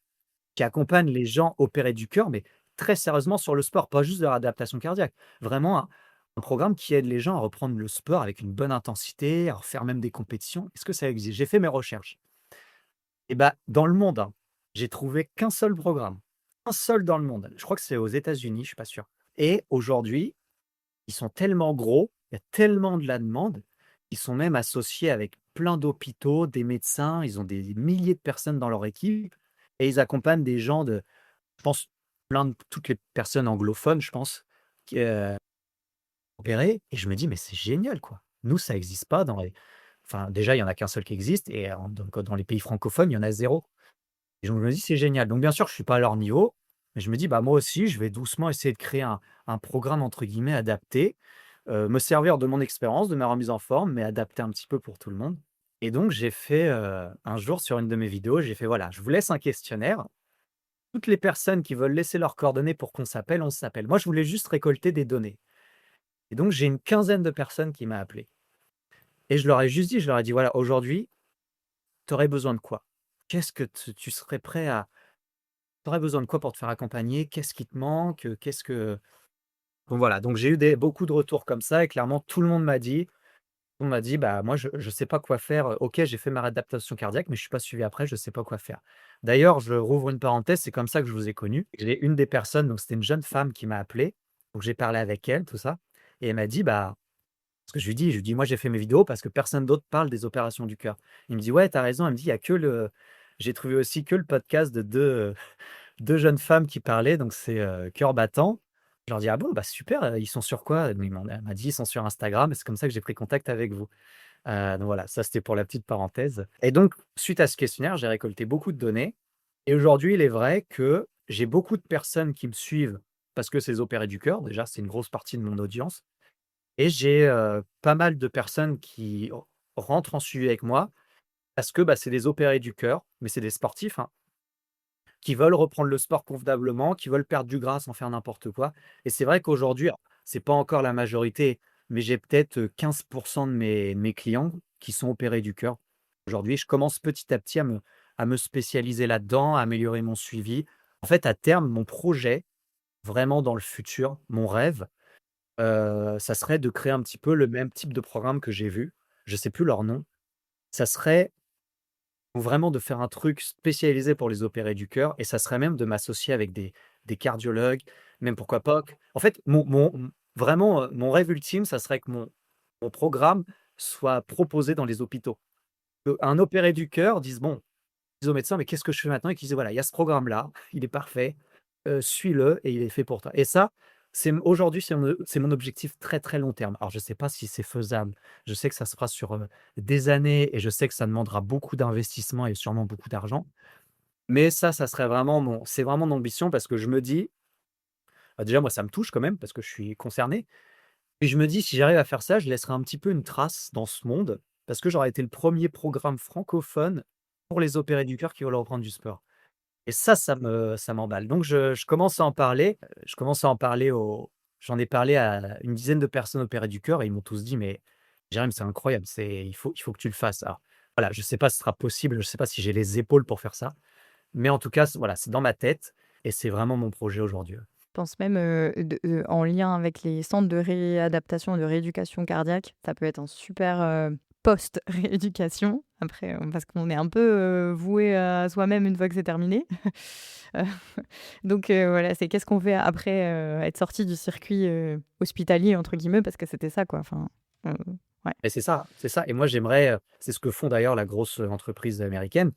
qui accompagne les gens opérés du cœur, mais très sérieusement sur le sport, pas juste de leur adaptation cardiaque?» Vraiment un programme qui aide les gens à reprendre le sport avec une bonne intensité, à refaire même des compétitions. Est-ce que ça existe? J'ai fait mes recherches et bah, dans le monde, hein, J'ai trouvé qu'un seul programme, un seul dans le monde. Je crois que c'est aux États-Unis, je suis pas sûr. Et aujourd'hui, ils sont tellement gros, il y a tellement de la demande, ils sont même associés avec plein d'hôpitaux, des médecins, ils ont des milliers de personnes dans leur équipe et ils accompagnent des gens de, je pense, plein de toutes les personnes anglophones, je pense, qui, opérées et je me dis: «Mais c'est génial, quoi». Nous, ça existe pas dans les enfin, déjà, il y en a qu'un seul qui existe et donc dans les pays francophones, il y en a zéro. Et donc je me dis: «C'est génial». Donc bien sûr, je suis pas à leur niveau, mais je me dis: «Bah, moi aussi, je vais doucement essayer de créer un programme entre guillemets «adapté», me servir de mon expérience, de ma remise en forme, mais adapté un petit peu pour tout le monde». Et donc j'ai fait, un jour sur une de mes vidéos, j'ai fait: «Voilà, je vous laisse un questionnaire. Toutes les personnes qui veulent laisser leurs coordonnées pour qu'on s'appelle, on s'appelle». Moi, je voulais juste récolter des données et donc j'ai une quinzaine de personnes qui m'a appelé et je leur ai juste dit, je leur ai dit: «Voilà, aujourd'hui, tu aurais besoin de quoi? Qu'est-ce que tu serais prêt à tu aurais besoin de quoi pour te faire accompagner? Qu'est-ce qui te manque? Qu'est-ce que» donc voilà, donc j'ai eu beaucoup de retours comme ça et clairement tout le monde m'a dit «Bah, moi je sais pas quoi faire, OK, j'ai fait ma réadaptation cardiaque, mais je suis pas suivi après, je sais pas quoi faire». D'ailleurs, je rouvre une parenthèse, c'est comme ça que je vous ai connus. J'ai une des personnes, donc c'était une jeune femme qui m'a appelé, donc j'ai parlé avec elle, tout ça et elle m'a dit, bah parce que je lui dis: «Moi, j'ai fait mes vidéos parce que personne d'autre parle des opérations du cœur». Il me dit: «Ouais, tu as raison». Elle me dit: «Il y a que le» j'ai trouvé aussi que le podcast de 2 jeunes femmes qui parlaient, donc c'est, Cœur battant. Je leur dis: «Ah bon? Bah super, ils sont sur quoi?» Elle m'a dit: «Ils sont sur Instagram» et c'est comme ça que j'ai pris contact avec vous. Donc voilà, ça c'était pour la petite parenthèse et donc suite à ce questionnaire, j'ai récolté beaucoup de données et aujourd'hui, il est vrai que j'ai beaucoup de personnes qui me suivent parce que c'est opéré du cœur, déjà, c'est une grosse partie de mon audience et j'ai, pas mal de personnes qui rentrent en suivi avec moi parce que, bah, c'est des opérés du cœur, mais c'est des sportifs, hein, qui veulent reprendre le sport convenablement, qui veulent perdre du gras sans faire n'importe quoi et c'est vrai qu'aujourd'hui, alors, c'est pas encore la majorité, mais j'ai peut-être, 15 de mes clients qui sont opérés du cœur. Aujourd'hui, je commence petit à petit à me spécialiser là-dedans, à améliorer mon suivi. En fait, à terme, mon projet, vraiment dans le futur, mon rêve, ça serait de créer un petit peu le même type de programme que j'ai vu. Je sais plus leur nom. Ça serait vraiment de faire un truc spécialisé pour les opérés du cœur et ça serait même de m'associer avec des cardiologues, même pourquoi pas en fait, vraiment, mon rêve ultime, ça serait que mon programme soit proposé dans les hôpitaux. Un opéré du cœur dise: «Bon», dise au médecin: «Mais qu'est-ce que je fais maintenant?» et qu'ils disent: «Voilà, il y a ce programme-là, il est parfait, suis-le et il est fait pour toi» et ça, aujourd'hui, c'est mon objectif très, très long terme. Alors je ne sais pas si c'est faisable. Je sais que ça se fera sur, des années et je sais que ça demandera beaucoup d'investissement et sûrement beaucoup d'argent. Mais ça serait vraiment c'est vraiment mon ambition parce que je me dis, bah, déjà moi ça me touche quand même parce que je suis concerné. Et je me dis: «Si j'arrive à faire ça, je laisserai un petit peu une trace dans ce monde» parce que j'aurais été le premier programme francophone pour les opérés du cœur qui veulent reprendre du sport. Et ça m'emballe. Donc je commence à en parler, je commence à en parler aux j'en ai parlé à une dizaine de personnes opérées du cœur et ils m'ont tous dit: «Mais Jérém, c'est incroyable, il faut que tu le fasses». Alors voilà, je sais pas si ce sera possible, je sais pas si j'ai les épaules pour faire ça, mais en tout cas, voilà, c'est dans ma tête et c'est vraiment mon projet aujourd'hui, ouais. Je pense même, en lien avec les centres de réadaptation et de rééducation cardiaque, ça peut être un super, post-rééducation. Après, parce qu'on est un peu, voué à soi-même une fois que c'est terminé. Heu, donc voilà, c'est qu'est-ce qu'on fait après, être sorti du circuit, «hospitalier» entre guillemets parce que c'était ça quoi, enfin, heu, ouais. Et c'est ça et moi j'aimerais, c'est ce que font d'ailleurs la grosse, entreprise américaine,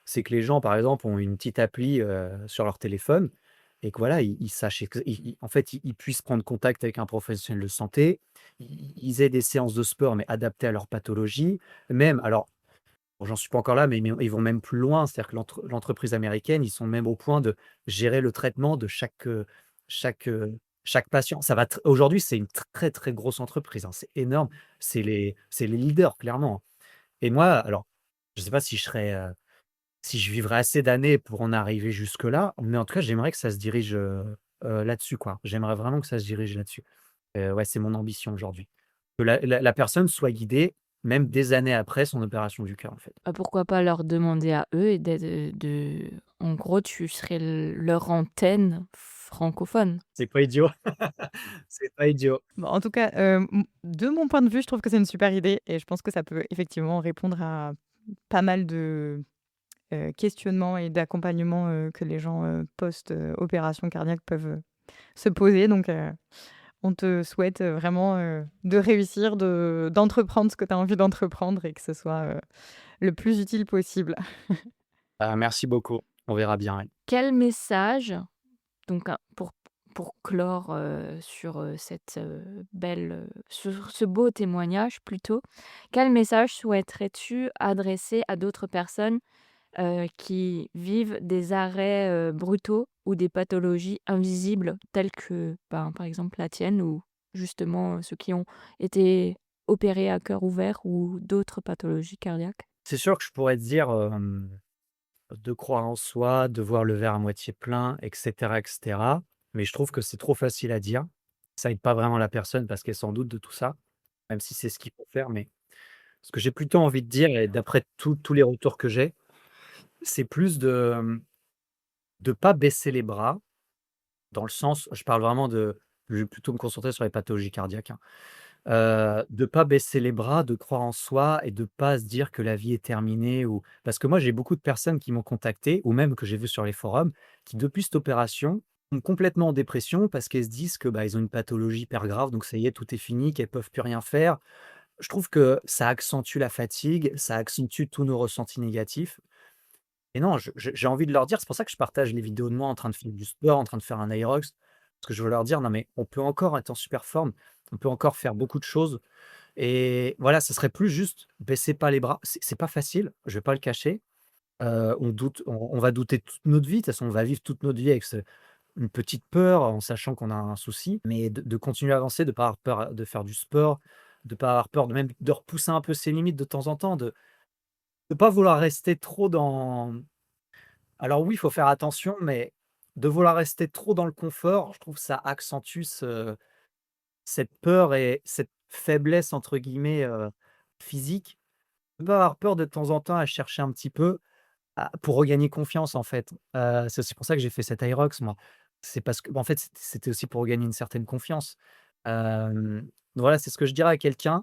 c'est que les gens, par exemple, ont une petite appli, sur leur téléphone et que voilà, ils sachent ex ils en fait, ils puissent prendre contact avec un professionnel de santé, ils aient des séances de sport mais adaptées à leur pathologie. Même alors, bon, j'en suis pas encore là, mais ils vont même plus loin, c'est-à-dire que l'entreprise américaine, ils sont même au point de gérer le traitement de chaque, chaque patient. Ça va tr Aujourd'hui, c'est une très, très grosse entreprise, hein, c'est énorme. C'est les leaders, clairement. Et moi, alors, je sais pas si je serais, si je vivrais assez d'années pour en arriver jusque-là, mais en tout cas, j'aimerais que ça se dirige, là-dessus, quoi. J'aimerais vraiment que ça se dirige là-dessus. Ouais, c'est mon ambition aujourd'hui. Que la personne soit guidée, même des années après son opération du cœur, en fait. Bah, pourquoi pas leur demander à eux et d'être, en gros, tu serais leur antenne francophone. C'est pas idiot. C'est pas idiot. Bon, en tout cas, de mon point de vue, je trouve que c'est une super idée et je pense que ça peut effectivement répondre à pas mal questionnements et d'accompagnement, que les gens, post, opération cardiaque peuvent, se poser. Donc, on te souhaite, vraiment, de réussir, d'entreprendre ce que tu as envie d'entreprendre et que ce soit, le plus utile possible. Merci beaucoup. On verra bien, ouais. Quel message, donc pour clore, sur, cette, belle, sur ce beau témoignage plutôt, quel message souhaiterais-tu adresser à d'autres personnes, qui vivent des arrêts, brutaux ou des pathologies invisibles telles que, ben, par exemple la tienne ou justement, ceux qui ont été opérés à cœur ouvert ou d'autres pathologies cardiaques? C'est sûr que je pourrais te dire, de croire en soi, de voir le verre à moitié plein et cetera, mais je trouve que c'est trop facile à dire. Ça aide pas vraiment la personne parce qu'elle s'en doute de tout ça, même si c'est ce qu'il faut faire, mais ce que j'ai plutôt envie de dire et d'après tous les retours que j'ai, c'est plus de pas baisser les bras, dans le sens je parle vraiment je vais plutôt me concentrer sur les pathologies cardiaques, hein. De pas baisser les bras, de croire en soi et de pas se dire que la vie est terminée ou parce que moi, j'ai beaucoup de personnes qui m'ont contacté ou même que j'ai vu sur les forums, qui depuis cette opération sont complètement en dépression parce qu'elles se disent que, bah, ils ont une pathologie hyper grave, donc ça y est, tout est fini, qu'elles peuvent plus rien faire. Je trouve que ça accentue la fatigue, ça accentue tous nos ressentis négatifs et non, j'ai envie de leur dire c'est pour ça que je partage les vidéos de moi en train de faire du sport, en train de faire un aérox, parce que je veux leur dire: «Non mais on peut encore être en super forme, on peut encore faire beaucoup de choses». Et voilà, ce serait plus juste baissez pas les bras. C'est pas facile, je vais pas le cacher. On va douter toute notre vie. De toute façon, on va vivre toute notre vie avec une petite peur, en sachant qu'on a un souci. Mais de continuer à avancer, de pas avoir peur de faire du sport, de pas avoir peur de même de repousser un peu ses limites de temps en temps, de pas vouloir rester trop dans alors oui, il faut faire attention, mais de vouloir rester trop dans le confort, je trouve que ça accentue cette peur et cette «faiblesse» entre guillemets, physique. On peut avoir peur de temps en temps à chercher un petit peu pour regagner confiance, en fait. C'est aussi pour ça que j'ai fait cet Aerox, moi. C'est parce que, bah, en fait, c'était aussi pour regagner une certaine confiance. Voilà, c'est ce que je dirais à quelqu'un,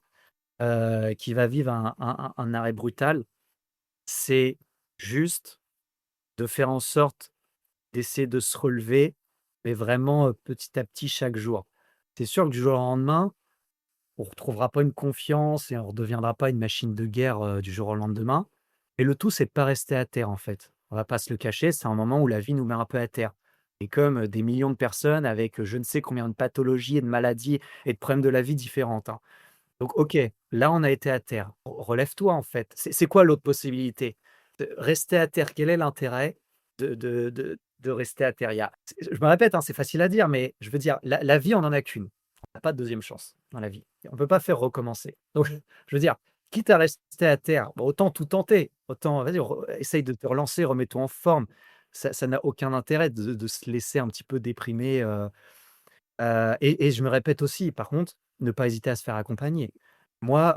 qui va vivre un arrêt brutal, c'est juste de faire en sorte d'essayer de se relever, mais vraiment, petit à petit chaque jour. C'est sûr que du jour au lendemain, on retrouvera pas une confiance et on redeviendra pas une machine de guerre, du jour au lendemain. Et le tout, c'est de pas rester à terre, en fait. On va pas se le cacher, c'est un moment où la vie nous met un peu à terre. Et comme, des millions de personnes avec, je ne sais combien de pathologies et de maladies et de problèmes de la vie différentes, hein. Donc OK, là, on a été à terre. Relève-toi, en fait. C'est quoi l'autre possibilité? Rester à terre, quel est l'intérêt de rester à terre? Je me répète, hein, c'est facile à dire, mais je veux dire, la vie, on en a qu'une. On n'a pas de deuxième chance dans la vie. On ne peut pas faire recommencer. Donc, je veux dire, quitte à rester à terre, bah, autant tout tenter. Autant, vas-y, essaye de te relancer, remets-toi en forme. Ça n'a aucun intérêt de se laisser un petit peu déprimer. Et je me répète aussi, par contre, ne pas hésiter à se faire accompagner. Moi,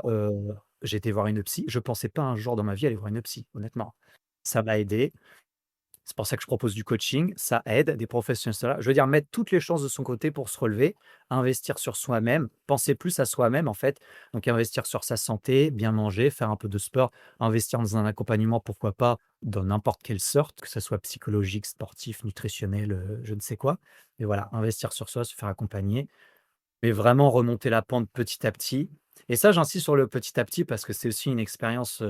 j'ai été voir une psy, je pensais pas un jour dans ma vie aller voir une psy, honnêtement. Ça m'a aidé, c'est pour ça que je propose du coaching, ça aide, des professionnels sont là. Je veux dire mettre toutes les chances de son côté pour se relever, investir sur soi-même, penser plus à soi-même, en fait. Donc investir sur sa santé, bien manger, faire un peu de sport, investir dans un accompagnement, pourquoi pas, dans n'importe quelle sorte, que ça soit psychologique, sportif, nutritionnel, je ne sais quoi. Et voilà, investir sur soi, se faire accompagner, mais vraiment remonter la pente petit à petit. Et ça, j'insiste sur le petit à petit parce que c'est aussi une expérience,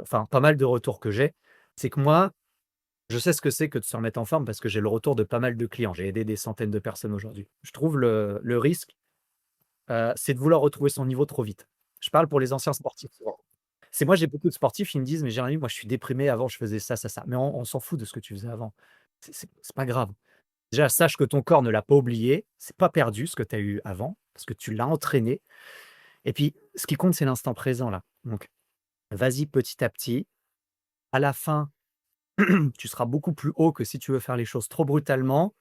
enfin pas mal de retours que j'ai. C'est que moi, je sais ce que c'est que de se remettre en forme parce que j'ai le retour de pas mal de clients. J'ai aidé des centaines de personnes aujourd'hui. Je trouve le risque, c'est de vouloir retrouver son niveau trop vite. Je parle pour les anciens sportifs souvent. C'est moi, j'ai beaucoup de sportifs, ils me disent: «Mais Jérémy, moi je suis déprimé, avant je faisais ça, ça, ça». Mais on s'en fout de ce que tu faisais avant. C'est pas grave. Déjà, sache que ton corps ne l'a pas oublié, c'est pas perdu ce que tu as eu avant, parce que tu l'as entraîné et puis ce qui compte, c'est l'instant présent là. Donc vas-y petit à petit. À la fin, tu seras beaucoup plus haut que si tu veux faire les choses trop brutalement,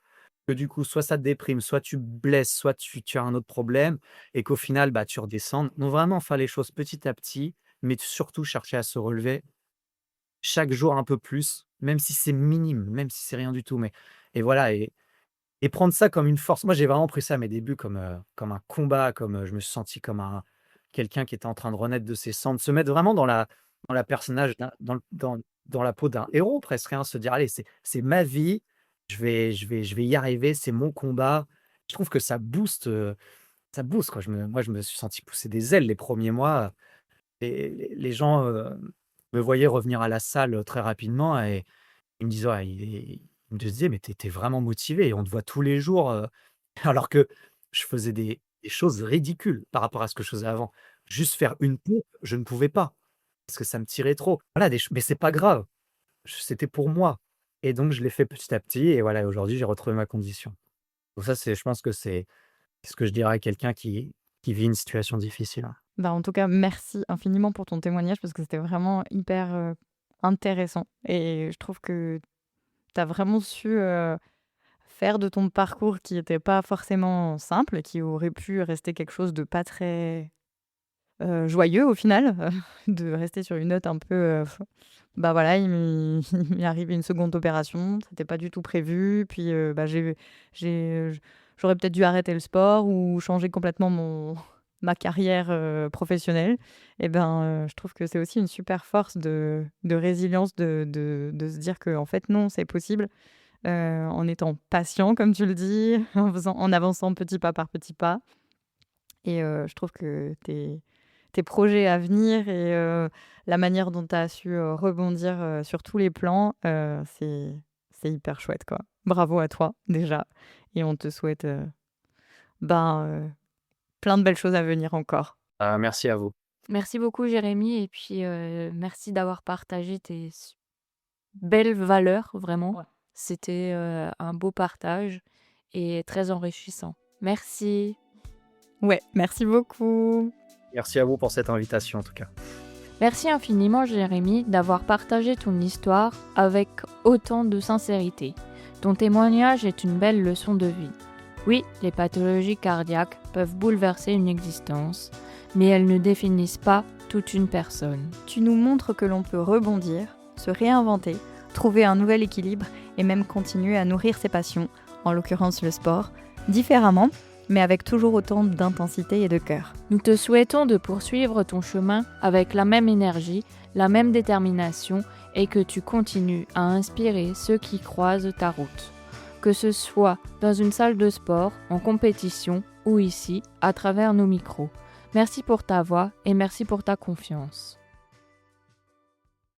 que du coup, soit ça te déprime, soit tu blesses, soit tu as un autre problème et qu'au final, bah, tu redescendes. Donc vraiment faire les choses petit à petit, mais surtout chercher à se relever chaque jour un peu plus, même si c'est minime, même si c'est rien du tout, mais et voilà et prendre ça comme une force. Moi, j'ai vraiment pris ça à mes débuts comme un combat, je me suis senti comme un quelqu'un qui était en train de renaître de ses cendres, se mettre vraiment dans la dans la personnage dans la peau d'un héros presque, hein, se dire: «Allez, c'est ma vie, je vais y arriver, c'est mon combat». Je trouve que ça booste quoi. Je me suis senti pousser des ailes les premiers mois, et les gens, me voyaient revenir à la salle, très rapidement, et ils me disaient: «Ouais, ils me disaient: "Mais tu es vraiment motivé, on te voit tous les jours", alors que je faisais des choses ridicules par rapport à ce que je faisais avant. Juste faire une pompe, je ne pouvais pas, parce que ça me tirait trop. Voilà, des ch mais c'est pas grave, c'était pour moi, et donc je l'ai fait petit à petit, et voilà, aujourd'hui j'ai retrouvé ma condition. Donc ça, je pense que c'est ce que je dirais à quelqu'un qui vit une situation difficile, hein. Bah, en tout cas, merci infiniment pour ton témoignage parce que c'était vraiment hyper, intéressant et je trouve que tu as vraiment su, faire de ton parcours qui était pas forcément simple, qui aurait pu rester quelque chose de pas très, joyeux au final, de rester sur une note un peu, bah, voilà, il m'est arrivé une seconde opération, c'était pas du tout prévu, puis, bah, j'aurais peut-être dû arrêter le sport ou changer complètement ma carrière, professionnelle et ben, je trouve que c'est aussi une super force de résilience de se dire que en fait non, c'est possible, en étant patient comme tu le dis, en avançant petit pas par petit pas et je trouve que tes projets à venir et la manière dont tu as su, rebondir, sur tous les plans, c'est hyper chouette, quoi. Bravo à toi, déjà et on te souhaite, ben, plein de belles choses à venir encore. Merci à vous. Merci beaucoup Jérémy et puis, merci d'avoir partagé tes belles valeurs, vraiment. Ouais. C'était, un beau partage et très enrichissant. Merci. Ouais, merci beaucoup. Merci à vous pour cette invitation, en tout cas. Merci infiniment Jérémy d'avoir partagé ton histoire avec autant de sincérité. Ton témoignage est une belle leçon de vie. Oui, les pathologies cardiaques peuvent bouleverser une existence, mais elles ne définissent pas toute une personne. Tu nous montres que l'on peut rebondir, se réinventer, trouver un nouvel équilibre et même continuer à nourrir ses passions, en l'occurrence le sport, différemment, mais avec toujours autant d'intensité et de cœur. Nous te souhaitons de poursuivre ton chemin avec la même énergie, la même détermination et que tu continues à inspirer ceux qui croisent ta route. Que ce soit dans une salle de sport, en compétition ou ici, à travers nos micros. Merci pour ta voix et merci pour ta confiance.